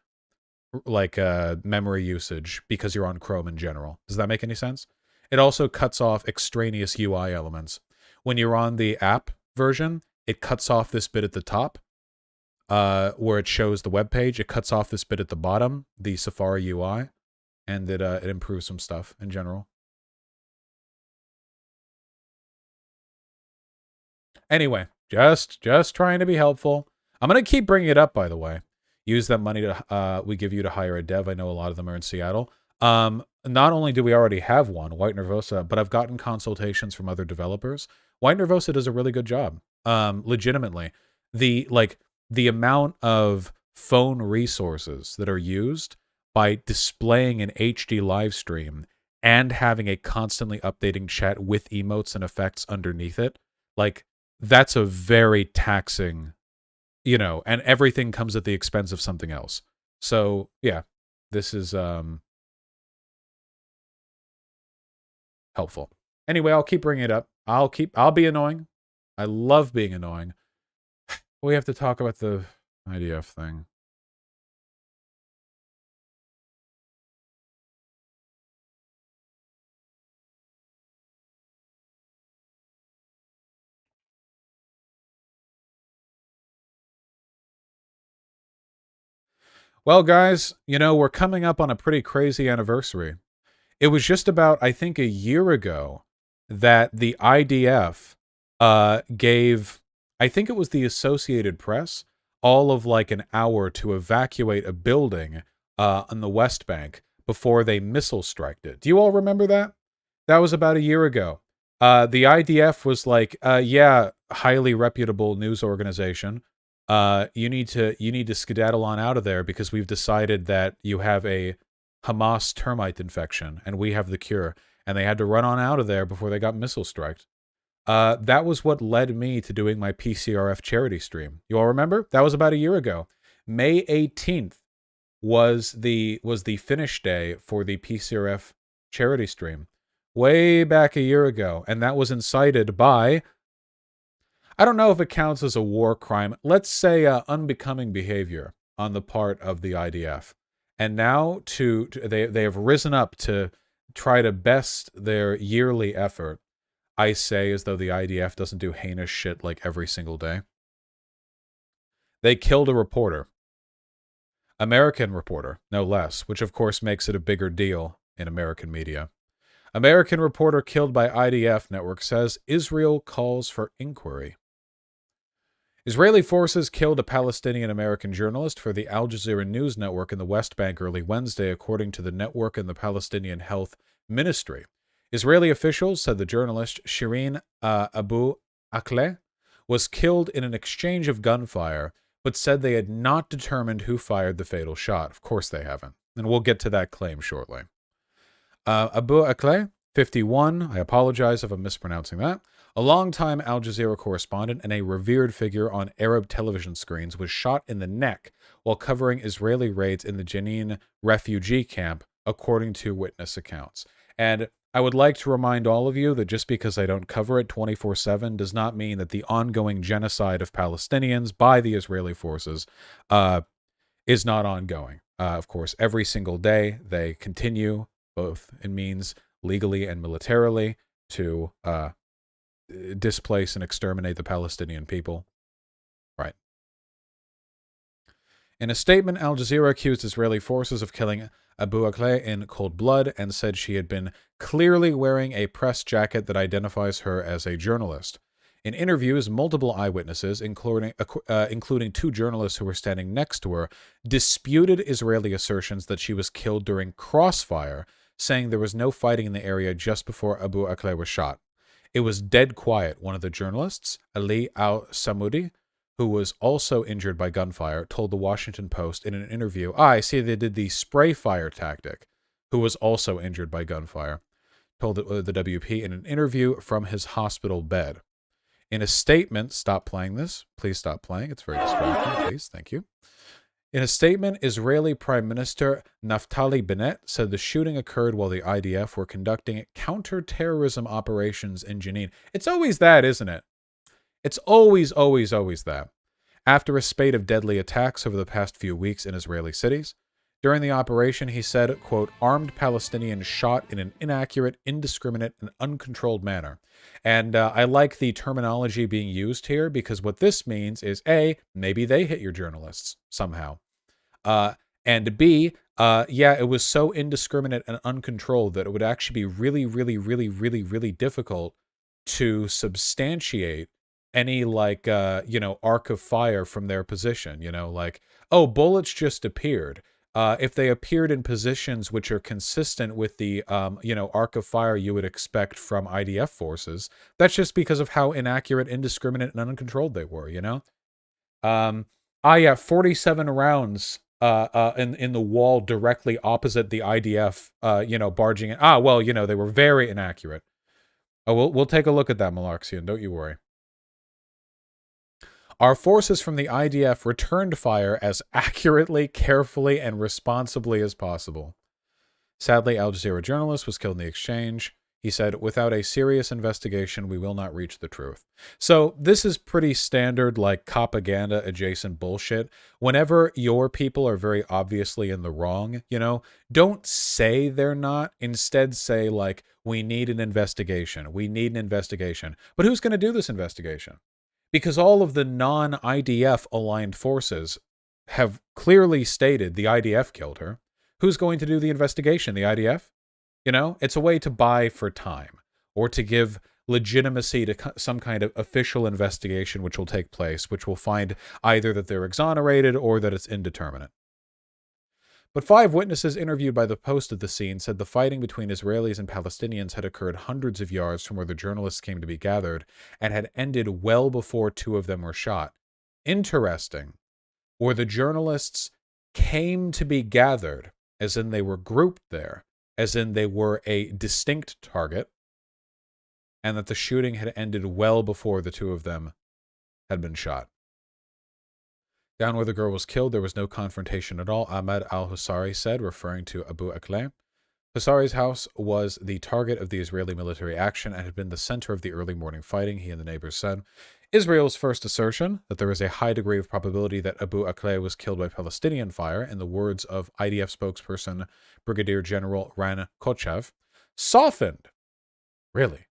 like memory usage because you're on Chrome in general. Does that make any sense? It also cuts off extraneous UI elements. When you're on the app version, it cuts off this bit at the top where it shows the web page. It cuts off this bit at the bottom, the Safari UI, and it improves some stuff in general. Anyway, just trying to be helpful. I'm going to keep bringing it up, by the way. Use that money to we give you to hire a dev. I know a lot of them are in Seattle. Not only do we already have one, White Nervosa, but I've gotten consultations from other developers. White Nervosa does a really good job. Legitimately. The amount of phone resources that are used by displaying an HD live stream and having a constantly updating chat with emotes and effects underneath it, like, that's a very taxing, you know, and everything comes at the expense of something else. So, yeah, this is helpful. Anyway, I'll keep bringing it up. I'll be annoying. I love being annoying. We have to talk about the IDF thing. Well, guys, you know, we're coming up on a pretty crazy anniversary. It was just about, I think, a year ago that the IDF gave, I think it was the Associated Press, all of like an hour to evacuate a building on the West Bank before they missile striked it. Do you all remember that? That was about a year ago. The IDF was like, yeah, highly reputable news organization. You need to skedaddle on out of there because we've decided that you have a Hamas termite infection and we have the cure. And they had to run on out of there before they got missile striked. That was what led me to doing my PCRF charity stream. You all remember? That was about a year ago. May 18th was the finish day for the PCRF charity stream. Way back a year ago. And that was incited by, I don't know if it counts as a war crime. Let's say unbecoming behavior on the part of the IDF. And now they have risen up to try to best their yearly effort. I say as though the IDF doesn't do heinous shit like every single day. They killed a reporter. American reporter, no less, which of course makes it a bigger deal in American media. American reporter killed by IDF, network says. Israel calls for inquiry. Israeli forces killed a Palestinian-American journalist for the Al Jazeera News Network in the West Bank early Wednesday, according to the network and the Palestinian Health Ministry. Israeli officials said the journalist, Shireen Abu Akleh, was killed in an exchange of gunfire, but said they had not determined who fired the fatal shot. Of course they haven't. And we'll get to that claim shortly. Abu Akleh, 51, I apologize if I'm mispronouncing that, a longtime Al Jazeera correspondent and a revered figure on Arab television screens, was shot in the neck while covering Israeli raids in the Jenin refugee camp, according to witness accounts. And I would like to remind all of you that just because I don't cover it 24/7 does not mean that the ongoing genocide of Palestinians by the Israeli forces is not ongoing. Of course, every single day they continue, both in means legally and militarily, to displace and exterminate the Palestinian people. Right. In a statement, Al Jazeera accused Israeli forces of killing Abu Akleh in cold blood and said she had been clearly wearing a press jacket that identifies her as a journalist. In interviews, multiple eyewitnesses, including two journalists who were standing next to her, disputed Israeli assertions that she was killed during crossfire, saying there was no fighting in the area just before Abu Akleh was shot. It was dead quiet, one of the journalists, Ali al-Samudi, who was also injured by gunfire, told the Washington Post in an interview. I see they did the spray fire tactic, who was also injured by gunfire, told the WP in an interview from his hospital bed. In a statement, stop playing this. Please stop playing. It's very distracting. Please, thank you. In a statement, Israeli Prime Minister Naftali Bennett said the shooting occurred while the IDF were conducting counter-terrorism operations in Jenin. It's always that, isn't it? It's always, always, always that. After a spate of deadly attacks over the past few weeks in Israeli cities, during the operation, he said, quote, armed Palestinians shot in an inaccurate, indiscriminate, and uncontrolled manner. And I like the terminology being used here because what this means is, A, maybe they hit your journalists somehow. And B, yeah, it was so indiscriminate and uncontrolled that it would actually be really, really, really, really, really difficult to substantiate any, like, arc of fire from their position, like, oh, bullets just appeared. If they appeared in positions which are consistent with the, arc of fire you would expect from IDF forces, that's just because of how inaccurate, indiscriminate, and uncontrolled they were, yeah, 47 rounds in the wall directly opposite the IDF, barging in. Well, they were very inaccurate. Oh, we'll take a look at that, Malarxian, don't you worry. Our forces from the IDF returned fire as accurately, carefully, and responsibly as possible. Sadly, Al Jazeera journalist was killed in the exchange. He said, without a serious investigation, we will not reach the truth. So this is pretty standard, like, propaganda-adjacent bullshit. Whenever your people are very obviously in the wrong, don't say they're not. Instead say, like, we need an investigation. We need an investigation. But who's going to do this investigation? Because all of the non-IDF aligned forces have clearly stated the IDF killed her. Who's going to do the investigation? The IDF? It's a way to buy for time or to give legitimacy to some kind of official investigation which will take place, which will find either that they're exonerated or that it's indeterminate. But 5 witnesses interviewed by the Post at the scene said the fighting between Israelis and Palestinians had occurred hundreds of yards from where the journalists came to be gathered and had ended well before 2 of them were shot. Interesting. Or the journalists came to be gathered, as in they were grouped there, as in they were a distinct target, and that the shooting had ended well before the 2 of them had been shot. Down where the girl was killed, there was no confrontation at all, Ahmed al-Husari said, referring to Abu Akleh. Hasari's house was the target of the Israeli military action and had been the center of the early morning fighting, he and the neighbors said. Israel's first assertion that there is a high degree of probability that Abu Akleh was killed by Palestinian fire, in the words of IDF spokesperson Brigadier General Ran Kochev, softened, really,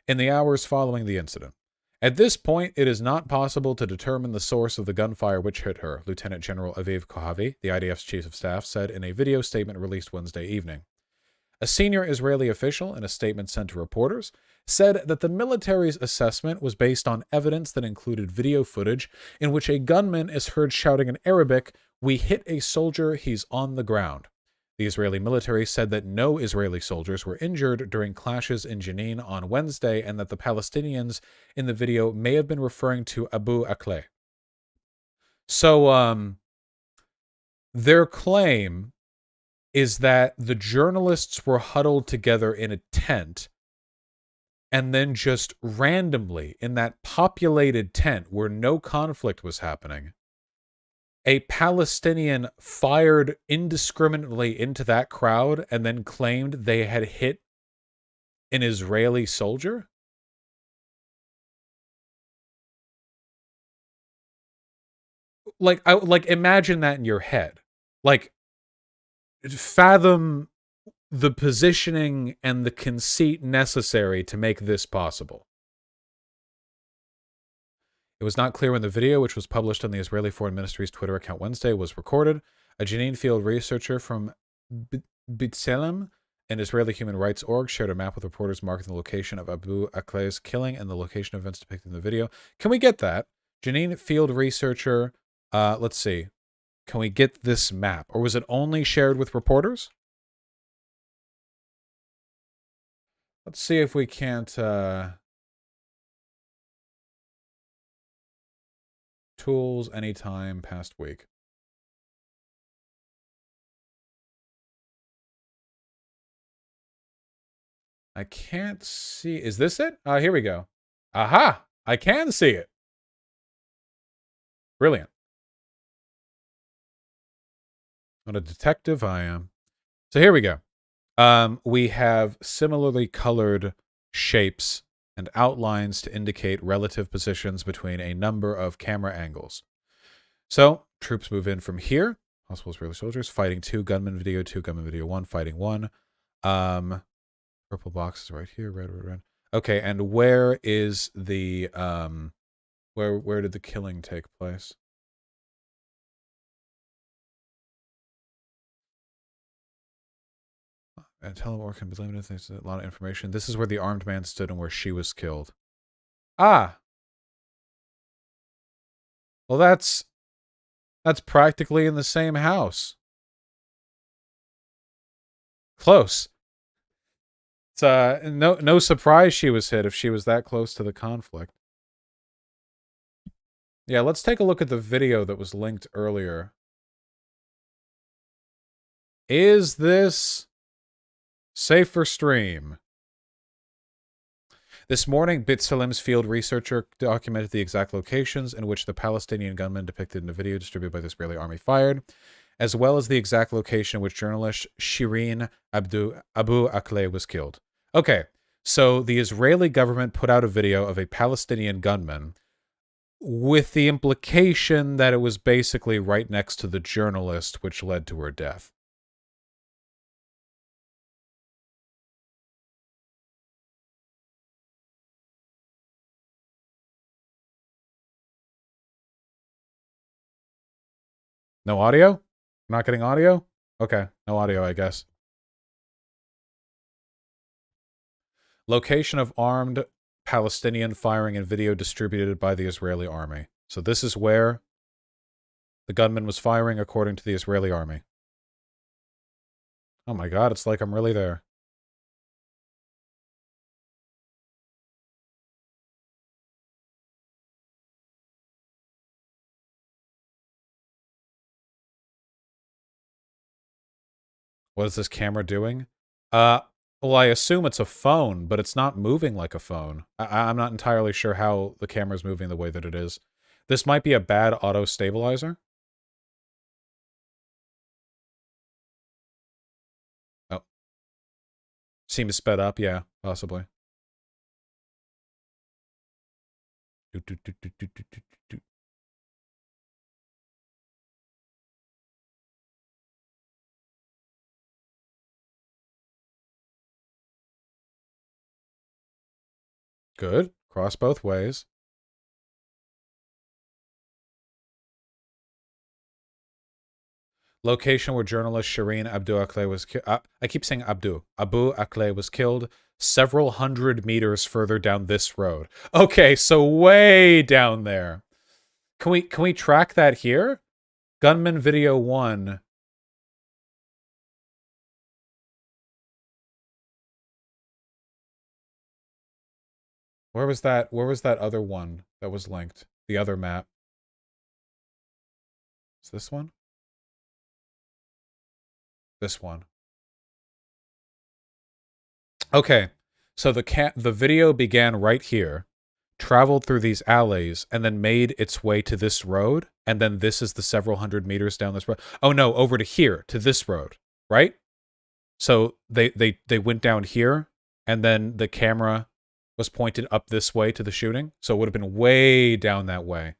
in the hours following the incident. At this point, it is not possible to determine the source of the gunfire which hit her, Lieutenant General Aviv Kohavi, the IDF's chief of staff, said in a video statement released Wednesday evening. A senior Israeli official, in a statement sent to reporters, said that the military's assessment was based on evidence that included video footage in which a gunman is heard shouting in Arabic, "We hit a soldier, he's on the ground." The Israeli military said that no Israeli soldiers were injured during clashes in Jenin on Wednesday and that the Palestinians in the video may have been referring to Abu Akleh. So, their claim is that the journalists were huddled together in a tent and then just randomly in that populated tent where no conflict was happening, a Palestinian fired indiscriminately into that crowd and then claimed they had hit an Israeli soldier? Like, imagine that in your head. Like, fathom the positioning and the conceit necessary to make this possible. It was not clear when the video, which was published on the Israeli Foreign Ministry's Twitter account Wednesday, was recorded. A Jenin field researcher from B'Tselem, an Israeli human rights org, shared a map with reporters marking the location of Abu Akleh's killing and the location of events depicted in the video. Can we get that? Jenin field researcher, let's see. Can we get this map? Or was it only shared with reporters? Let's see if we can't... Tools, anytime, past week. I can't see... Is this it? Here we go. Aha! I can see it. Brilliant. What a detective I am. So here we go. We have similarly colored shapes and outlines to indicate relative positions between a number of camera angles. So, troops move in from here. Possible Israeli soldiers fighting 2, gunman video 2, gunman video 1, fighting 1. Purple box is right here, red, red, red. Okay, and where is the, where did the killing take place? And telework can be limited. There's a lot of information. This is where the armed man stood and where she was killed. Ah! Well, that's practically in the same house. Close. It's no surprise she was hit if she was that close to the conflict. Yeah, let's take a look at the video that was linked earlier. Is this safe for stream? This morning, B'Tselem's field researcher documented the exact locations in which the Palestinian gunman depicted in the video distributed by the Israeli army fired, as well as the exact location in which journalist Shireen Abu Akleh was killed. Okay, so the Israeli government put out a video of a Palestinian gunman with the implication that it was basically right next to the journalist, which led to her death. No audio? Not getting audio? Okay, no audio, I guess. Location of armed Palestinian firing in video distributed by the Israeli army. So this is where the gunman was firing according to the Israeli army. Oh my god, it's like I'm really there. What is this camera doing? Well, I assume it's a phone, but it's not moving like a phone. I'm not entirely sure how the camera's moving the way that it is. This might be a bad auto stabilizer. Oh. Seems sped up, yeah, possibly. Good. Cross both ways. Location where journalist Shireen Abu Akleh was killed. I keep saying Abu Akleh was killed several hundred meters further down this road. Okay, so way down there. Can we track that here? Gunman video 1. Where was that other one that was linked? The other map. Is this one? This one. Okay. So the video began right here, traveled through these alleys, and then made its way to this road, and then this is the several hundred meters down this road. Oh no, over to here, to this road, right? So they went down here, and then the camera was pointed up this way to the shooting, so it would have been way down that way.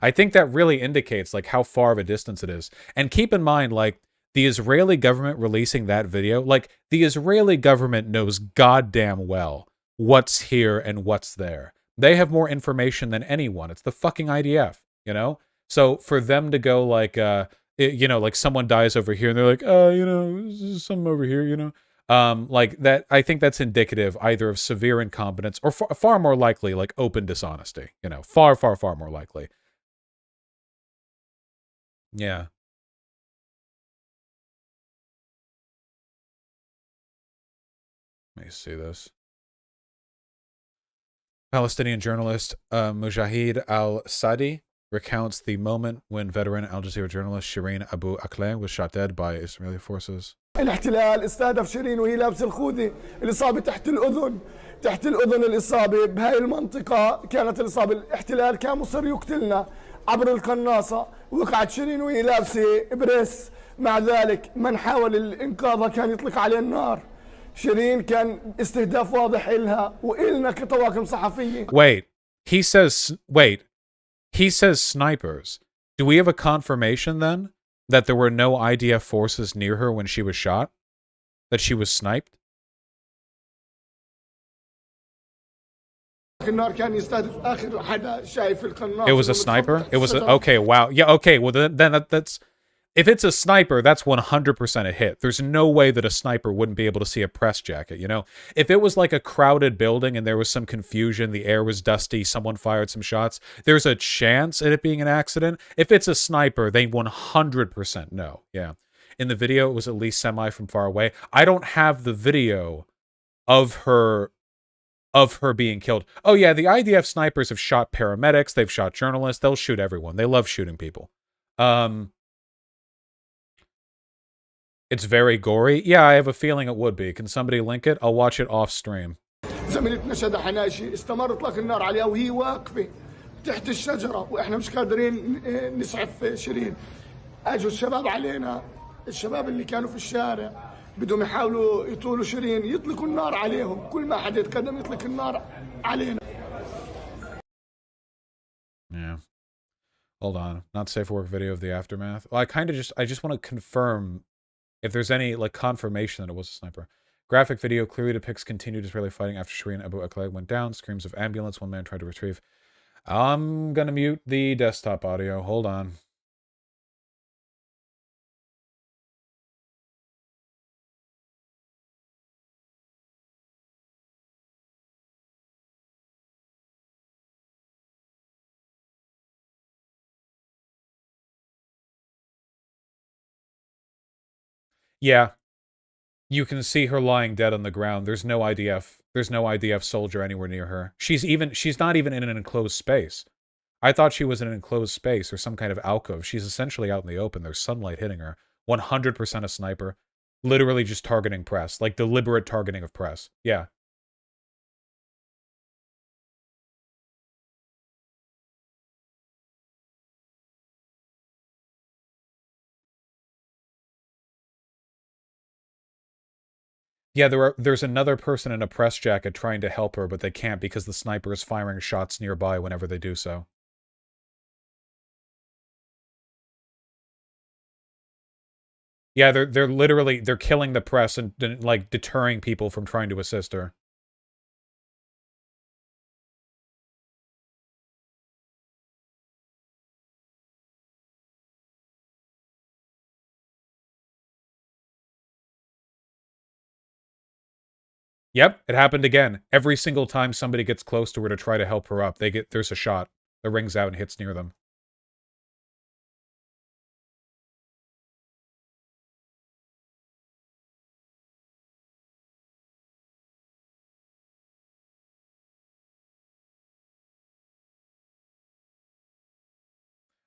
I think that really indicates like how far of a distance it is. And keep in mind, like, the Israeli government releasing that video, like, the Israeli government knows goddamn well what's here and what's there. They have more information than anyone. It's the fucking IDF, you know? So for them to go like, you know, like someone dies over here and they're like, you know, some over here, you know? Like that, I think that's indicative either of severe incompetence or far more likely, like, open dishonesty, you know, far, far, far more likely. Yeah. Let me see this. Palestinian journalist Mujahid al-Sadi recounts the moment when veteran Al Jazeera journalist Shireen Abu Akleh was shot dead by Israeli forces. الاحتلال استهدف شيرين وهي لابسه الخوذه، الاصابه تحت الاذن، تحت الاذن الاصابه بهاي المنطقه كانت الاصابه، الاحتلال كان مصر يقتلنا عبر القناصه، وقعت شيرين وهي لابسه بريس، مع ذلك من حاول الانقاذها كان يطلق عليه النار. شيرين كان استهداف واضح إلها وإلنا كطواقم صحفيه. Wait, he says snipers. Do we have a confirmation then that there were no IDF forces near her when she was shot? That she was sniped? It was a sniper? It was a, okay, wow. Yeah, okay, well then that's, if it's a sniper, that's 100% a hit. There's no way that a sniper wouldn't be able to see a press jacket, you know? If it was like a crowded building and there was some confusion, the air was dusty, someone fired some shots, there's a chance at it being an accident. If it's a sniper, they 100% know, yeah. In the video, it was at least semi from far away. I don't have the video of her being killed. Oh yeah, the IDF snipers have shot paramedics, they've shot journalists, they'll shoot everyone. They love shooting people. It's very gory. Yeah, I have a feeling it would be. Can somebody link it? I'll watch it off stream. زميلتنا شدة حناشي استمر اطلاق النار عليها وهي واقفة تحت الشجرة واحنا مش قادرين نسعف شيرين. اجوا الشباب علينا، الشباب اللي كانوا في الشارع بدهم يحاولوا يطولوا شيرين، يطلقوا النار عليهم، كل ما حد يتقدم يطلق النار علينا. Yeah. Hold on. Not safe for work video of the aftermath. Well, I just want to confirm if there's any, like, confirmation that it was a sniper. Graphic video clearly depicts continued Israeli fighting after Shireen Abu Akleh went down. Screams of ambulance. One man tried to retrieve. I'm gonna mute the desktop audio. Hold on. Yeah. You can see her lying dead on the ground. There's no IDF soldier anywhere near her. She's not even in an enclosed space. I thought she was in an enclosed space or some kind of alcove. She's essentially out in the open. There's sunlight hitting her. 100% a sniper. Literally just targeting press. Like, deliberate targeting of press. Yeah. Yeah, there's another person in a press jacket trying to help her, but they can't because the sniper is firing shots nearby whenever they do so. Yeah, they're literally killing the press and like deterring people from trying to assist her. Yep, it happened again. Every single time somebody gets close to her to try to help her up, there's a shot that rings out and hits near them.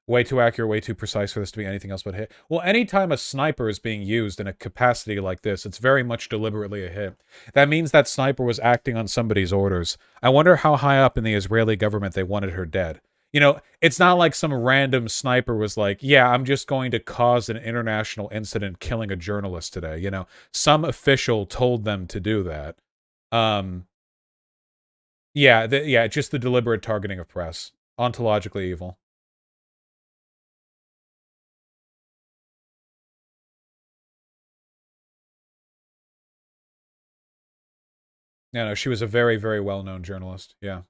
Way too accurate, way too precise for this to be anything else but a hit. Well, anytime a sniper is being used in a capacity like this, it's very much deliberately a hit. That means that sniper was acting on somebody's orders. I wonder how high up in the Israeli government they wanted her dead. You know, it's not like some random sniper was like, yeah, I'm just going to cause an international incident killing a journalist today. You know, some official told them to do that. Yeah, just the deliberate targeting of press. Ontologically evil. Yeah, no, she was a very, very well-known journalist. Yeah.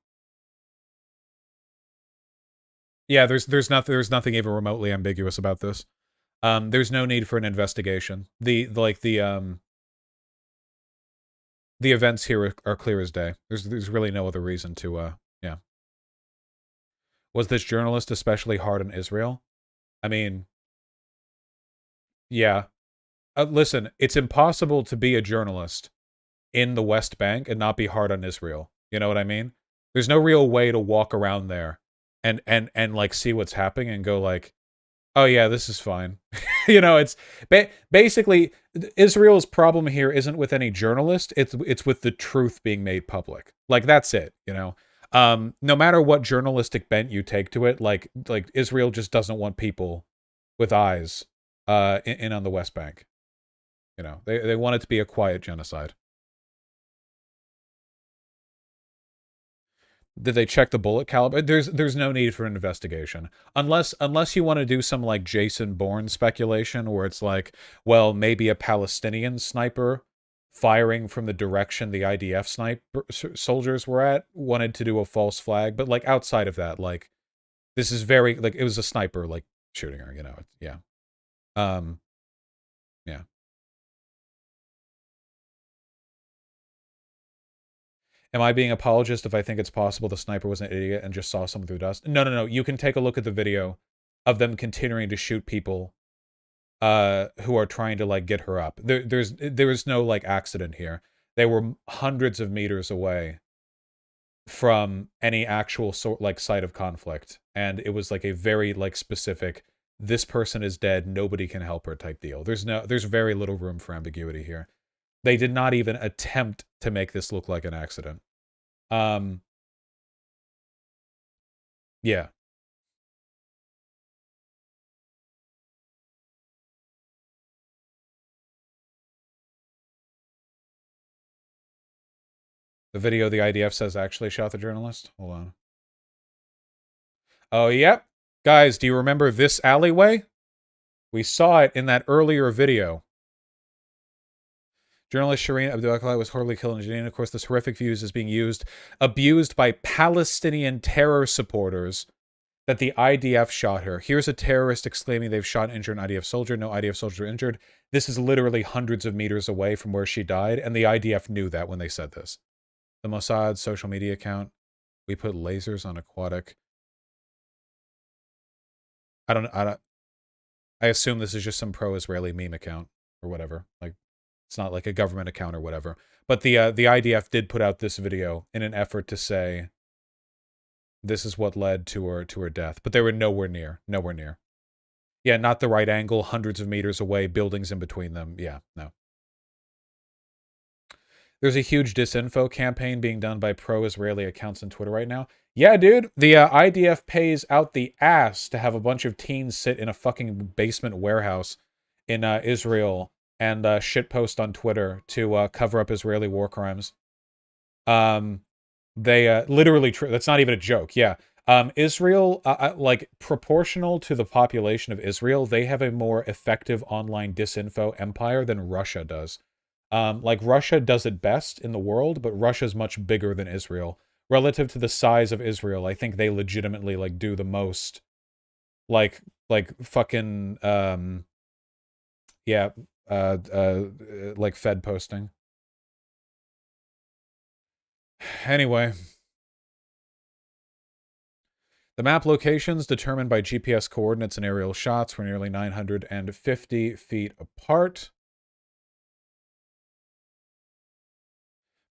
Yeah, there's nothing even remotely ambiguous about this. There's no need for an investigation. The events here are clear as day. There's really no other reason to yeah. Was this journalist especially hard on Israel? I mean, yeah. Listen, it's impossible to be a journalist in the West Bank and not be hard on Israel. You know what I mean? There's no real way to walk around there and like see what's happening and go like, oh yeah, this is fine. You know, it's basically Israel's problem here isn't with any journalist. It's with the truth being made public. Like that's it. You know, no matter what journalistic bent you take to it, like Israel just doesn't want people with eyes in on the West Bank. You know, they want it to be a quiet genocide. Did they check the bullet caliber? There's no need for an investigation. Unless you want to do some like Jason Bourne speculation where it's like, well, maybe a Palestinian sniper firing from the direction the IDF sniper soldiers were at wanted to do a false flag, but like outside of that, like this is very like it was a sniper like shooting her, you know. Yeah. Yeah. Am I being apologist if I think it's possible the sniper was an idiot and just saw someone through dust? No. You can take a look at the video of them continuing to shoot people who are trying to like get her up. There was no like accident here. They were hundreds of meters away from any actual site of conflict, and it was like a very like specific this person is dead, nobody can help her type deal. There's very little room for ambiguity here. They did not even attempt to make this look like an accident. Yeah. The video the IDF says actually shot the journalist? Hold on. Oh, yep. Guys, do you remember this alleyway? We saw it in that earlier video. Journalist Shireen Abdul-Aklai was horribly killed in Jenin. Of course, this horrific views is being abused by Palestinian terror supporters that the IDF shot her. Here's a terrorist exclaiming they've shot and injured an IDF soldier. No IDF soldiers are injured. This is literally hundreds of meters away from where she died, and the IDF knew that when they said this. The Mossad's social media account. We put lasers on aquatic. I assume this is just some pro-Israeli meme account or whatever. Like, it's not like a government account or whatever. But the IDF did put out this video in an effort to say this is what led to her death. But they were nowhere near. Yeah, not the right angle, hundreds of meters away, buildings in between them. Yeah, no. There's a huge disinfo campaign being done by pro-Israeli accounts on Twitter right now. Yeah, dude, the IDF pays out the ass to have a bunch of teens sit in a fucking basement warehouse in Israel and shitpost on Twitter to cover up Israeli war crimes. They literally, that's not even a joke. Yeah. Israel, like proportional to the population of Israel, they have a more effective online disinfo empire than Russia does. Like Russia does it best in the world, but Russia's much bigger than Israel. Relative to the size of Israel, I think they legitimately like do the most. Like fucking yeah, like Fed posting. Anyway, the map locations determined by GPS coordinates and aerial shots were nearly 950 feet apart.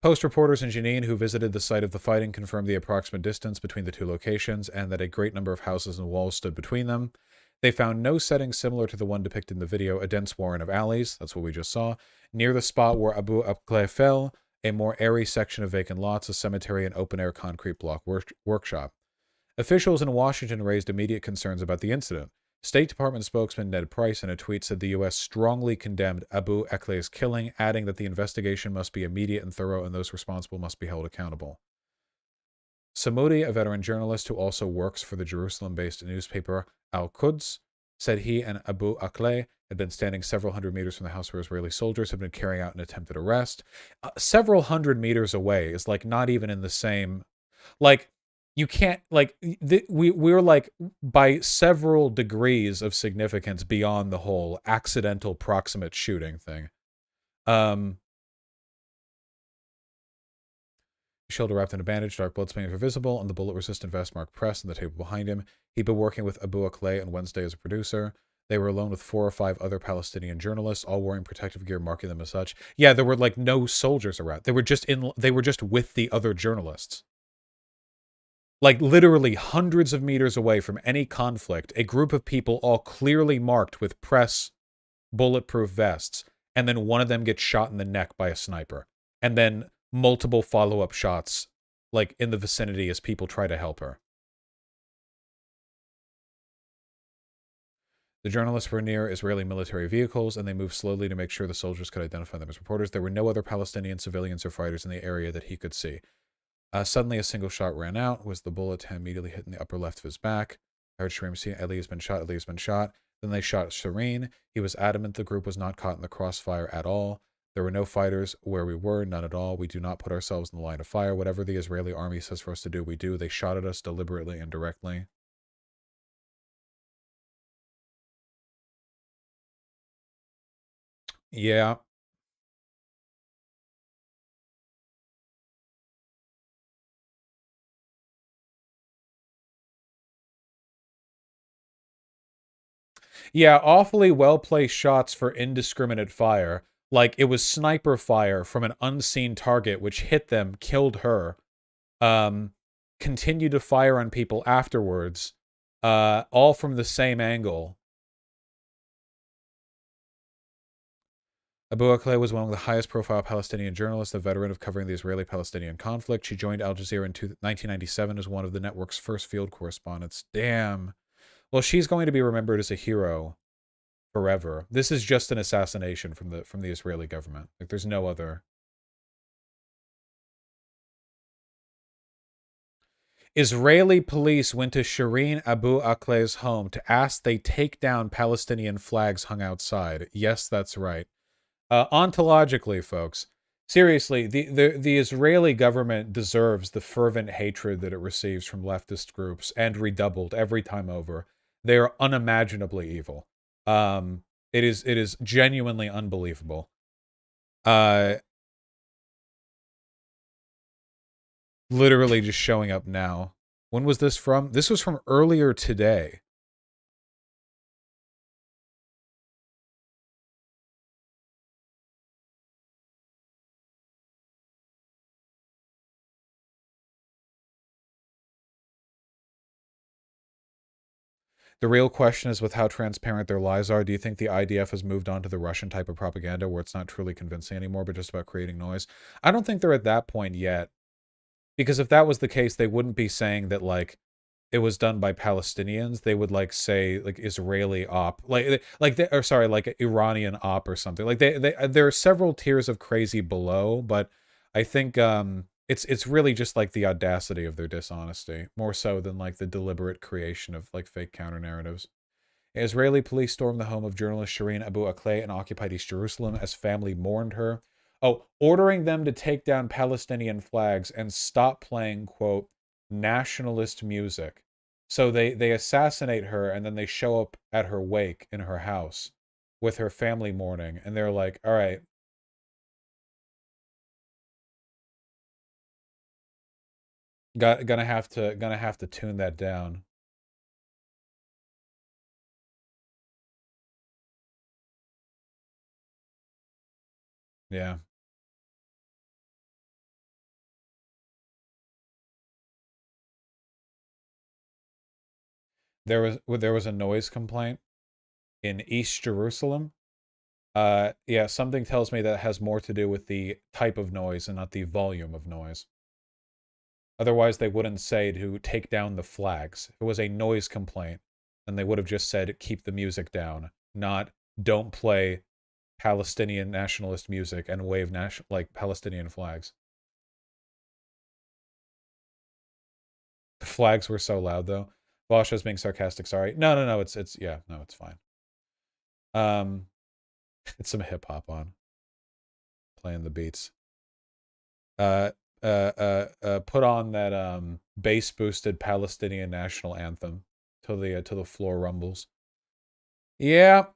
Post reporters in Jenin who visited the site of the fighting confirmed the approximate distance between the two locations and that a great number of houses and walls stood between them. They found no setting similar to the one depicted in the video, a dense warren of alleys, that's what we just saw, near the spot where Abu Akleh fell, a more airy section of vacant lots, a cemetery, and open-air concrete block workshop. Officials in Washington raised immediate concerns about the incident. State Department spokesman Ned Price in a tweet said the U.S. strongly condemned Abu Akleh's killing, adding that the investigation must be immediate and thorough and those responsible must be held accountable. Samoudi, a veteran journalist who also works for the Jerusalem-based newspaper Al-Quds, said he and Abu Akleh had been standing several hundred meters from the house where Israeli soldiers had been carrying out an attempted arrest. Several hundred meters away is like not even in the same... Like, you can't, like, we're like by several degrees of significance beyond the whole accidental proximate shooting thing. Shoulder wrapped in a bandage, dark blood stains were visible on the bullet-resistant vest marked press on the table behind him. He'd been working with Abu Akleh on Wednesday as a producer. They were alone with 4 or 5 other Palestinian journalists, all wearing protective gear marking them as such. Yeah, there were like no soldiers around. They were just with the other journalists. Like literally hundreds of meters away from any conflict, a group of people all clearly marked with press bulletproof vests, and then one of them gets shot in the neck by a sniper. And then multiple follow-up shots, like in the vicinity as people try to help her. The journalists were near Israeli military vehicles, and they moved slowly to make sure the soldiers could identify them as reporters. There were no other Palestinian civilians or fighters in the area that he could see. Suddenly, a single shot ran out. Was the bullet immediately hitting the upper left of his back? I heard Shireen say, Ali has been shot, Ali has been shot. Then they shot Shireen. He was adamant the group was not caught in the crossfire at all. There were no fighters where we were, none at all. We do not put ourselves in the line of fire. Whatever the Israeli army says for us to do, we do. They shot at us deliberately and directly. Yeah. Yeah, awfully well-placed shots for indiscriminate fire. Like, it was sniper fire from an unseen target, which hit them, killed her. Continued to fire on people afterwards. All from the same angle. Abu Akleh was one of the highest-profile Palestinian journalists, a veteran of covering the Israeli-Palestinian conflict. She joined Al Jazeera in 1997 as one of the network's first field correspondents. Damn. Well, she's going to be remembered as a hero forever. This is just an assassination from the Israeli government. Like, there's no other. Israeli police went to Shireen Abu Akleh's home to ask they take down Palestinian flags hung outside. Yes, that's right. Ontologically, folks, seriously, the Israeli government deserves the fervent hatred that it receives from leftist groups, and redoubled every time over. They are unimaginably evil. It is genuinely unbelievable. Literally just showing up now. When was this from? This was from earlier today. The real question is with how transparent their lies are. Do you think the IDF has moved on to the Russian type of propaganda where it's not truly convincing anymore, but just about creating noise? I don't think they're at that point yet. Because if that was the case, they wouldn't be saying that, like, it was done by Palestinians, they would like say like Israeli op, or sorry, like Iranian op or something. Like there are several tiers of crazy below, but I think it's really just like the audacity of their dishonesty, more so than like the deliberate creation of like fake counter narratives. Israeli police stormed the home of journalist Shireen Abu Akleh in occupied East Jerusalem as family mourned her. Oh, ordering them to take down Palestinian flags and stop playing, quote, nationalist music. So they assassinate her and then they show up at her wake in her house with her family mourning, and they're like, all right. Gonna have to tune that down. Yeah. There was a noise complaint in East Jerusalem. Yeah, something tells me that has more to do with the type of noise and not the volume of noise. Otherwise, they wouldn't say to take down the flags. If it was a noise complaint, then they would have just said keep the music down, not don't play Palestinian nationalist music and wave like Palestinian flags. The flags were so loud though. Bosch was being sarcastic, sorry. No, it's yeah, no, it's fine. It's some hip hop on. Playing the beats. Put on that bass boosted Palestinian national anthem till the floor rumbles. Yeah.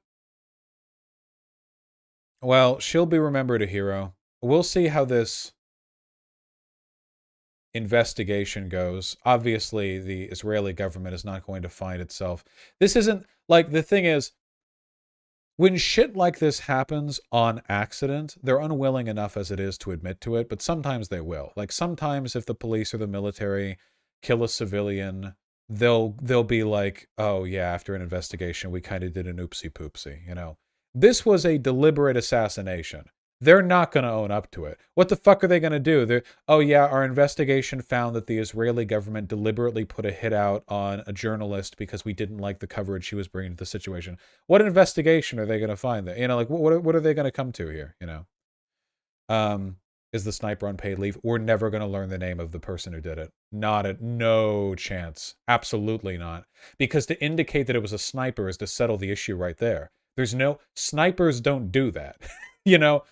Well, she'll be remembered a hero. We'll see how this investigation goes. Obviously, the Israeli government is not going to find itself. This isn't like, the thing is, when shit like this happens on accident, they're unwilling enough as it is to admit to it, but sometimes they will. Like sometimes if the police or the military kill a civilian, they'll be like, "Oh yeah, after an investigation, we kind of did an oopsie poopsie," you know. This was a deliberate assassination. They're not going to own up to it. What the fuck are they going to do? Oh yeah, our investigation found that the Israeli government deliberately put a hit out on a journalist because we didn't like the coverage she was bringing to the situation. What investigation are they going to find that? You know, like what are they going to come to here? You know, is the sniper on paid leave? We're never going to learn the name of the person who did it. No chance. Absolutely not. Because to indicate that it was a sniper is to settle the issue right there. Snipers don't do that. You know.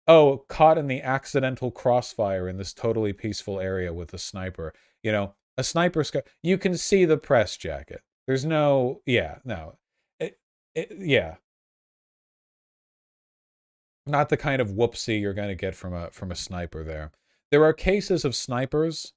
Oh, caught in the accidental crossfire in this totally peaceful area with a sniper. You know, a sniper, you can see the press jacket. There's no, yeah, no. Yeah. Not the kind of whoopsie you're going to get from a sniper there. There are cases of snipers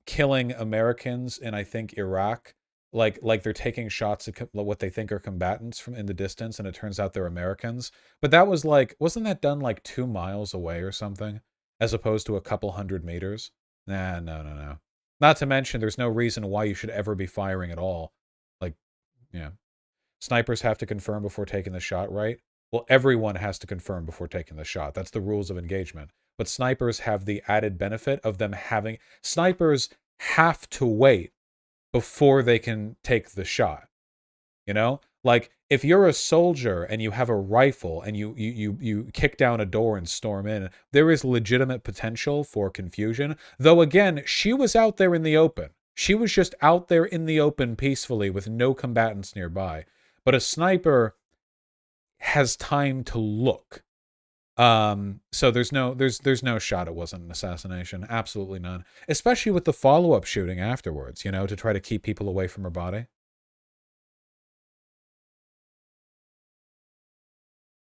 killing Americans in, I think, Iraq. Like they're taking shots at what they think are combatants from in the distance, and it turns out they're Americans. But that was like, wasn't that done like 2 miles away or something, as opposed to a couple 100 meters? Nah, no. Not to mention, there's no reason why you should ever be firing at all. Like, yeah, snipers have to confirm before taking the shot, right? Well, everyone has to confirm before taking the shot. That's the rules of engagement. But snipers have the added benefit of them having. Snipers have to wait before they can take the shot. You know, like if you're a soldier and you have a rifle and you kick down a door and storm in, there is legitimate potential for confusion. Though again, she was out there in the open. She was just out there in the open peacefully with no combatants nearby. But a sniper has time to look. So there's no shot it wasn't an assassination. Absolutely none. Especially with the follow-up shooting afterwards, you know, to try to keep people away from her body.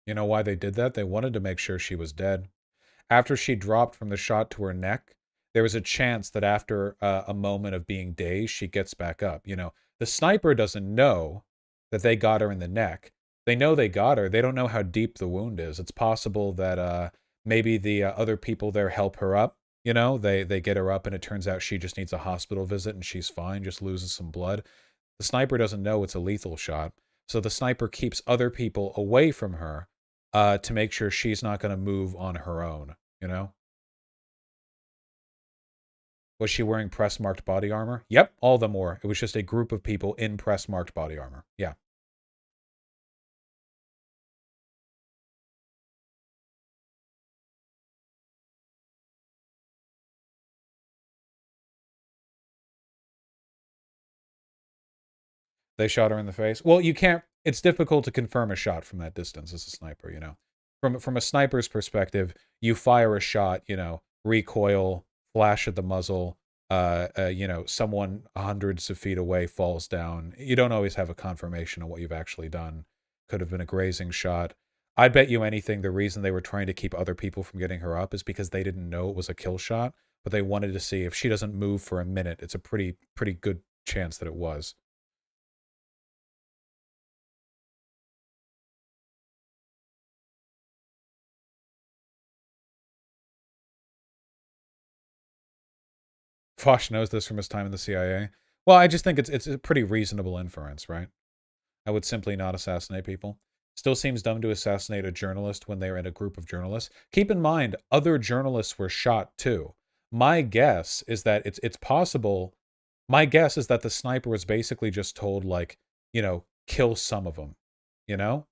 You know why they did that? They wanted to make sure she was dead. After she dropped from the shot to her neck, there was a chance that after a moment of being dazed, she gets back up. You know, the sniper doesn't know that they got her in the neck. They know they got her. They don't know how deep the wound is. It's possible that maybe the other people there help her up. You know, they get her up and it turns out she just needs a hospital visit and she's fine, just loses some blood. The sniper doesn't know it's a lethal shot. So the sniper keeps other people away from her to make sure she's not going to move on her own, you know? Was she wearing press-marked body armor? Yep, all of them were. It was just a group of people in press-marked body armor. Yeah. They shot her in the face. Well, you can't. It's difficult to confirm a shot from that distance as a sniper. You know, from a sniper's perspective, you fire a shot. You know, recoil, flash at the muzzle. You know, someone hundreds of feet away falls down. You don't always have a confirmation of what you've actually done. Could have been a grazing shot. I bet you anything the reason they were trying to keep other people from getting her up is because they didn't know it was a kill shot, but they wanted to see if she doesn't move for a minute, it's a pretty good chance that it was. Foch knows this from his time in the CIA. Well, I just think it's a pretty reasonable inference, right? I would simply not assassinate people. Still seems dumb to assassinate a journalist when they're in a group of journalists. Keep in mind, other journalists were shot too. My guess is that it's possible. My guess is that the sniper was basically just told, like, you know, kill some of them, you know?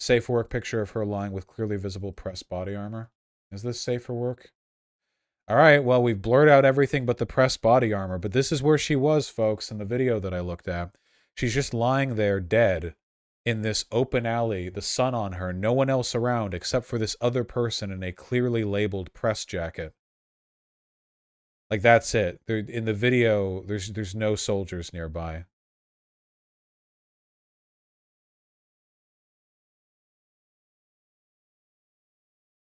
Safe for work picture of her lying with clearly visible press body armor. Is this safe for work? All right, well, we've blurred out everything but the press body armor, but this is where she was, folks, in the video that I looked at. She's just lying there dead in this open alley, the sun on her, no one else around except for this other person in a clearly labeled press jacket. Like, that's it. In the video, there's no soldiers nearby.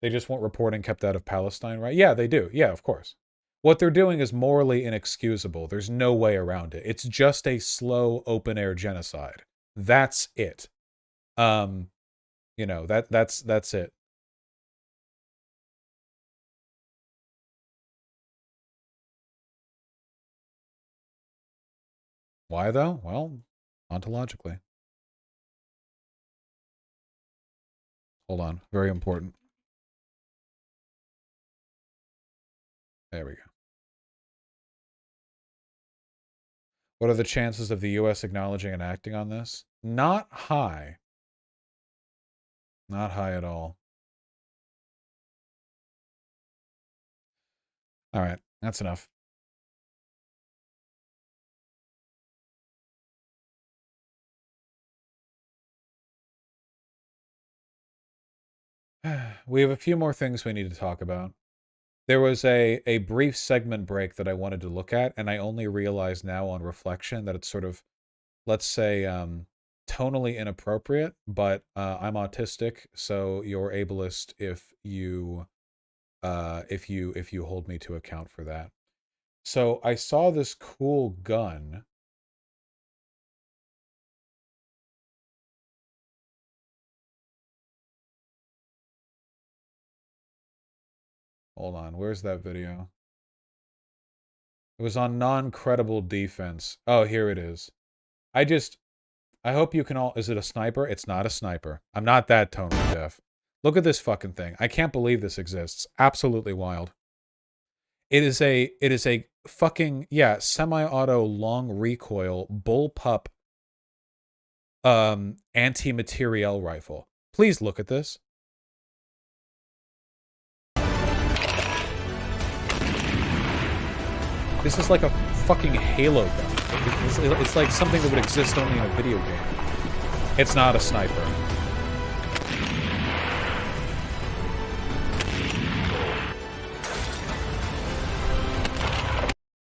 They just want reporting kept out of Palestine, right? Yeah, they do. Yeah, of course. What they're doing is morally inexcusable. There's no way around it. It's just a slow open-air genocide. That's it. You know, that's it. Why, though? Well, ontologically. Hold on. Very important. There we go. What are the chances of the U.S. acknowledging and acting on this? Not high. Not high at all. All right, that's enough. We have a few more things we need to talk about. There was a brief segment break that I wanted to look at, and I only realized now on reflection that it's sort of, let's say, tonally inappropriate, but I'm autistic, so you're ableist if you hold me to account for that. So I saw this cool gun. Hold on, where's that video? It was on non-credible defense. Oh, here it is. I hope you can all... Is it a sniper? It's not a sniper. I'm not that tonally deaf. Look at this fucking thing. I can't believe this exists. Absolutely wild. It is a fucking, yeah, semi-auto long recoil bullpup anti-materiel rifle. Please look at this. This is like a fucking Halo gun. It's like something that would exist only in a video game. It's not a sniper.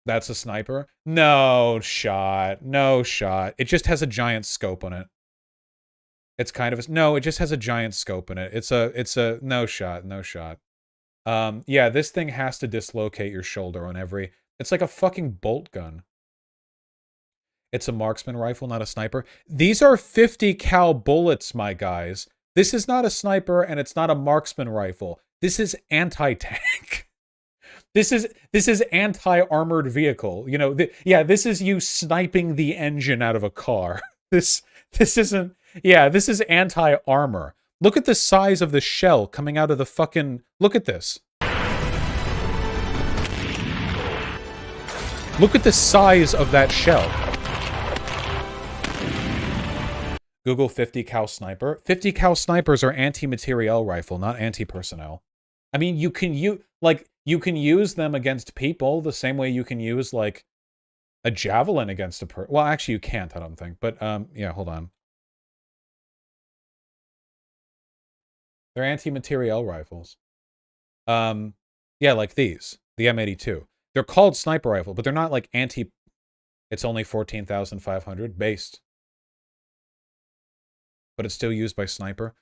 That's a sniper? No shot. No shot. It just has a giant scope on it. It's kind of a... No, it just has a giant scope in it. It's a... No shot. No shot. Yeah, this thing has to dislocate your shoulder on every... It's like a fucking bolt gun. It's a marksman rifle, not a sniper. These are 50 cal bullets, my guys. This is not a sniper, and it's not a marksman rifle. This is anti-tank. This is anti-armored vehicle. You know, yeah, this is you sniping the engine out of a car. This isn't... Yeah, this is anti-armor. Look at the size of the shell coming out of the fucking... Look at this. Look at the size of that shell. Google 50 cal sniper. 50 cal snipers are anti-materiel rifle, not anti-personnel. I mean, you can use them against people the same way you can use like a javelin against a well, actually you can't, I don't think. But yeah, hold on. They're anti-materiel rifles. Yeah, like these, the M82. They're called sniper rifle, but they're not like anti. It's only 14,500 based, but it's still used by sniper.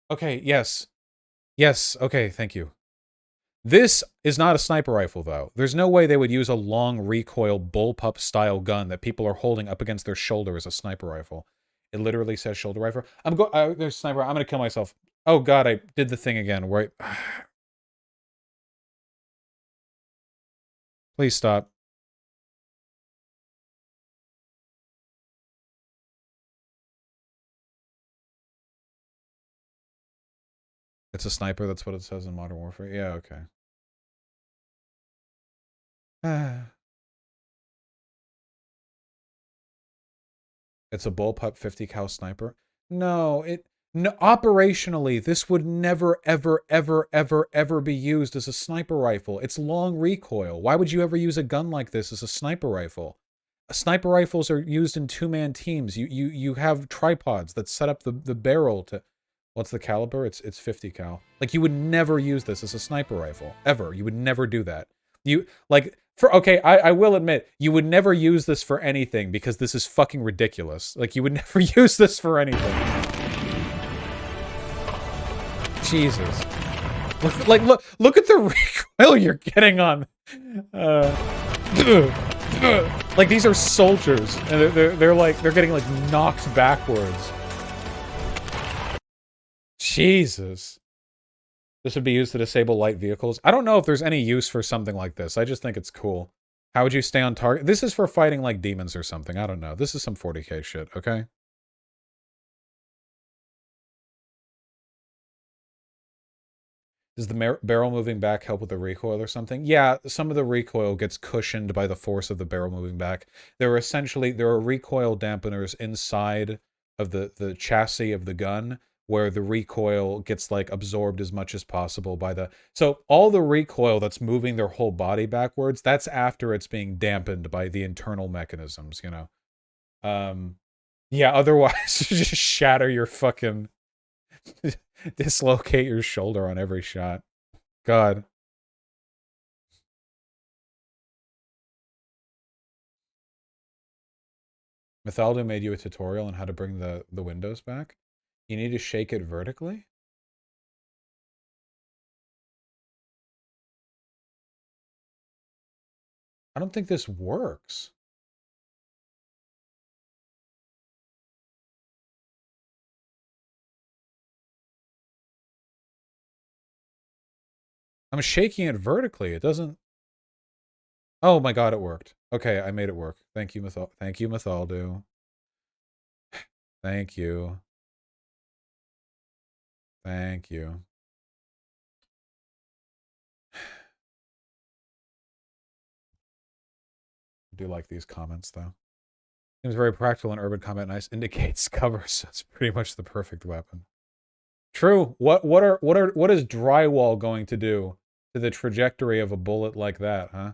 Okay, yes. Yes, okay, thank you. This is not a sniper rifle, though. There's no way they would use a long recoil bullpup style gun that people are holding up against their shoulder as a sniper rifle. It literally says shoulder rifle. There's sniper. I'm gonna kill myself. Oh god, I did the thing again. Right. Please stop. It's a sniper. That's what it says in Modern Warfare. Yeah. Okay. It's a bullpup 50 cal sniper. No, operationally, this would never, ever, ever, ever, ever be used as a sniper rifle. It's long recoil. Why would you ever use a gun like this as a sniper rifle? Sniper rifles are used in two-man teams. You have tripods that set up the barrel to... What's the caliber? It's 50 cal. Like, you would never use this as a sniper rifle. Ever. You would never do that. Okay, I will admit, you would never use this for anything because this is fucking ridiculous. Like, you would never use this for anything. Jesus. Look at the recoil you're getting on. Like, these are soldiers, and they're getting, like, knocked backwards. Jesus. This would be used to disable light vehicles. I don't know if there's any use for something like this. I just think it's cool. How would you stay on target? This is for fighting like demons or something. I don't know. This is some 40k shit, okay? Does the barrel moving back help with the recoil or something? Yeah, some of the recoil gets cushioned by the force of the barrel moving back. There are recoil dampeners inside of the chassis of the gun where the recoil gets like absorbed as much as possible by the... So all the recoil that's moving their whole body backwards, that's after it's being dampened by the internal mechanisms, you know? Yeah, otherwise just shatter your fucking... dislocate your shoulder on every shot. God. Methaldo made you a tutorial on how to bring the windows back. You need to shake it vertically? I don't think this works. I'm shaking it vertically. It doesn't... Oh my god, it worked. Okay, I made it work. Thank you, Thank you, Methaldo. Thank you. Thank you. I do like these comments, though. Seems very practical in urban combat. Nice. Indicates cover, so it's pretty much the perfect weapon. True. What is drywall going to do to the trajectory of a bullet like that, huh?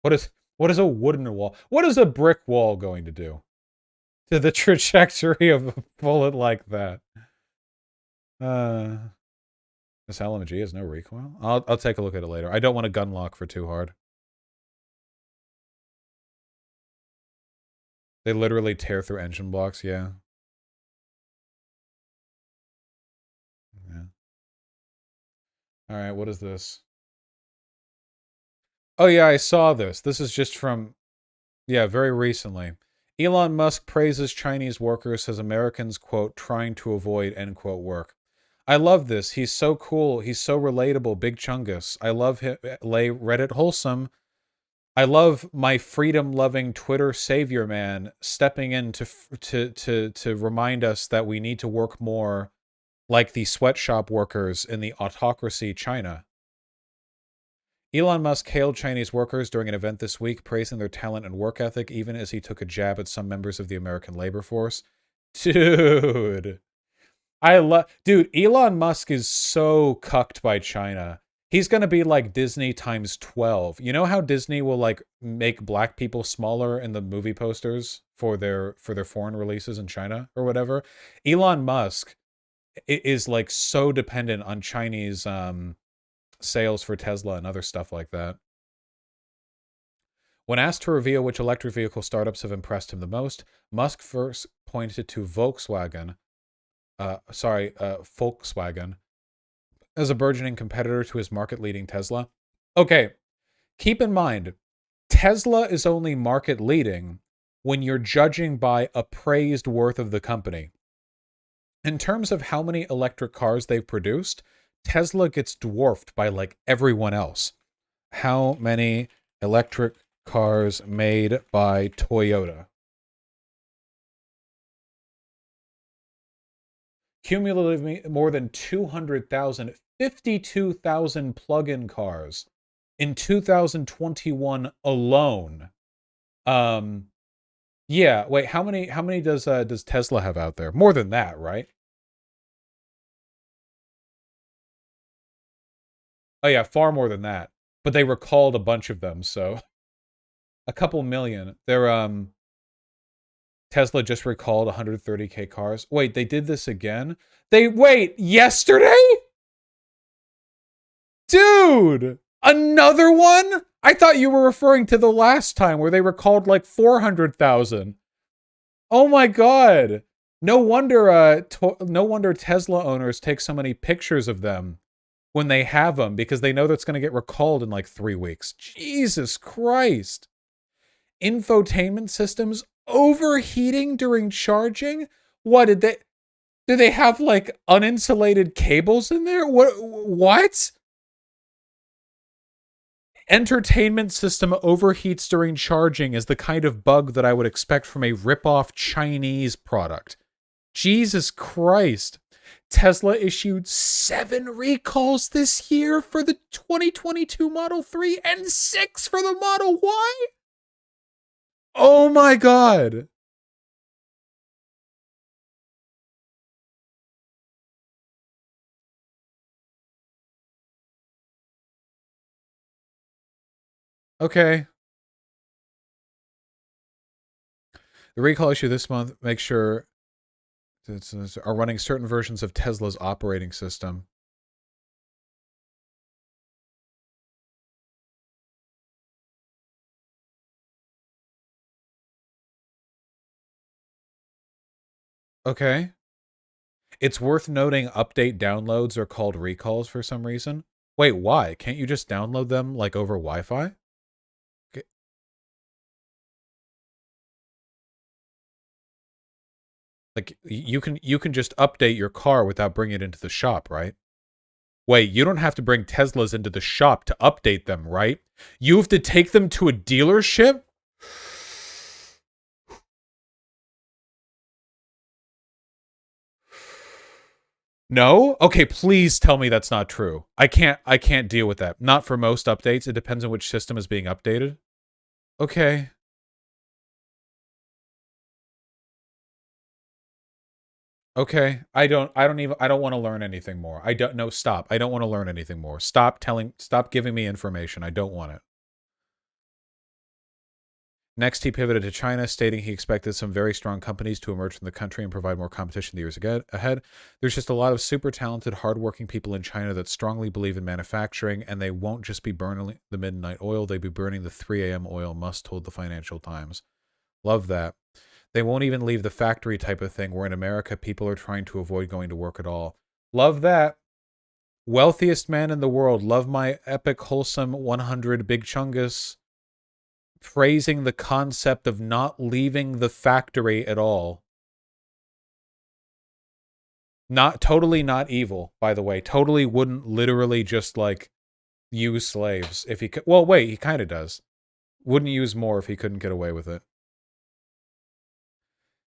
What is a wooden wall? What is a brick wall going to do to the trajectory of a bullet like that? This LMG has no recoil. I'll take a look at it later. I don't want to gun lock for too hard. They literally tear through engine blocks, yeah. Yeah. Alright, what is this? Oh yeah, I saw this. This is just from, yeah, very recently. Elon Musk praises Chinese workers as Americans, quote, trying to avoid, end quote, work. I love this. He's so cool. He's so relatable. Big Chungus. I love him. Reddit wholesome. I love my freedom-loving Twitter savior man stepping in to remind us that we need to work more like the sweatshop workers in the autocracy China. Elon Musk hailed Chinese workers during an event this week, praising their talent and work ethic, even as he took a jab at some members of the American labor force. Dude. Dude, Elon Musk is so cucked by China. He's going to be like Disney times 12. You know how Disney will like make black people smaller in the movie posters for their foreign releases in China or whatever? Elon Musk is like so dependent on Chinese sales for Tesla and other stuff like that. When asked to reveal which electric vehicle startups have impressed him the most, Musk first pointed to Volkswagen, as a burgeoning competitor to his market-leading Tesla. Okay, keep in mind, Tesla is only market-leading when you're judging by appraised worth of the company. In terms of how many electric cars they've produced, Tesla gets dwarfed by like everyone else. How many electric cars made by Toyota? Cumulatively, more than 200,000, 52,000 plug-in cars in 2021 alone. Yeah, wait, how many does Tesla have out there? More than that, right? Oh yeah, far more than that. But they recalled a bunch of them, so a couple million. Tesla just recalled 130K cars. Wait, they did this again? Wait, yesterday? Dude, another one? I thought you were referring to the last time where they recalled like 400,000. Oh my god. No wonder Tesla owners take so many pictures of them when they have them, because they know that's going to get recalled in like 3 weeks. Jesus Christ. Infotainment systems overheating during charging? What do they have like uninsulated cables in there? What? Entertainment system overheats during charging is the kind of bug that I would expect from a rip-off Chinese product. Jesus Christ. Tesla issued 7 recalls this year for the 2022 Model 3 and 6 for the Model Y? Oh my god. Okay. The recall issue this month makes sure are running certain versions of Tesla's operating system. Okay. It's worth noting update downloads are called recalls for some reason. Wait, why? Can't you just download them like over Wi-Fi? Okay. Like you can just update your car without bringing it into the shop, right? Wait, you don't have to bring Teslas into the shop to update them, right? You have to take them to a dealership? No? Okay, please tell me that's not true. I can't deal with that. Not for most updates. It depends on which system is being updated. Okay. Okay. I don't want to learn anything more. Stop. I don't want to learn anything more. Stop giving me information. I don't want it. Next, he pivoted to China, stating he expected some very strong companies to emerge from the country and provide more competition the years ahead. There's just a lot of super talented, hardworking people in China that strongly believe in manufacturing, and they won't just be burning the midnight oil, they'll be burning the 3 a.m. oil, Musk told the Financial Times. Love that. They won't even leave the factory type of thing, where in America, people are trying to avoid going to work at all. Love that. Wealthiest man in the world. Love my epic, wholesome 100 Big Chungus. Praising the concept of not leaving the factory at all. Totally not evil, by the way. Totally wouldn't literally just, like, use slaves if he could. Well, wait, he kind of does. Wouldn't use more if he couldn't get away with it.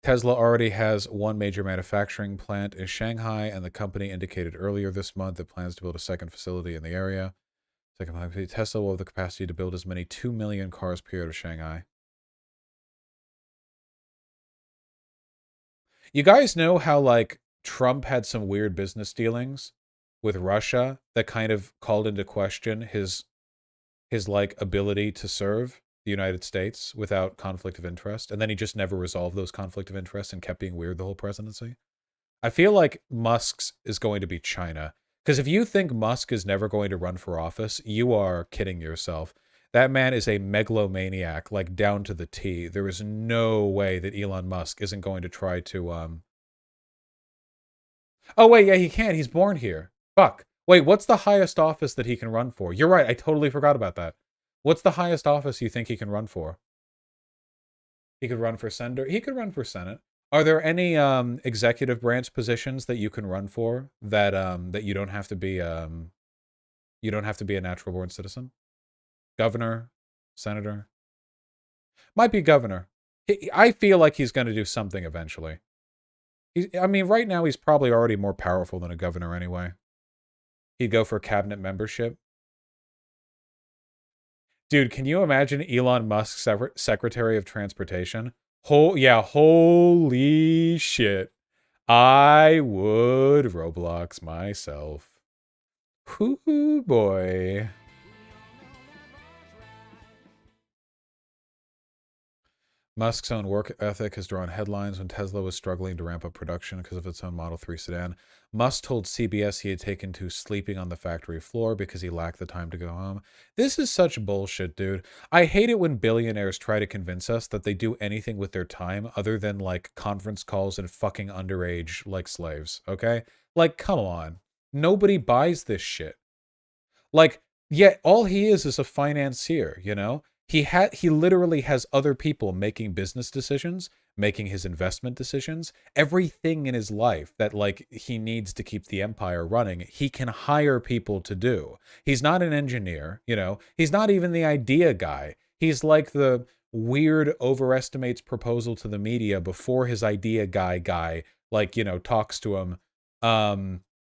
Tesla already has one major manufacturing plant in Shanghai, and the company indicated earlier this month it plans to build a second facility in the area. Tesla will have the capacity to build as many 2 million cars per year to Shanghai. You guys know how, like, Trump had some weird business dealings with Russia that kind of called into question his like ability to serve the United States without conflict of interest, and then he just never resolved those conflict of interest and kept being weird the whole presidency. I feel like Musk's is going to be China, because if you think Musk is never going to run for office, you are kidding yourself. That man is a megalomaniac, like down to the T. There is no way that Elon Musk isn't going to try to Oh wait, yeah, he can. He's born here. Fuck. Wait, what's the highest office that he can run for? You're right, I totally forgot about that. What's the highest office you think he can run for? He could run for senator. He could run for Senate. Are there any executive branch positions that you can run for that that you don't have to be a natural born citizen? Governor, senator. Might be governor. I feel like he's going to do something eventually. I mean, right now he's probably already more powerful than a governor anyway. He'd go for cabinet membership. Dude, can you imagine Elon Musk Secretary of Transportation? Yeah, holy shit. I would Roblox myself. Hoo boy. Musk's own work ethic has drawn headlines when Tesla was struggling to ramp up production because of its own Model 3 sedan. Musk told CBS he had taken to sleeping on the factory floor because he lacked the time to go home. This is such bullshit, dude. I hate it when billionaires try to convince us that they do anything with their time other than, like, conference calls and fucking underage, like, slaves, okay? Like, come on. Nobody buys this shit. Like, yeah, all he is a financier, you know? He literally has other people making business decisions, making his investment decisions, everything in his life that, like, he needs to keep the empire running, he can hire people to do. He's not an engineer, you know? He's not even the idea guy. He's like the weird overestimates proposal to the media before his idea guy, like, you know, talks to him,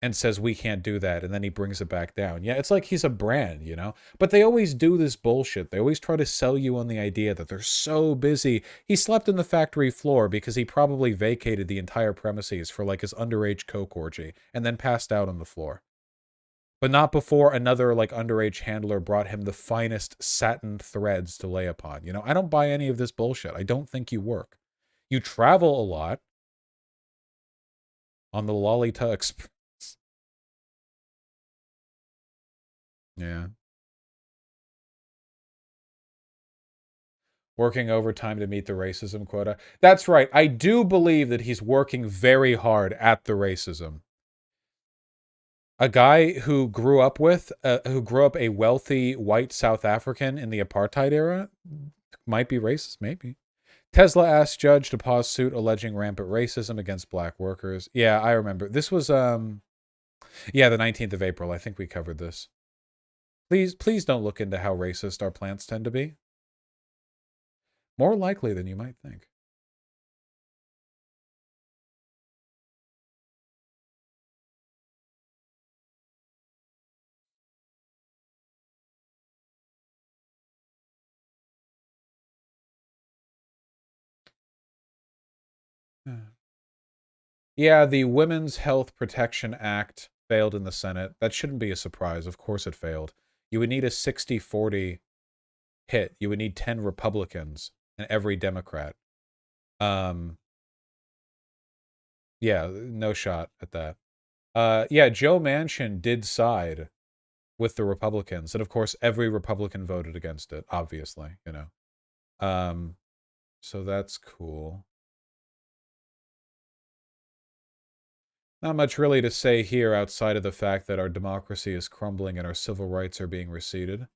and says, we can't do that, and then he brings it back down. Yeah, it's like he's a brand, you know? But they always do this bullshit. They always try to sell you on the idea that they're so busy. He slept in the factory floor because he probably vacated the entire premises for, like, his underage coke orgy, and then passed out on the floor. But not before another, like, underage handler brought him the finest satin threads to lay upon. You know, I don't buy any of this bullshit. I don't think you work. You travel a lot on the Lolita Express. Yeah. Working overtime to meet the racism quota. That's right. I do believe that he's working very hard at the racism. A guy who grew up a wealthy white South African in the apartheid era might be racist, maybe. Tesla asked judge to pause suit alleging rampant racism against black workers. Yeah, I remember. This was yeah, the 19th of April. I think we covered this. Please don't look into how racist our plants tend to be. More likely than you might think. Yeah, the Women's Health Protection Act failed in the Senate. That shouldn't be a surprise. Of course it failed. You would need a 60-40 hit. You would need 10 Republicans and every Democrat. Yeah, no shot at that. Yeah, Joe Manchin did side with the Republicans. And of course, every Republican voted against it, obviously, you know. So that's cool. Not much really to say here outside of the fact that our democracy is crumbling and our civil rights are being receded.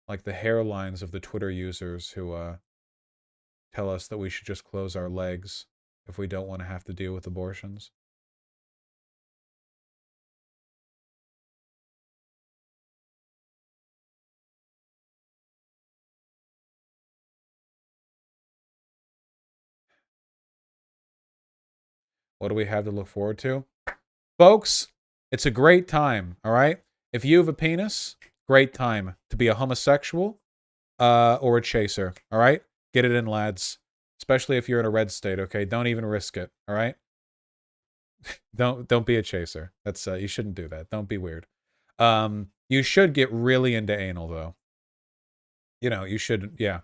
Like the hairlines of the Twitter users who tell us that we should just close our legs if we don't want to have to deal with abortions. What do we have to look forward to? Folks, it's a great time, all right? If you have a penis, great time to be a homosexual or a chaser, all right? Get it in, lads. Especially if you're in a red state, okay? Don't even risk it, all right? Don't be a chaser. That's you shouldn't do that. Don't be weird. You should get really into anal though. You know, you should, yeah.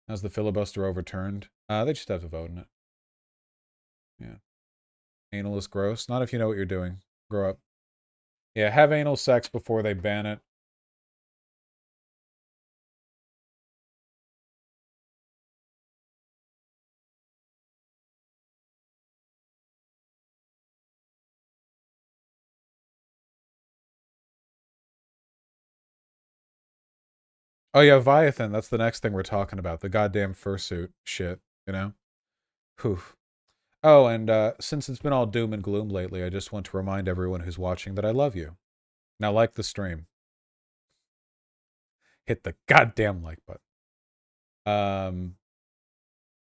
How's the filibuster overturned? They just have to vote in it. Yeah. Anal is gross. Not if you know what you're doing. Grow up. Yeah, have anal sex before they ban it. Oh yeah, Viathan. That's the next thing we're talking about. The goddamn fursuit shit, you know? Whew. Oh, and since it's been all doom and gloom lately, I just want to remind everyone who's watching that I love you. Now like the stream. Hit the goddamn like button.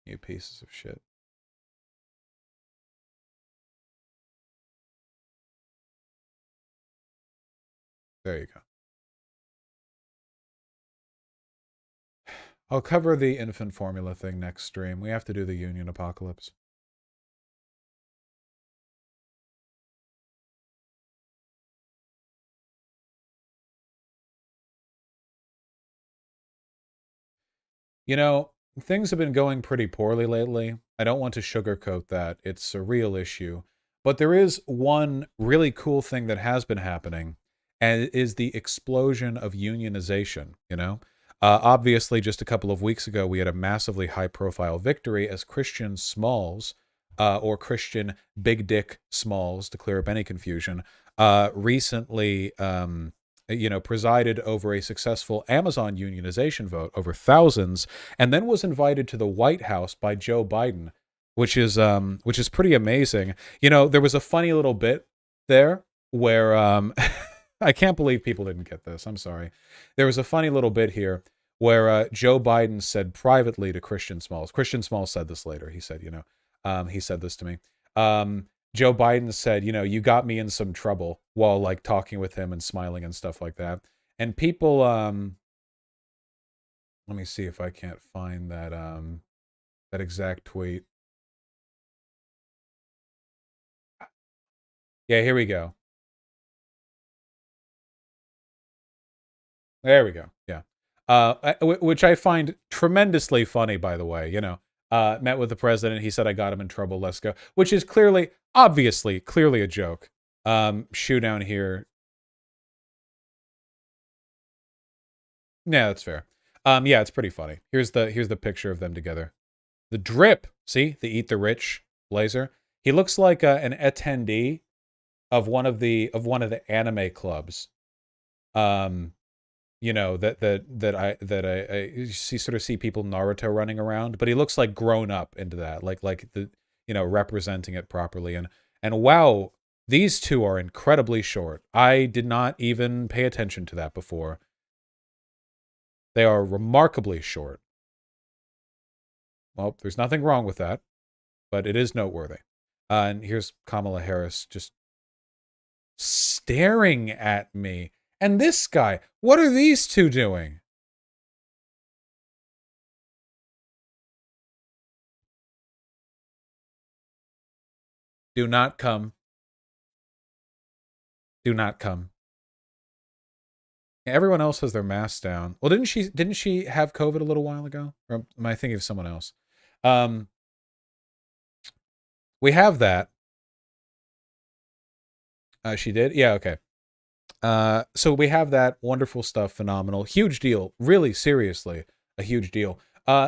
You pieces of shit. There you go. I'll cover the infant formula thing next stream. We have to do the Union Apocalypse. You know, things have been going pretty poorly lately. I don't want to sugarcoat that. It's a real issue. But there is one really cool thing that has been happening, and it is the explosion of unionization, you know? Obviously, just a couple of weeks ago, we had a massively high-profile victory as Christian Smalls, or Christian Big Dick Smalls, to clear up any confusion, recently presided over a successful Amazon unionization vote over thousands, and then was invited to the White House by Joe Biden, which is pretty amazing. You know, there was a funny little bit there where I can't believe people didn't get this. I'm sorry. There was a funny little bit here where Joe Biden said privately to Christian Smalls. Christian Smalls said this later. He said, he said this to me. Joe Biden said, you got me in some trouble while like talking with him and smiling and stuff like that. And people, let me see if I can't find that, that exact tweet. Yeah, here we go. There we go. Yeah. Which I find tremendously funny, by the way, met with the president. He said, I got him in trouble. Let's go. Which is clearly a joke. Shoe down here. Yeah, that's fair. Yeah, it's pretty funny. Here's the picture of them together. The drip. See, the Eat the Rich blazer. He looks like an attendee of one of the anime clubs. That I see people Naruto running around, but he looks like grown up into that, like the representing it properly. And wow, these two are incredibly short. I did not even pay attention to that before. They are remarkably short. Well, there's nothing wrong with that, but it is noteworthy. And here's Kamala Harris just staring at me. And this guy, what are these two doing? Do not come. Do not come. Everyone else has their masks down. Well, didn't she have COVID a little while ago? Or am I thinking of someone else? We have that. She did? Yeah, okay. So we have that wonderful stuff, phenomenal, huge deal, really seriously, a huge deal.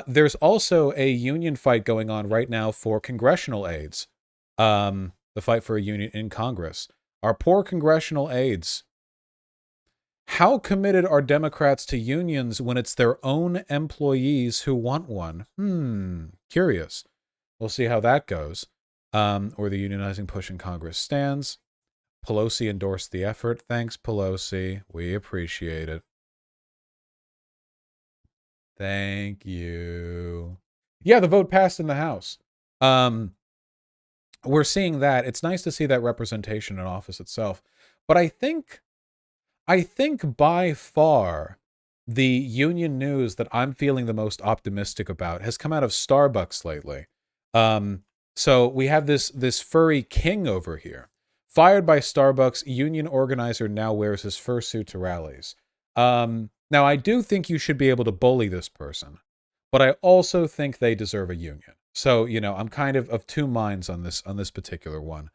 There's also a union fight going on right now for congressional aides. The fight for a union in Congress. Our poor congressional aides. How committed are Democrats to unions when it's their own employees who want one? Curious. We'll see how that goes. Or the unionizing push in Congress stands. Pelosi endorsed the effort. Thanks, Pelosi. We appreciate it. Thank you. Yeah, the vote passed in the House. We're seeing that. It's nice to see that representation in office itself. But I think by far the union news that I'm feeling the most optimistic about has come out of Starbucks lately. So we have this furry king over here. Fired by Starbucks, union organizer now wears his fursuit to rallies. Now, I do think you should be able to bully this person, but I also think they deserve a union. So, you know, I'm kind of two minds on this particular one.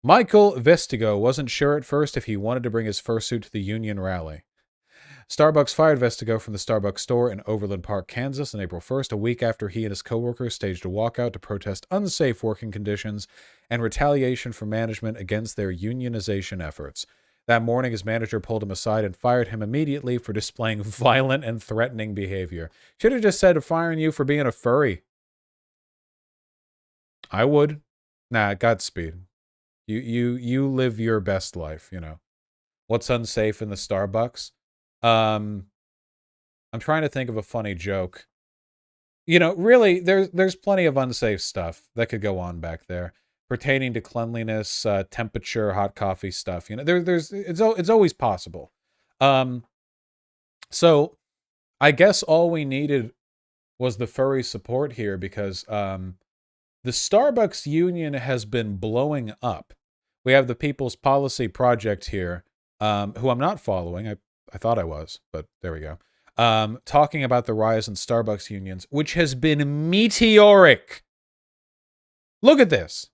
Michael Vestigo wasn't sure at first if he wanted to bring his fursuit to the union rally. Starbucks fired Vestigo from the Starbucks store in Overland Park, Kansas on April 1st, a week after he and his coworkers staged a walkout to protest unsafe working conditions and retaliation from management against their unionization efforts. That morning, his manager pulled him aside and fired him immediately for displaying violent and threatening behavior. Should have just said firing you for being a furry. I would. Nah, Godspeed. You live your best life, you know. What's unsafe in the Starbucks? I'm trying to think of a funny joke. You know, really, there's plenty of unsafe stuff that could go on back there pertaining to cleanliness, temperature, hot coffee stuff. You know, it's always possible. So I guess all we needed was the furry support here because the Starbucks union has been blowing up. We have the People's Policy Project here, who I'm not following. I thought I was, but there we go. Talking about the rise in Starbucks unions, which has been meteoric. Look at this.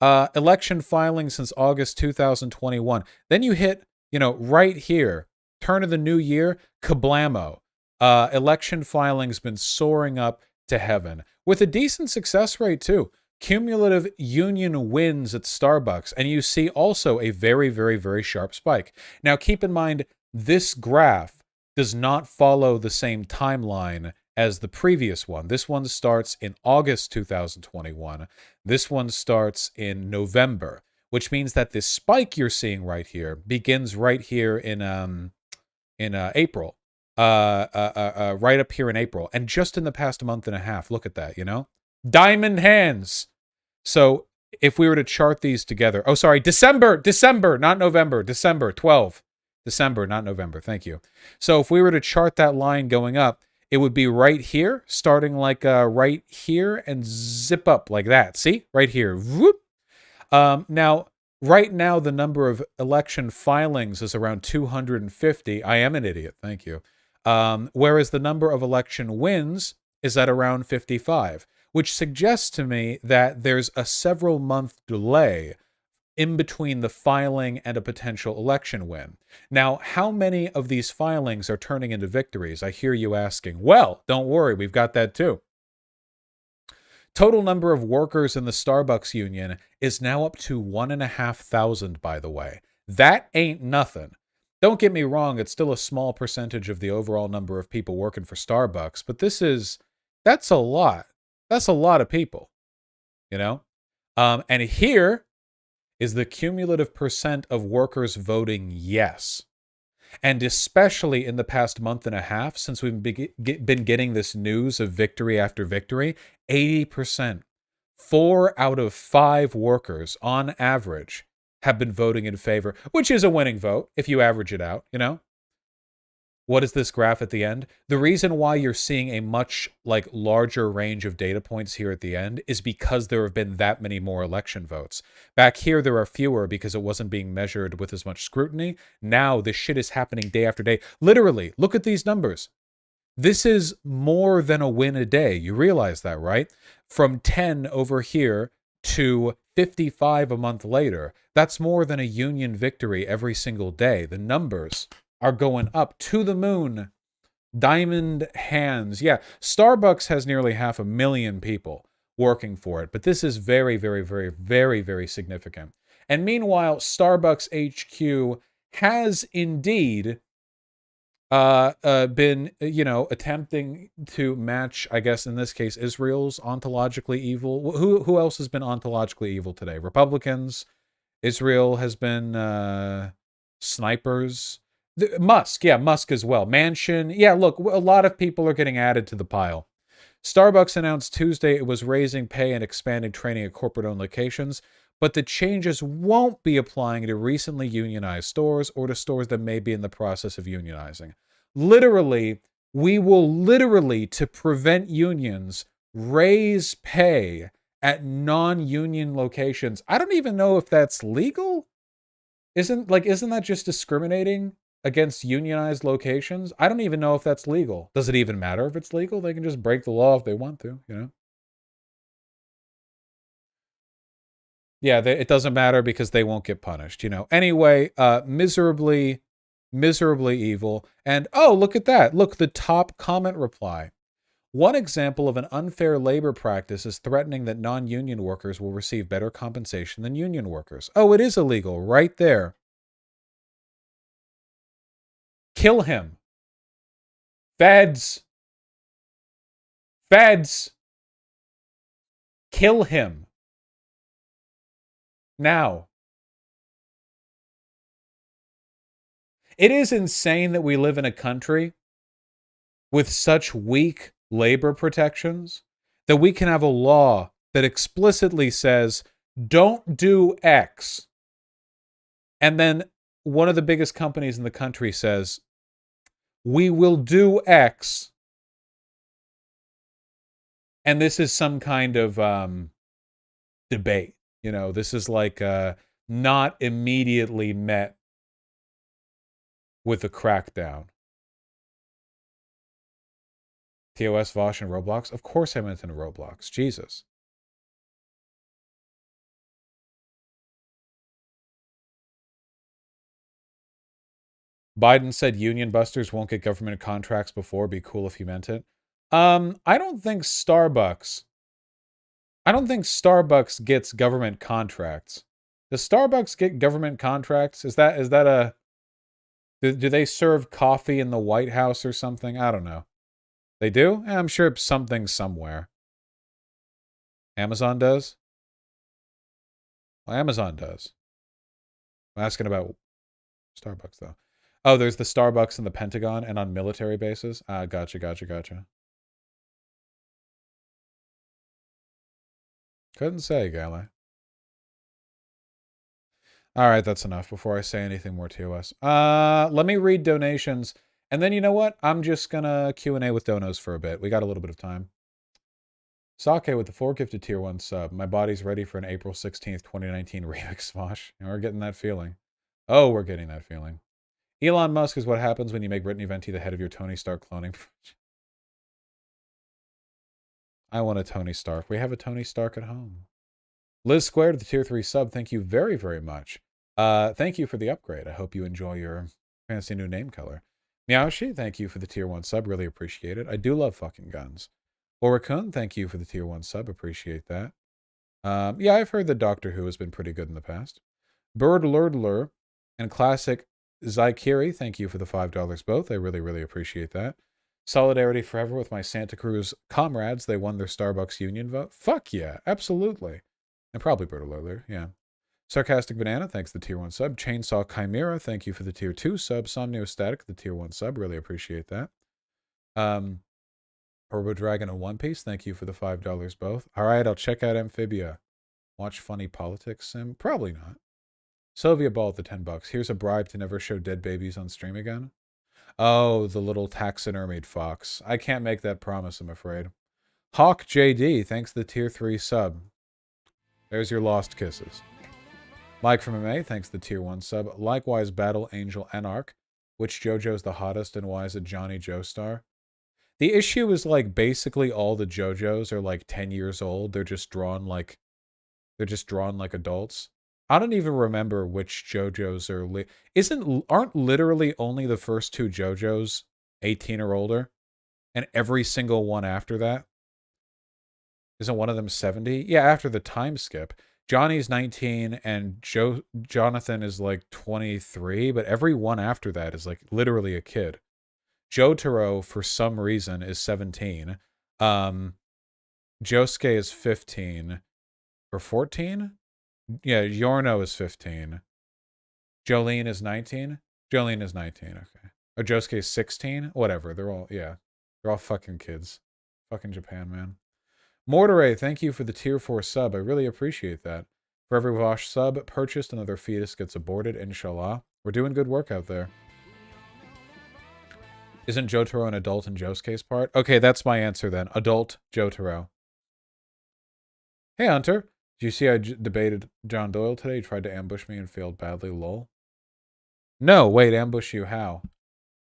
Election filing since August 2021. Then you hit, you know, right here, turn of the new year, kablamo. Election filing's been soaring up to heaven with a decent success rate too. Cumulative union wins at Starbucks, and you see also a very, very, very sharp spike. Now, keep in mind, this graph does not follow the same timeline as the previous one. This one starts in August 2021. This one starts in November, which means that this spike you're seeing right here begins right here in April. Right up here in April. And just in the past month and a half, look at that, you know? Diamond hands. So if we were to chart these together, oh, sorry, December, not November, December 12. December, not November. Thank you. So if we were to chart that line going up, it would be right here, starting like right here and zip up like that. See? Right here. Whoop. Now, right now, the number of election filings is around 250. I am an idiot. Thank you. Whereas the number of election wins is at around 55, which suggests to me that there's a several month delay in between the filing and a potential election win. Now, how many of these filings are turning into victories? I hear you asking. Well, don't worry, we've got that too. Total number of workers in the Starbucks union is now up to 1,500, by the way. That ain't nothing. Don't get me wrong, it's still a small percentage of the overall number of people working for Starbucks, but that's a lot. That's a lot of people, you know? And here is the cumulative percent of workers voting yes. And especially in the past month and a half, since we've been getting this news of victory after victory, 80%, 4 out of 5 workers on average have been voting in favor, which is a winning vote if you average it out, you know? What is this graph at the end? The reason why you're seeing a much larger range of data points here at the end is because there have been that many more election votes. Back here, there are fewer because it wasn't being measured with as much scrutiny. Now, this shit is happening day after day. Literally, look at these numbers. This is more than a win a day. You realize that, right? From 10 over here to 55 a month later, that's more than a union victory every single day. The numbers are going up to the moon. Diamond hands. Yeah, Starbucks has nearly 500,000 people working for it, but this is very, very, very, very, very significant. And meanwhile, Starbucks HQ has indeed been, attempting to match, I guess in this case, Israel's ontologically evil. Who else has been ontologically evil today? Republicans. Israel has been snipers. Musk, yeah, Musk as well. Manchin, yeah, look, a lot of people are getting added to the pile. Starbucks announced Tuesday it was raising pay and expanding training at corporate-owned locations, but the changes won't be applying to recently unionized stores or to stores that may be in the process of unionizing. Literally, we will literally, to prevent unions, raise pay at non-union locations. I don't even know if that's legal. Isn't that just discriminating against unionized locations? I don't even know if that's legal. Does it even matter if it's legal? They can just break the law if they want to, you know? Yeah, it doesn't matter because they won't get punished, you know? Anyway, miserably evil. And, oh, look at that. Look, the top comment reply. One example of an unfair labor practice is threatening that non-union workers will receive better compensation than union workers. Oh, it is illegal right there. Kill him. Feds. Feds. Kill him. Now. It is insane that we live in a country with such weak labor protections that we can have a law that explicitly says, don't do X. And then one of the biggest companies in the country says, we will do X. And this is some kind of debate. You know, this is like not immediately met with a crackdown. TOS, Vosh, and Roblox? Of course I meant in Roblox. Jesus. Biden said union busters won't get government contracts before. Be cool if he meant it. I don't think Starbucks gets government contracts. Does Starbucks get government contracts? Is that a... Do they serve coffee in the White House or something? I don't know. They do? I'm sure it's something somewhere. Amazon does? Well, Amazon does. I'm asking about Starbucks, though. Oh, there's the Starbucks in the Pentagon and on military bases? Gotcha. Couldn't say, Gally. All right, that's enough before I say anything more to us. Let me read donations. And then you know what? I'm just going to Q&A with donos for a bit. We got a little bit of time. Sake with the 4 gifted tier 1 sub. My body's ready for an April 16th, 2019 remix, Vosh. And we're getting that feeling. Oh, we're getting that feeling. Elon Musk is what happens when you make Brittany Venti the head of your Tony Stark cloning. I want a Tony Stark. We have a Tony Stark at home. Liz Squared, the tier 3 sub. Thank you very, very much. Thank you for the upgrade. I hope you enjoy your fancy new name color. Meowshi, thank you for the tier 1 sub. Really appreciate it. I do love fucking guns. Orikun, thank you for the tier 1 sub. Appreciate that. Yeah, I've heard that Doctor Who has been pretty good in the past. Bird Lurdler and Classic Zykiri, thank you for the $5 both. I really, really appreciate that. Solidarity forever with my Santa Cruz comrades. They won their Starbucks union vote. Fuck yeah, absolutely. And probably Bird Lurdler, yeah. Sarcastic Banana, thanks for the tier 1 sub. Chainsaw Chimera, thank you for the tier 2 sub. Somniostatic, the tier 1 sub. Really appreciate that. Orbo Dragon and One Piece, thank you for the $5 both. All right, I'll check out Amphibia. Watch Funny Politics Sim? Probably not. Sylvia Ball at the $10. Here's a bribe to never show dead babies on stream again. Oh, the little taxidermied fox. I can't make that promise, I'm afraid. Hawk JD, thanks for the tier 3 sub. There's your lost kisses. Mike from MA, thanks for the tier 1 sub. Likewise, Battle Angel Anarch. Which JoJo's the hottest and why is it Johnny Joestar? The issue is like basically all the JoJo's are like 10 years old. They're just drawn like adults. I don't even remember which JoJo's are aren't literally only the first 2 JoJo's 18 or older? And every single one after that? Isn't one of them 70? Yeah, after the time skip. Johnny's 19 and Jonathan is like 23, but every one after that is like literally a kid. Jotaro, for some reason, is 17. Josuke is 15. Or 14? Yeah, Yorno is 15. Jolene is 19. Jolene is 19, okay. Oh, Josuke's 16? Whatever, they're all fucking kids. Fucking Japan, man. Mortare, thank you for the tier 4 sub. I really appreciate that. For every Vosh sub purchased, another fetus gets aborted, inshallah. We're doing good work out there. Isn't Jotaro an adult in Josuke's part? Okay, that's my answer then. Adult Jotaro. Hey, Hunter. Did you see I debated John Doyle today? He tried to ambush me and failed badly, lol. No, wait, ambush you how?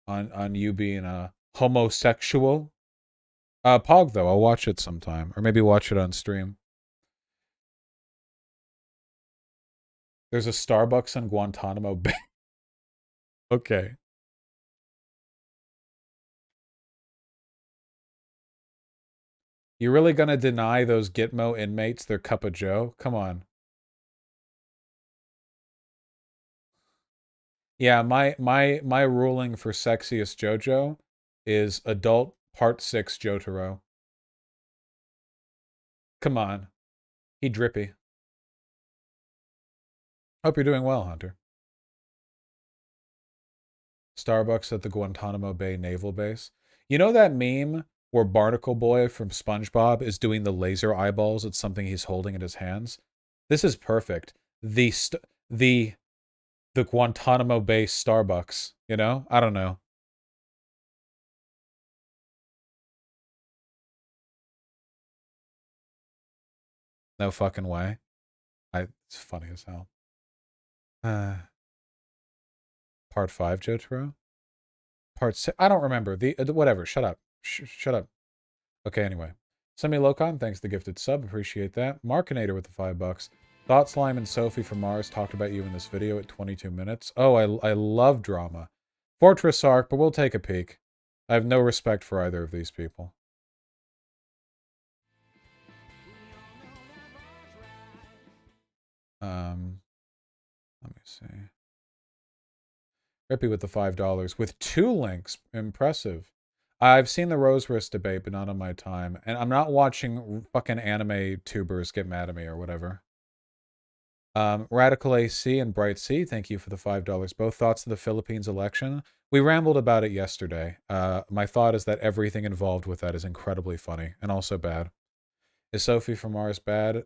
On you being a homosexual? Pog, though. I'll watch it sometime. Or maybe watch it on stream. There's a Starbucks in Guantanamo Bay. Okay. You really gonna deny those Gitmo inmates their cup of joe? Come on. Yeah, my ruling for sexiest JoJo is adult part 6 Jotaro. Come on. He drippy. Hope you're doing well, Hunter. Starbucks at the Guantanamo Bay Naval Base. You know that meme where Barnacle Boy from SpongeBob is doing the laser eyeballs at something he's holding in his hands? This is perfect. The Guantanamo Bay Starbucks, you know? I don't know. No fucking way. It's funny as hell. Part 5, Jotaro? Part 6? I don't remember. Whatever. Shut up. Shut up. Okay, anyway. Semi-Locon, thanks for the gifted sub. Appreciate that. Markinator with the $5. Thought Slime and Sophie from Mars talked about you in this video at 22 minutes. Oh, I love drama. Fortress Arc, but we'll take a peek. I have no respect for either of these people. Let me see. Rippy with the $5 with 2 links. Impressive. I've seen the Rose Wrist debate, but not on my time. And I'm not watching fucking anime tubers get mad at me or whatever. Radical AC and Bright C, thank you for the $5. Both thoughts of the Philippines election. We rambled about it yesterday. My thought is that everything involved with that is incredibly funny and also bad. Is Sophie from Mars bad?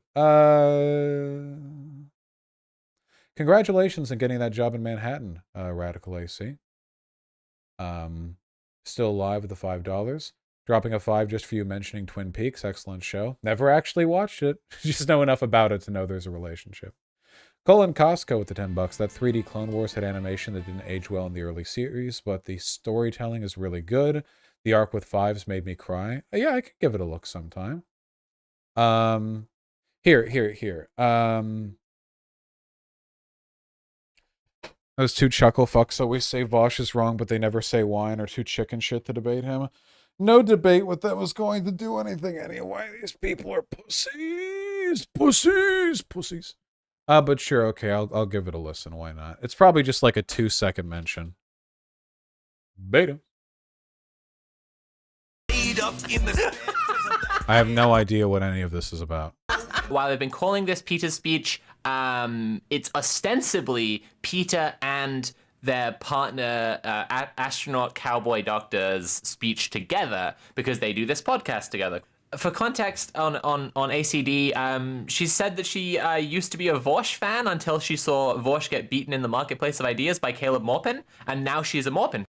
Congratulations on getting that job in Manhattan, Radical AC. Still alive with the $5. Dropping a 5 just for you mentioning Twin Peaks. Excellent show. Never actually watched it. Just know enough about it to know there's a relationship. Colin Costco with the $10. That 3D Clone Wars had animation that didn't age well in the early series, but the storytelling is really good. The arc with 5s made me cry. Yeah, I could give it a look sometime. Here. Those 2 chuckle fucks always say Vosh is wrong, but they never say why and are too chicken shit to debate him. No debate with them was going to do anything anyway. These people are pussies. Pussies. But sure, okay, I'll give it a listen. Why not? It's probably just like a 2-second mention. Beta. I have no idea what any of this is about. While they've been calling this Peter's speech, it's ostensibly Peter and their partner, astronaut cowboy doctor's speech together because they do this podcast together. For context on ACD, she said that she used to be a Vorsh fan until she saw Vorsh get beaten in the Marketplace of Ideas by Caleb Maupin, and now she's a Maupin.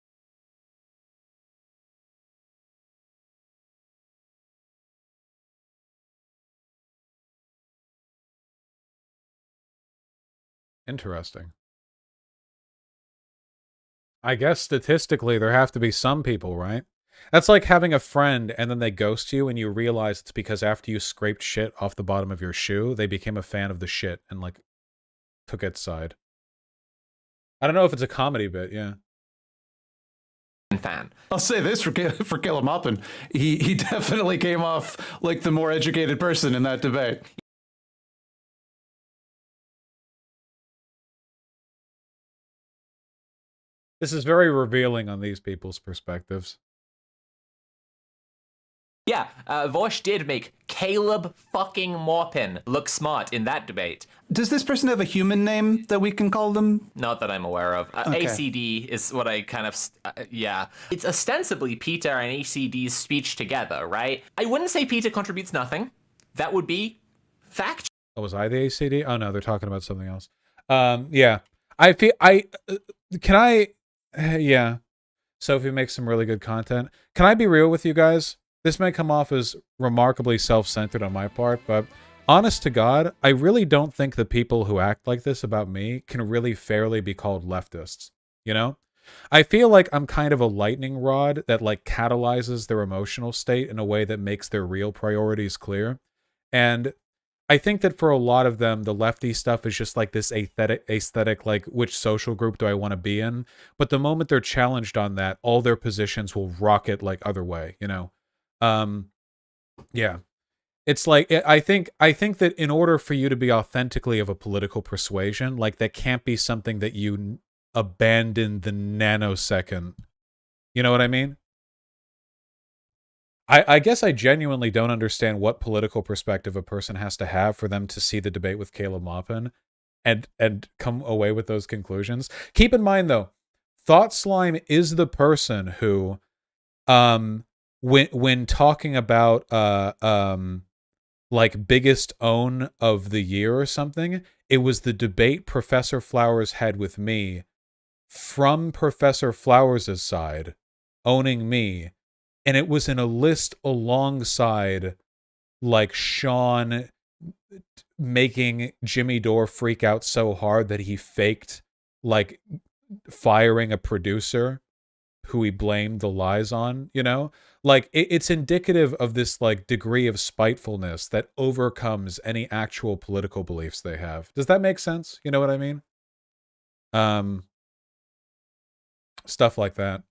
Interesting. I guess statistically there have to be some people, right? That's like having a friend and then they ghost you and you realize it's because after you scraped shit off the bottom of your shoe, they became a fan of the shit and like took its side. I don't know if it's a comedy bit, yeah. Fan. I'll say this for Caleb Maupin, he definitely came off like the more educated person in that debate. This is very revealing on these people's perspectives. Yeah, Vosh did make Caleb fucking Maupin look smart in that debate. Does this person have a human name that we can call them? Not that I'm aware of. Okay. ACD is what I kind of, yeah. It's ostensibly Peter and ACD's speech together, right? I wouldn't say Peter contributes nothing. That would be fact. Oh, was I the ACD? Oh no, they're talking about something else. Yeah. Yeah. Sophie makes some really good content. Can I be real with you guys? This may come off as remarkably self-centered on my part, but honest to God, I really don't think the people who act like this about me can really fairly be called leftists, you know? I feel like I'm kind of a lightning rod that like catalyzes their emotional state in a way that makes their real priorities clear. And I think that for a lot of them, the lefty stuff is just like this aesthetic, like which social group do I want to be in? But the moment they're challenged on that, all their positions will rocket like other way, you know? Yeah. It's like, I think that in order for you to be authentically of a political persuasion, like that can't be something that you abandon the nanosecond. You know what I mean? I guess I genuinely don't understand what political perspective a person has to have for them to see the debate with Caleb Maupin and come away with those conclusions. Keep in mind, though, Thought Slime is the person who, when talking about like biggest own of the year or something, it was the debate Professor Flowers had with me from Professor Flowers' side, owning me. And it was in a list alongside, like, Sean making Jimmy Dore freak out so hard that he faked, like, firing a producer who he blamed the lies on, you know? Like, it's indicative of this, like, degree of spitefulness that overcomes any actual political beliefs they have. Does that make sense? You know what I mean? Stuff like that.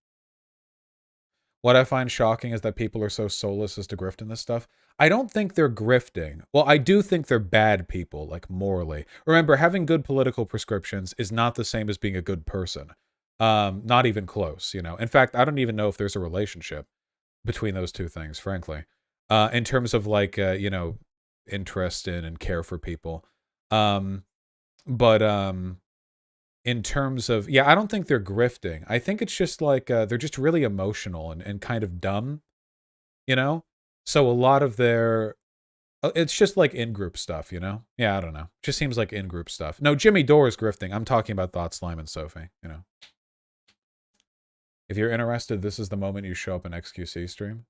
What I find shocking is that people are so soulless as to grift in this stuff. I don't think they're grifting. Well, I do think they're bad people, like morally. Remember, having good political prescriptions is not the same as being a good person. Not even close, you know. In fact, I don't even know if there's a relationship between those two things, frankly. In terms of like, you know, interest in and care for people. In terms of, yeah, I don't think they're grifting. I think it's just like, they're just really emotional and kind of dumb, you know? So a lot of their, it's just like in-group stuff, you know? Yeah, I don't know. Just seems like in-group stuff. No, Jimmy Dore is grifting. I'm talking about Thought Slime and Sophie, you know? If you're interested, this is the moment you show up in XQC stream.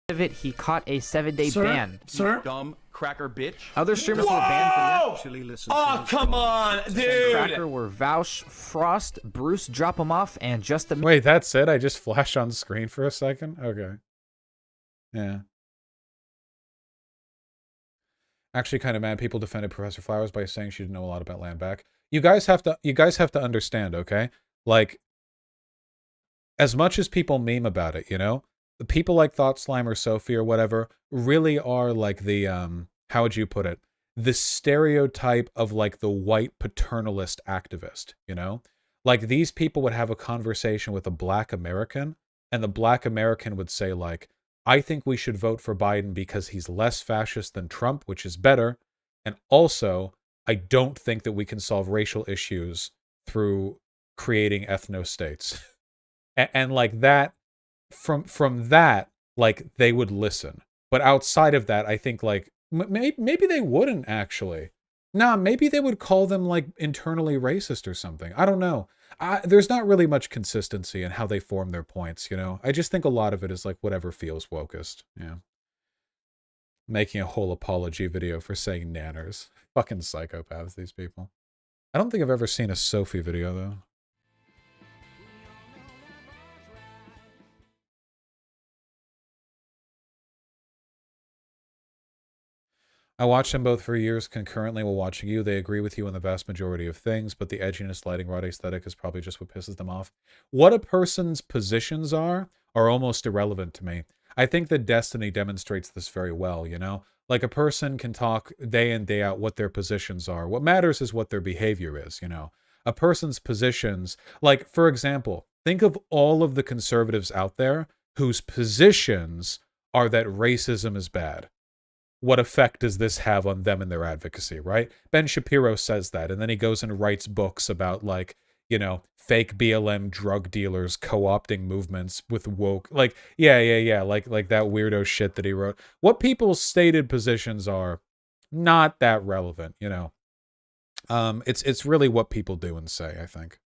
Of it, he caught a 7-day ban. Sir? Dumb cracker bitch. Other streamers were banned for that. Oh, come on, dude! Cracker were Vouch, Frost, Bruce, Drop 'em Off, and just the. Wait, that's it? I just flashed on screen for a second? Okay. Yeah. Actually kind of mad people defended Professor Flowers by saying she didn't know a lot about land back. You guys have to understand, okay? Like, as much as people meme about it, you know? People like Thought Slime or Sophie or whatever really are like the, how would you put it? The stereotype of like the white paternalist activist, you know? Like these people would have a conversation with a black American and the black American would say like, I think we should vote for Biden because he's less fascist than Trump, which is better. And also, I don't think that we can solve racial issues through creating ethno-states. And like that, from that, like they would listen. But outside of that, I think like maybe they wouldn't actually. Nah, maybe they would call them like internally racist or something. I don't know. There's not really much consistency in how they form their points, you know? I just think a lot of it is like whatever feels wokest. Yeah. Making a whole apology video for saying nanners. Fucking psychopaths, these people. I don't think I've ever seen a Sophie video though. I watched them both for years concurrently while watching you. They agree with you on the vast majority of things, but the edginess lighting rod aesthetic is probably just what pisses them off. What a person's positions are almost irrelevant to me. I think that Destiny demonstrates this very well, you know? Like a person can talk day in, day out what their positions are. What matters is what their behavior is, you know? a person's positions. Like, for example, think of all of the conservatives out there whose positions are that racism is bad. What effect does this have on them and their advocacy, right? Ben Shapiro says that, and then he goes and writes books about, like, you know, fake BLM drug dealers co-opting movements with woke, like, yeah, like that weirdo shit that he wrote. What people's stated positions are not that relevant, you know. It's really what people do and say, I think.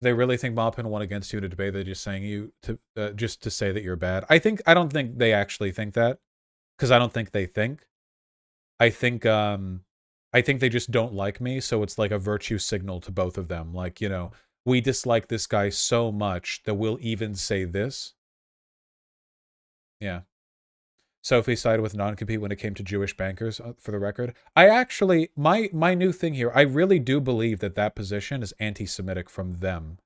They really think Maupin won against you in a debate. They're just saying you to just to say that you're bad. I don't think they actually think that, because I don't think they think. I think they just don't like me, so it's like a virtue signal to both of them. Like, you know, we dislike this guy so much that we'll even say this. Yeah. Sophie sided with non-compete when it came to Jewish bankers, for the record. I actually, my new thing here, I really do believe that position is anti-Semitic from them.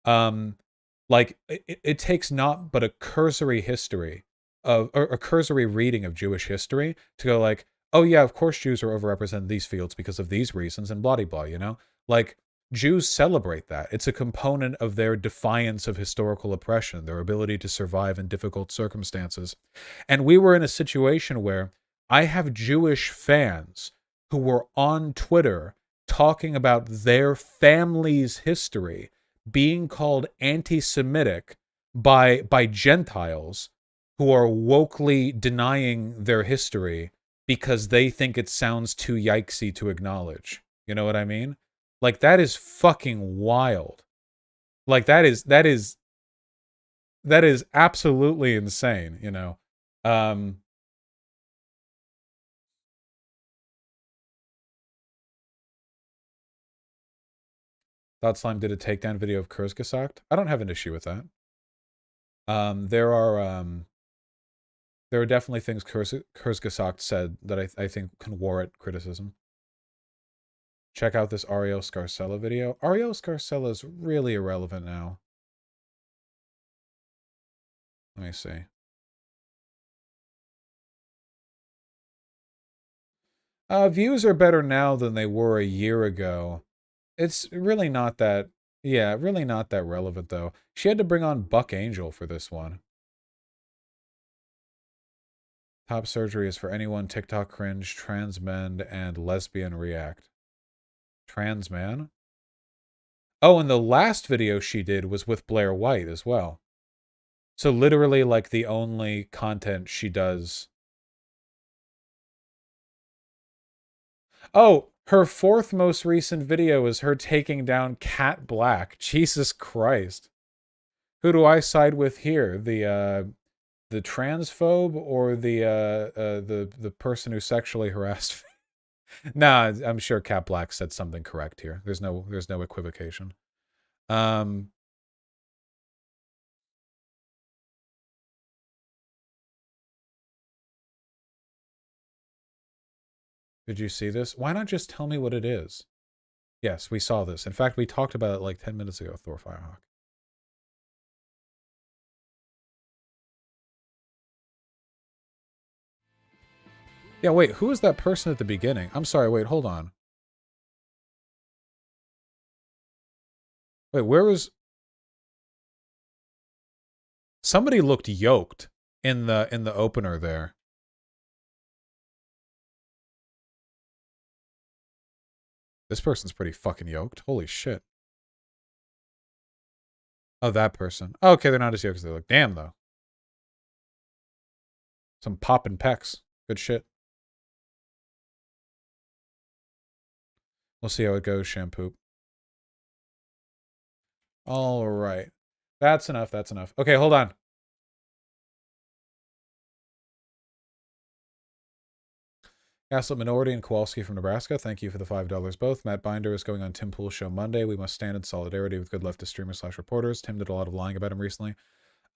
Like, it takes not but a cursory history of, or a cursory reading of Jewish history to go like, oh yeah, of course Jews are overrepresented in these fields because of these reasons and blah, blah, blah, you know? Like, Jews celebrate that. It's a component of their defiance of historical oppression, their ability to survive in difficult circumstances. And we were in a situation where I have Jewish fans who were on Twitter talking about their family's history being called anti-Semitic by Gentiles who are wokely denying their history because they think it sounds too yikesy to acknowledge. You know what I mean? Like, that is fucking wild. Like, that is absolutely insane, you know. Thought Slime did a takedown video of Kurzgesagt. I don't have an issue with that. There are definitely things Kurzgesagt said that I think can warrant criticism. Check out this Ariel Scarcella video. Ariel Scarcella is really irrelevant now. Let me see. Views are better now than they were a year ago. It's really not that, yeah, really not that relevant, though. She had to bring on Buck Angel for this one. Top surgery is for anyone TikTok cringe, trans men, and lesbian react. Trans man? Oh, and the last video she did was with Blair White as well. So literally, like, the only content she does. Oh, her fourth most recent video is her taking down Cat Black. Jesus Christ. Who do I side with here? The transphobe or the person who sexually harassed me? Nah, I'm sure Cat Black said something correct here. There's no equivocation. Did you see this? Why not just tell me what it is? Yes, we saw this. In fact, we talked about it like 10 minutes ago, Thor Firehawk. Yeah, wait, who was that person at the beginning? I'm sorry, wait, hold on. Wait, where was... Somebody looked yoked in the opener there. This person's pretty fucking yoked. Holy shit. Oh, that person. Oh, okay, they're not as yoked as they look. Damn, though. Some poppin' pecs. Good shit. We'll see how it goes, Shampoo. All right. That's enough, that's enough. Okay, hold on. Gaslit Minority and Kowalski from Nebraska, thank you for the $5 both. Matt Binder is going on Tim Pool's show Monday. We must stand in solidarity with good leftist streamers / reporters. Tim did a lot of lying about him recently.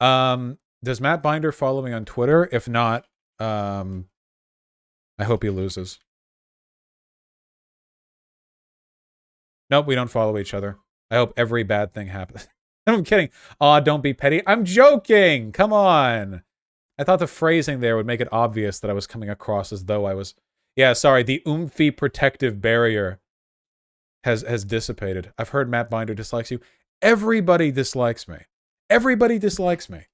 Does Matt Binder follow me on Twitter? If not, I hope he loses. Nope, we don't follow each other. I hope every bad thing happens. I'm kidding. Aw, don't be petty. I'm joking. Come on. I thought the phrasing there would make it obvious that I was coming across as though I was... Yeah, sorry, the oomphy protective barrier has dissipated. I've heard Matt Binder dislikes you. Everybody dislikes me. Everybody dislikes me.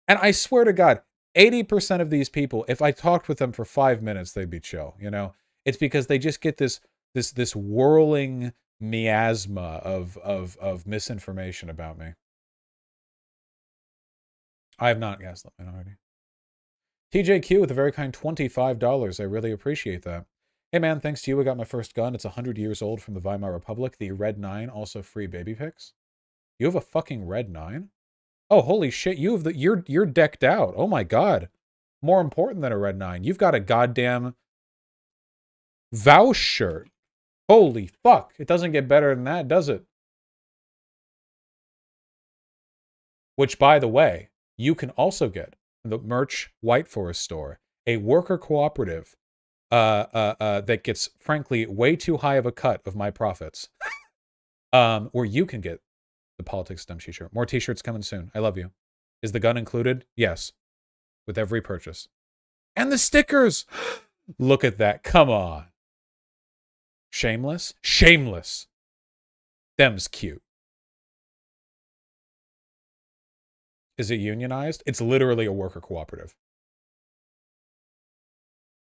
And I swear to God, 80% of these people, if I talked with them for 5 minutes, they'd be chill, you know? It's because they just get this whirling miasma of misinformation about me. I have not gaslit minority. TJQ with a very kind $25. I really appreciate that. Hey man, thanks to you, I got my first gun. It's 100 years old from the Weimar Republic. The Red 9, also free baby pics. You have a fucking Red 9? Oh, holy shit, you have the you're decked out. Oh my god. More important than a Red 9. You've got a goddamn Vouch shirt. Holy fuck. It doesn't get better than that, does it? Which, by the way, you can also get in the merch White Forest store, a worker cooperative that gets, frankly, way too high of a cut of my profits. Where you can get the Politics Dumb t-shirt. More t-shirts coming soon. I love you. Is the gun included? Yes. With every purchase. And the stickers! Look at that. Come on. Shameless? Shameless. Them's cute. Is it unionized? It's literally a worker cooperative.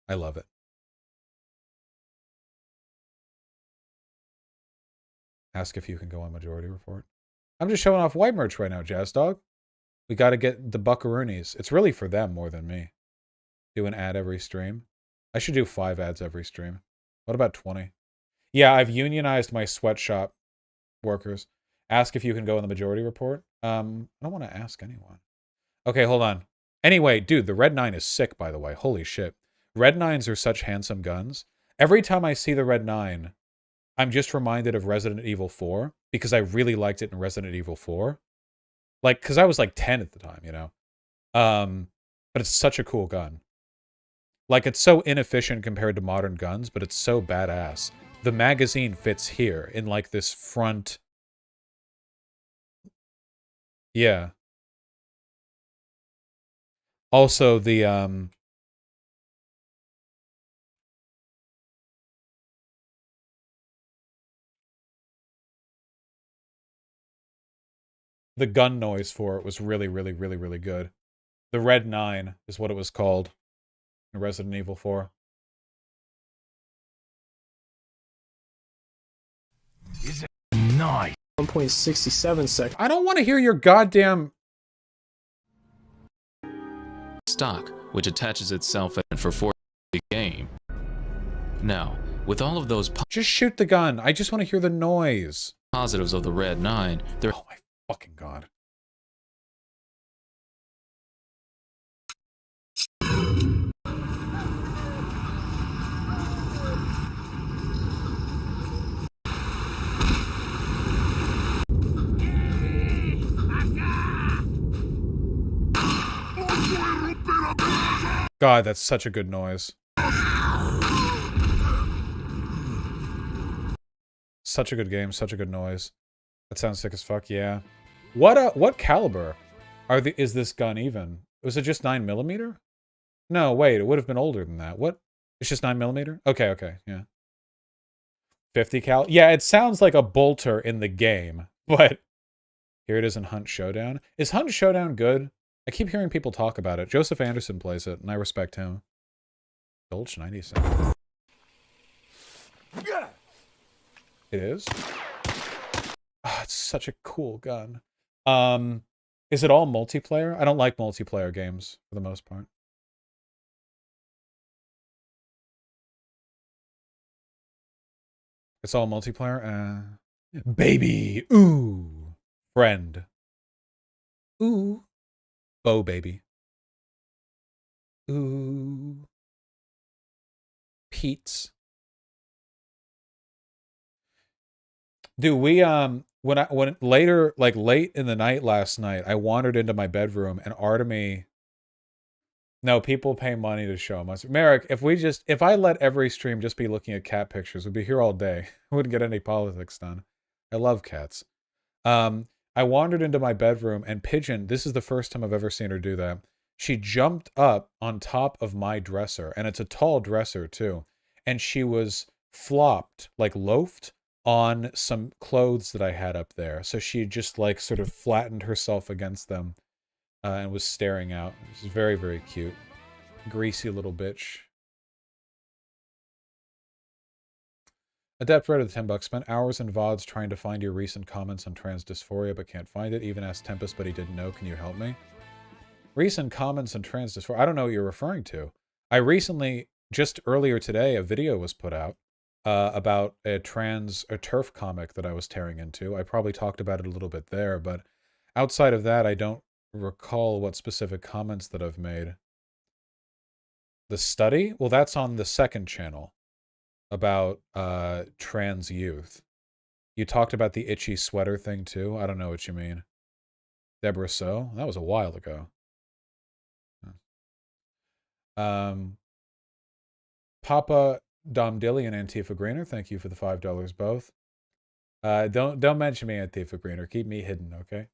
I love it. Ask if you can go on Majority Report. I'm just showing off white merch right now, Jazz Dog. We got to get the buckaroonies. It's really for them more than me. Do an ad every stream. I should do 5 ads every stream. What about 20? Yeah, I've unionized my sweatshop workers. Ask if you can go in the Majority Report. I don't want to ask anyone. Okay, hold on. Anyway, dude, the Red 9 is sick, by the way. Holy shit. Red 9s are such handsome guns. Every time I see the Red 9, I'm just reminded of Resident Evil 4 because I really liked it in Resident Evil 4. Like, because I was like 10 at the time, you know? But it's such a cool gun. Like, it's so inefficient compared to modern guns, but it's so badass. The magazine fits here in like this front... Yeah. Also, the gun noise for it was really, really, really, really good. The Red 9 is what it was called in Resident Evil 4. Is it nice? 1.67 seconds. I don't want to hear your goddamn... stock, which attaches itself for 4 game. Now, with all of those just shoot the gun. I just want to hear the noise. Positives of the Red 9, there... Oh my fucking god. God, that's such a good noise. Such a good game, such a good noise. That sounds sick as fuck, yeah. What caliber is this gun even? Was it just 9mm? No, wait, it would have been older than that. What? It's just 9mm? Okay, okay, yeah. 50 cal? Yeah, it sounds like a bolter in the game, but here it is in Hunt Showdown. Is Hunt Showdown good? I keep hearing people talk about it. Joseph Anderson plays it, and I respect him. Dolch 97. It is? Oh, it's such a cool gun. Is it all multiplayer? I don't like multiplayer games, for the most part. It's all multiplayer? Baby! Ooh! Friend. Ooh. Oh, baby. Ooh. Pete's. Dude, we, when later, like late in the night last night, I wandered into my bedroom and Artemy... No, people pay money to show them. Merrick, if I let every stream just be looking at cat pictures, we'd be here all day. I wouldn't get any politics done. I love cats. I wandered into my bedroom and Pigeon, this is the first time I've ever seen her do that. She jumped up on top of my dresser, and it's a tall dresser too, and she was flopped, like loafed, on some clothes that I had up there. So she just like sort of flattened herself against them and was staring out. It was very, very cute. Greasy little bitch. Adept Red of the 10 bucks. Spent hours in VODs trying to find your recent comments on trans dysphoria, but can't find it. Even asked Tempest, but he didn't know. Can you help me? Recent comments on trans dysphoria. I don't know what you're referring to. I recently, just earlier today, a video was put out about a TERF comic that I was tearing into. I probably talked about it a little bit there, but outside of that, I don't recall what specific comments that I've made. The study? Well, that's on the second channel about trans youth. You talked about the itchy sweater thing too. I don't know what you mean. Deborah So? That was a while ago. Papa Domdilly and Antifa Greener, thank you for the $5 both. Don't mention me, Antifa Greener. Keep me hidden, okay?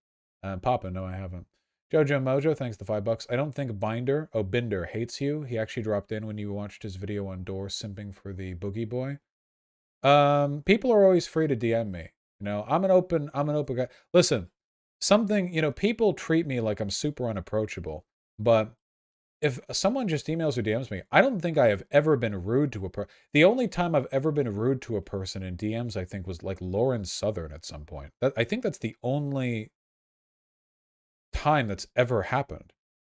Papa, no, I haven't. Jojo Mojo, thanks the $5. I don't think Binder hates you. He actually dropped in when you watched his video on Door simping for the Boogie Boy. People are always free to DM me. You know, I'm an open guy. Listen, people treat me like I'm super unapproachable, but if someone just emails or DMs me, I don't think I have ever been rude to a person. The only time I've ever been rude to a person in DMs, I think, was like Lauren Southern at some point. I think that's the only time that's ever happened.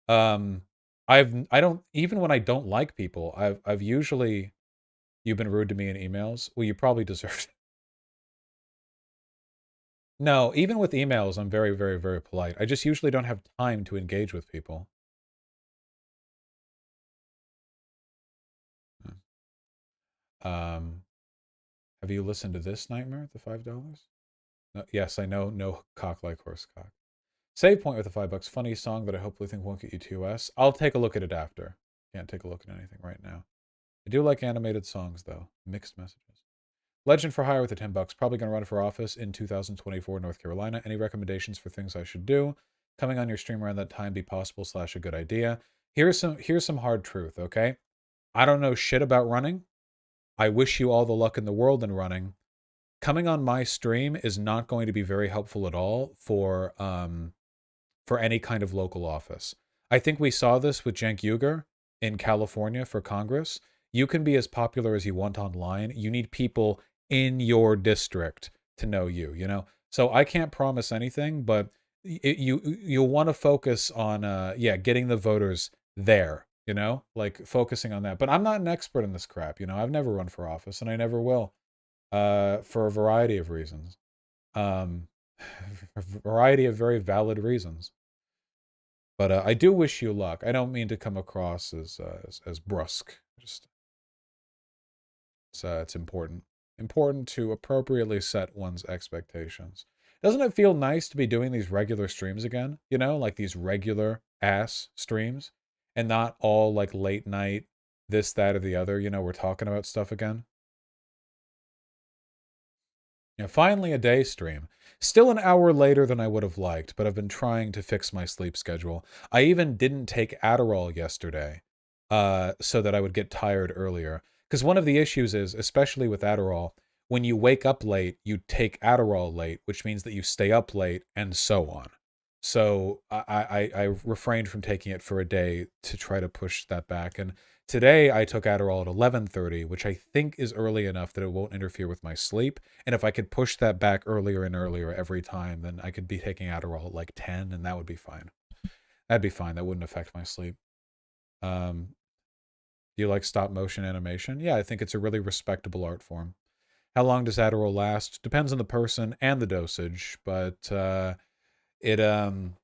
I don't, even when I don't like people, I've usually, you've been rude to me in emails. Well, you probably deserved it. No, even with emails, I'm very, very, very polite. I just usually don't have time to engage with people. Have you listened to this nightmare? The $5? No, yes, I know. No cock like horse cock. Save point with the $5. Funny song that I hopefully think won't get you 2S. I'll take a look at it after. Can't take a look at anything right now. I do like animated songs though. Mixed messages. Legend for Hire with the $10. Probably gonna run for office in 2024 North Carolina. Any recommendations for things I should do? Coming on your stream around that time be possible / a good idea. Here's some hard truth, okay? I don't know shit about running. I wish you all the luck in the world in running. Coming on my stream is not going to be very helpful at all for any kind of local office. I think we saw this with Cenk Uygur in California for Congress. You can be as popular as you want online. You need people in your district to know you, you know? So I can't promise anything, but you'll want to focus on, getting the voters there, you know? Like focusing on that. But I'm not an expert in this crap, you know? I've never run for office and I never will for a variety of reasons. A variety of very valid reasons. But I do wish you luck. I don't mean to come across as brusque. Just it's important to appropriately set one's expectations. Doesn't it feel nice to be doing these regular streams again? You know, like these regular ass streams, and not all like late night, this, that, or the other. You know, we're talking about stuff again. Yeah, finally a day stream. Still an hour later than I would have liked, but I've been trying to fix my sleep schedule. I even didn't take Adderall yesterday so that I would get tired earlier. Because one of the issues is, especially with Adderall, when you wake up late, you take Adderall late, which means that you stay up late, and so on. So I refrained from taking it for a day to try to push that back. And today I took Adderall at 11:30, which I think is early enough that it won't interfere with my sleep. And if I could push that back earlier and earlier every time, then I could be taking Adderall at like 10, and that would be fine. That'd be fine. That wouldn't affect my sleep. Do you like stop motion animation? Yeah, I think it's a really respectable art form. How long does Adderall last? Depends on the person and the dosage, but it can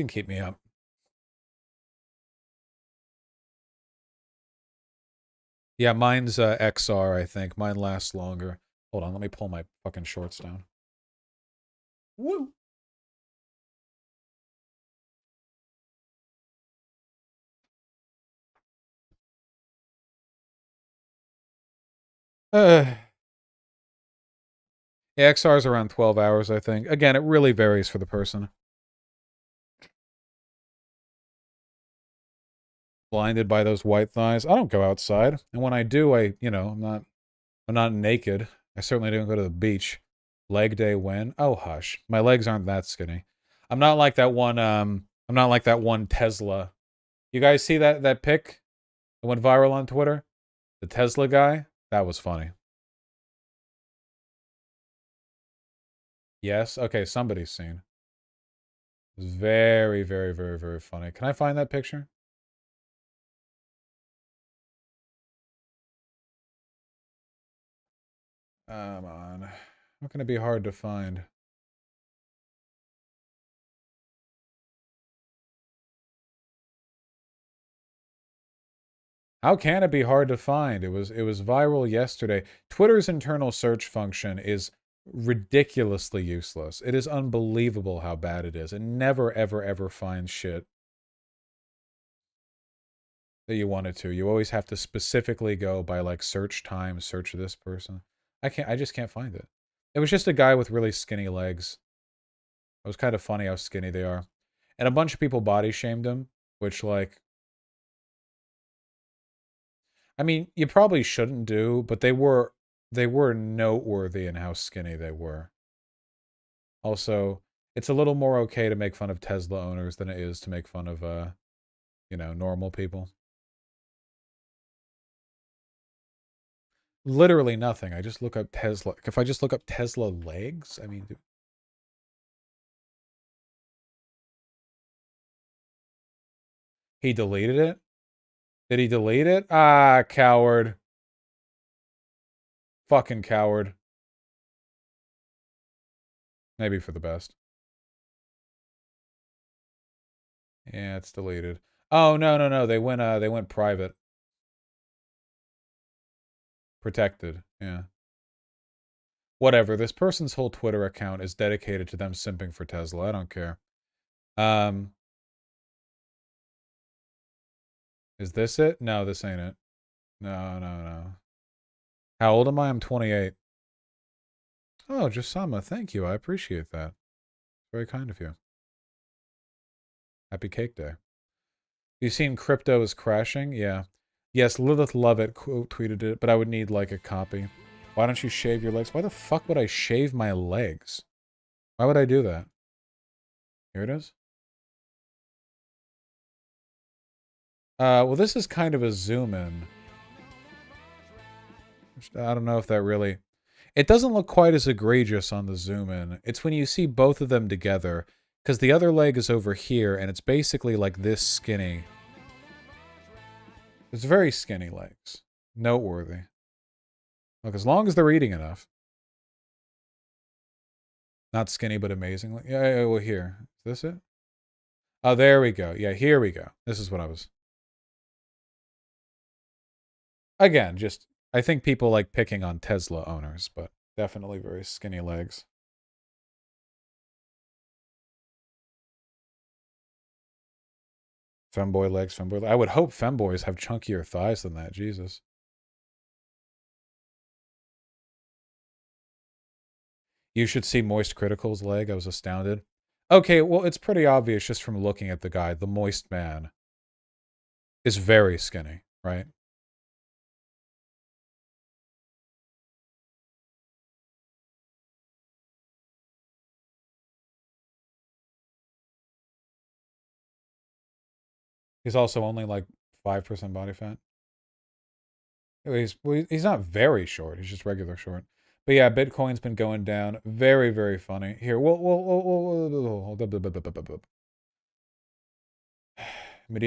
keep me up. Yeah, mine's XR, I think. Mine lasts longer. Hold on, let me pull my fucking shorts down. Woo! Yeah, XR is around 12 hours, I think. Again, it really varies for the person. Blinded by those white thighs. I don't go outside. And when I do, I'm not naked. I certainly don't go to the beach. Leg day win. Oh, hush. My legs aren't that skinny. I'm not like that one Tesla. You guys see that pic that went viral on Twitter? The Tesla guy? That was funny. Yes? Okay, somebody's seen. It was very, very, very, very funny. Can I find that picture? Come on. How can it be hard to find? How can it be hard to find? It was viral yesterday. Twitter's internal search function is ridiculously useless. It is unbelievable how bad it is. It never, ever, ever finds shit that you want it to. You always have to specifically go by like search time, search this person. I just can't find it. It was just a guy with really skinny legs. It was kind of funny how skinny they are. And a bunch of people body shamed him, which like, I mean, you probably shouldn't do, but they were noteworthy in how skinny they were. Also, it's a little more okay to make fun of Tesla owners than it is to make fun of normal people. Literally nothing. I just look up Tesla. If I just look up Tesla legs, I mean, he deleted it? Did he delete it? Ah, coward. Fucking coward. Maybe for the best. Yeah, it's deleted. Oh, no. They went private. Protected. Yeah. Whatever. This person's whole Twitter account is dedicated to them simping for Tesla. I don't care. Is this it? No, this ain't it. No. How old am I? I'm 28. Oh, Josama, thank you. I appreciate that. Very kind of you. Happy Cake Day. You seen crypto is crashing? Yeah. Yes, Lilith Lovett quote tweeted it, but I would need like a copy. Why don't you shave your legs? Why the fuck would I shave my legs? Why would I do that? Here it is. Well, this is kind of a zoom in. I don't know if that really... It doesn't look quite as egregious on the zoom in. It's when you see both of them together, because the other leg is over here, and it's basically like this skinny. It's very skinny legs. Noteworthy. Look, as long as they're eating enough. Not skinny, but amazingly. Yeah, well, here. Is this it? Oh, there we go. Yeah, here we go. This is what I was... Again, just... I think people like picking on Tesla owners, but definitely very skinny legs. Femboy legs, femboy legs. I would hope femboys have chunkier thighs than that. Jesus. You should see Moist Critical's leg. I was astounded. Okay, well, it's pretty obvious just from looking at the guy. The Moist Man is very skinny, right? He's also only like 5% body fat. He's not very short. He's just regular short. But yeah, Bitcoin's been going down. Very, very funny. Here, Medea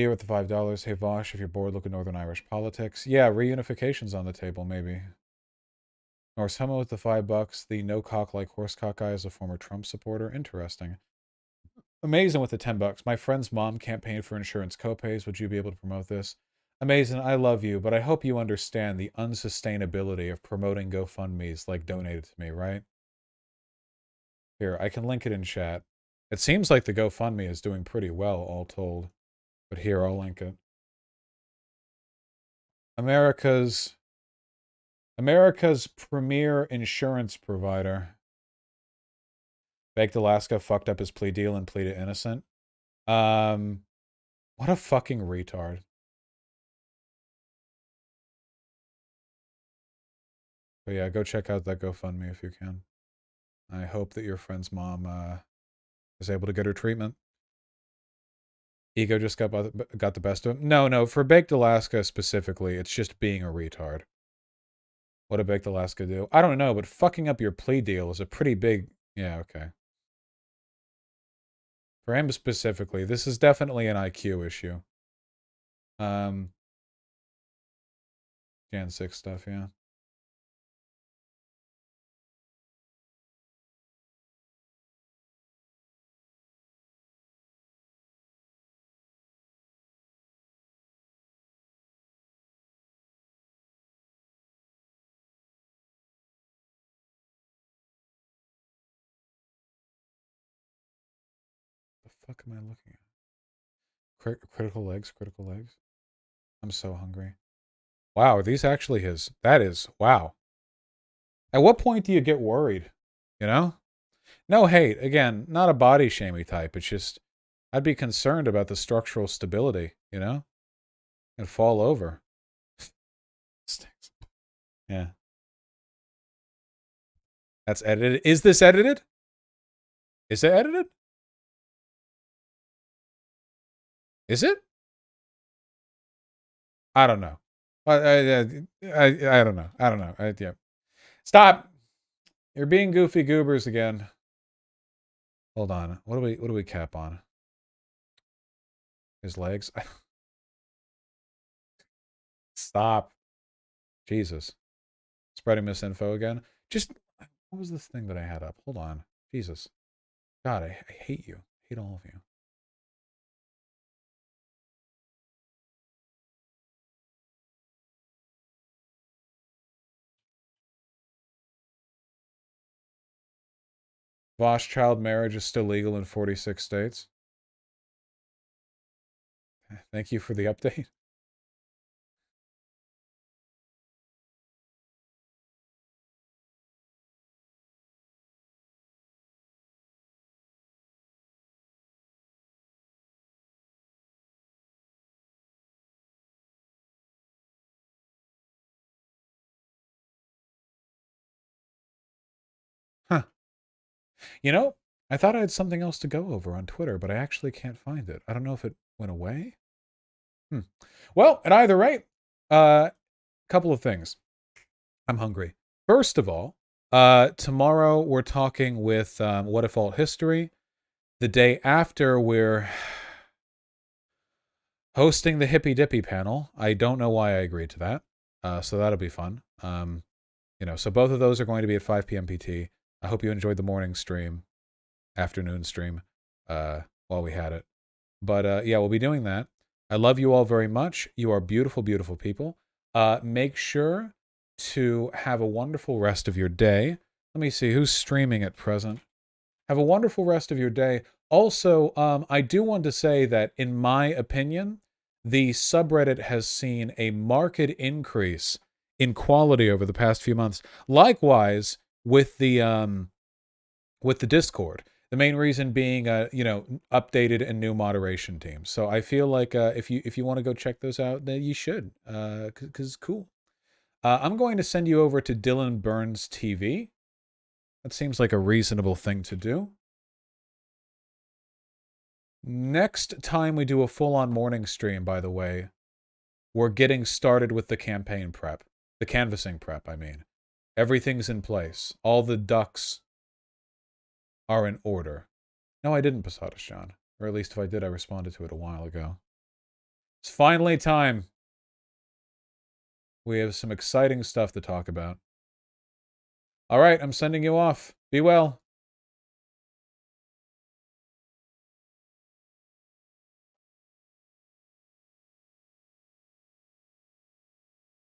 with the $5. Hey, Vosh, if you're bored, look at Northern Irish politics. Yeah, reunification's on the table, maybe. Norse Hummo with the $5. The no cock like horse cock guy is a former Trump supporter. Interesting. Amazing with the $10. My friend's mom campaigned for insurance copays. Would you be able to promote this? Amazing, I love you, but I hope you understand the unsustainability of promoting GoFundMe's like donated to me, right? Here, I can link it in chat. It seems like the GoFundMe is doing pretty well, all told. But here, I'll link it. America's premier insurance provider. Baked Alaska fucked up his plea deal and pleaded innocent. What a fucking retard. But yeah, go check out that GoFundMe if you can. I hope that your friend's mom is able to get her treatment. Ego just got the best of him. No, for Baked Alaska specifically, it's just being a retard. What did Baked Alaska do? I don't know, but fucking up your plea deal is a pretty big... Yeah, okay. For him specifically, this is definitely an IQ issue. Jan 6 stuff, yeah. The fuck am I looking at? Critical legs. I'm so hungry. Wow, are these actually his? That is, wow. At what point do you get worried? You know? No hate. Again, not a body shaming type. It's just, I'd be concerned about the structural stability, you know? And fall over. Stinks. Yeah. That's edited. Is this edited? Is it edited? Is it? I don't know. I don't know. I don't know. Yeah. Stop. You're being goofy goobers again. Hold on. What do we cap on? His legs. Stop. Jesus. Spreading misinfo again. Just what was this thing that I had up? Hold on. Jesus. God, I hate you. I hate all of you. Vosh child marriage is still legal in 46 states. Thank you for the update. Huh. You know, I thought I had something else to go over on Twitter, but I actually can't find it. I don't know if it went away. Well, at either rate, couple of things. I'm hungry. First of all, tomorrow we're talking with What If Alt History. The day after, we're hosting the Hippy Dippy panel. I don't know why I agreed to that. So that'll be fun. You know, so both of those are going to be at 5 p.m. PT. I hope you enjoyed the morning stream, afternoon stream, while we had it. But yeah, we'll be doing that. I love you all very much. You are beautiful, beautiful people. Make sure to have a wonderful rest of your day. Let me see who's streaming at present. Have a wonderful rest of your day. Also, I do want to say that, in my opinion, the subreddit has seen a marked increase in quality over the past few months. Likewise, with the Discord. The main reason being, you know, updated and new moderation teams. So I feel like if you want to go check those out, then you should, because it's cool. I'm going to send you over to Dylan Burns TV. That seems like a reasonable thing to do. Next time we do a full-on morning stream, by the way, we're getting started with the campaign prep. The canvassing prep, I mean. Everything's in place. All the ducks are in order. No, I didn't, Posadas John. Or at least if I did, I responded to it a while ago. It's finally time. We have some exciting stuff to talk about. All right, I'm sending you off. Be well.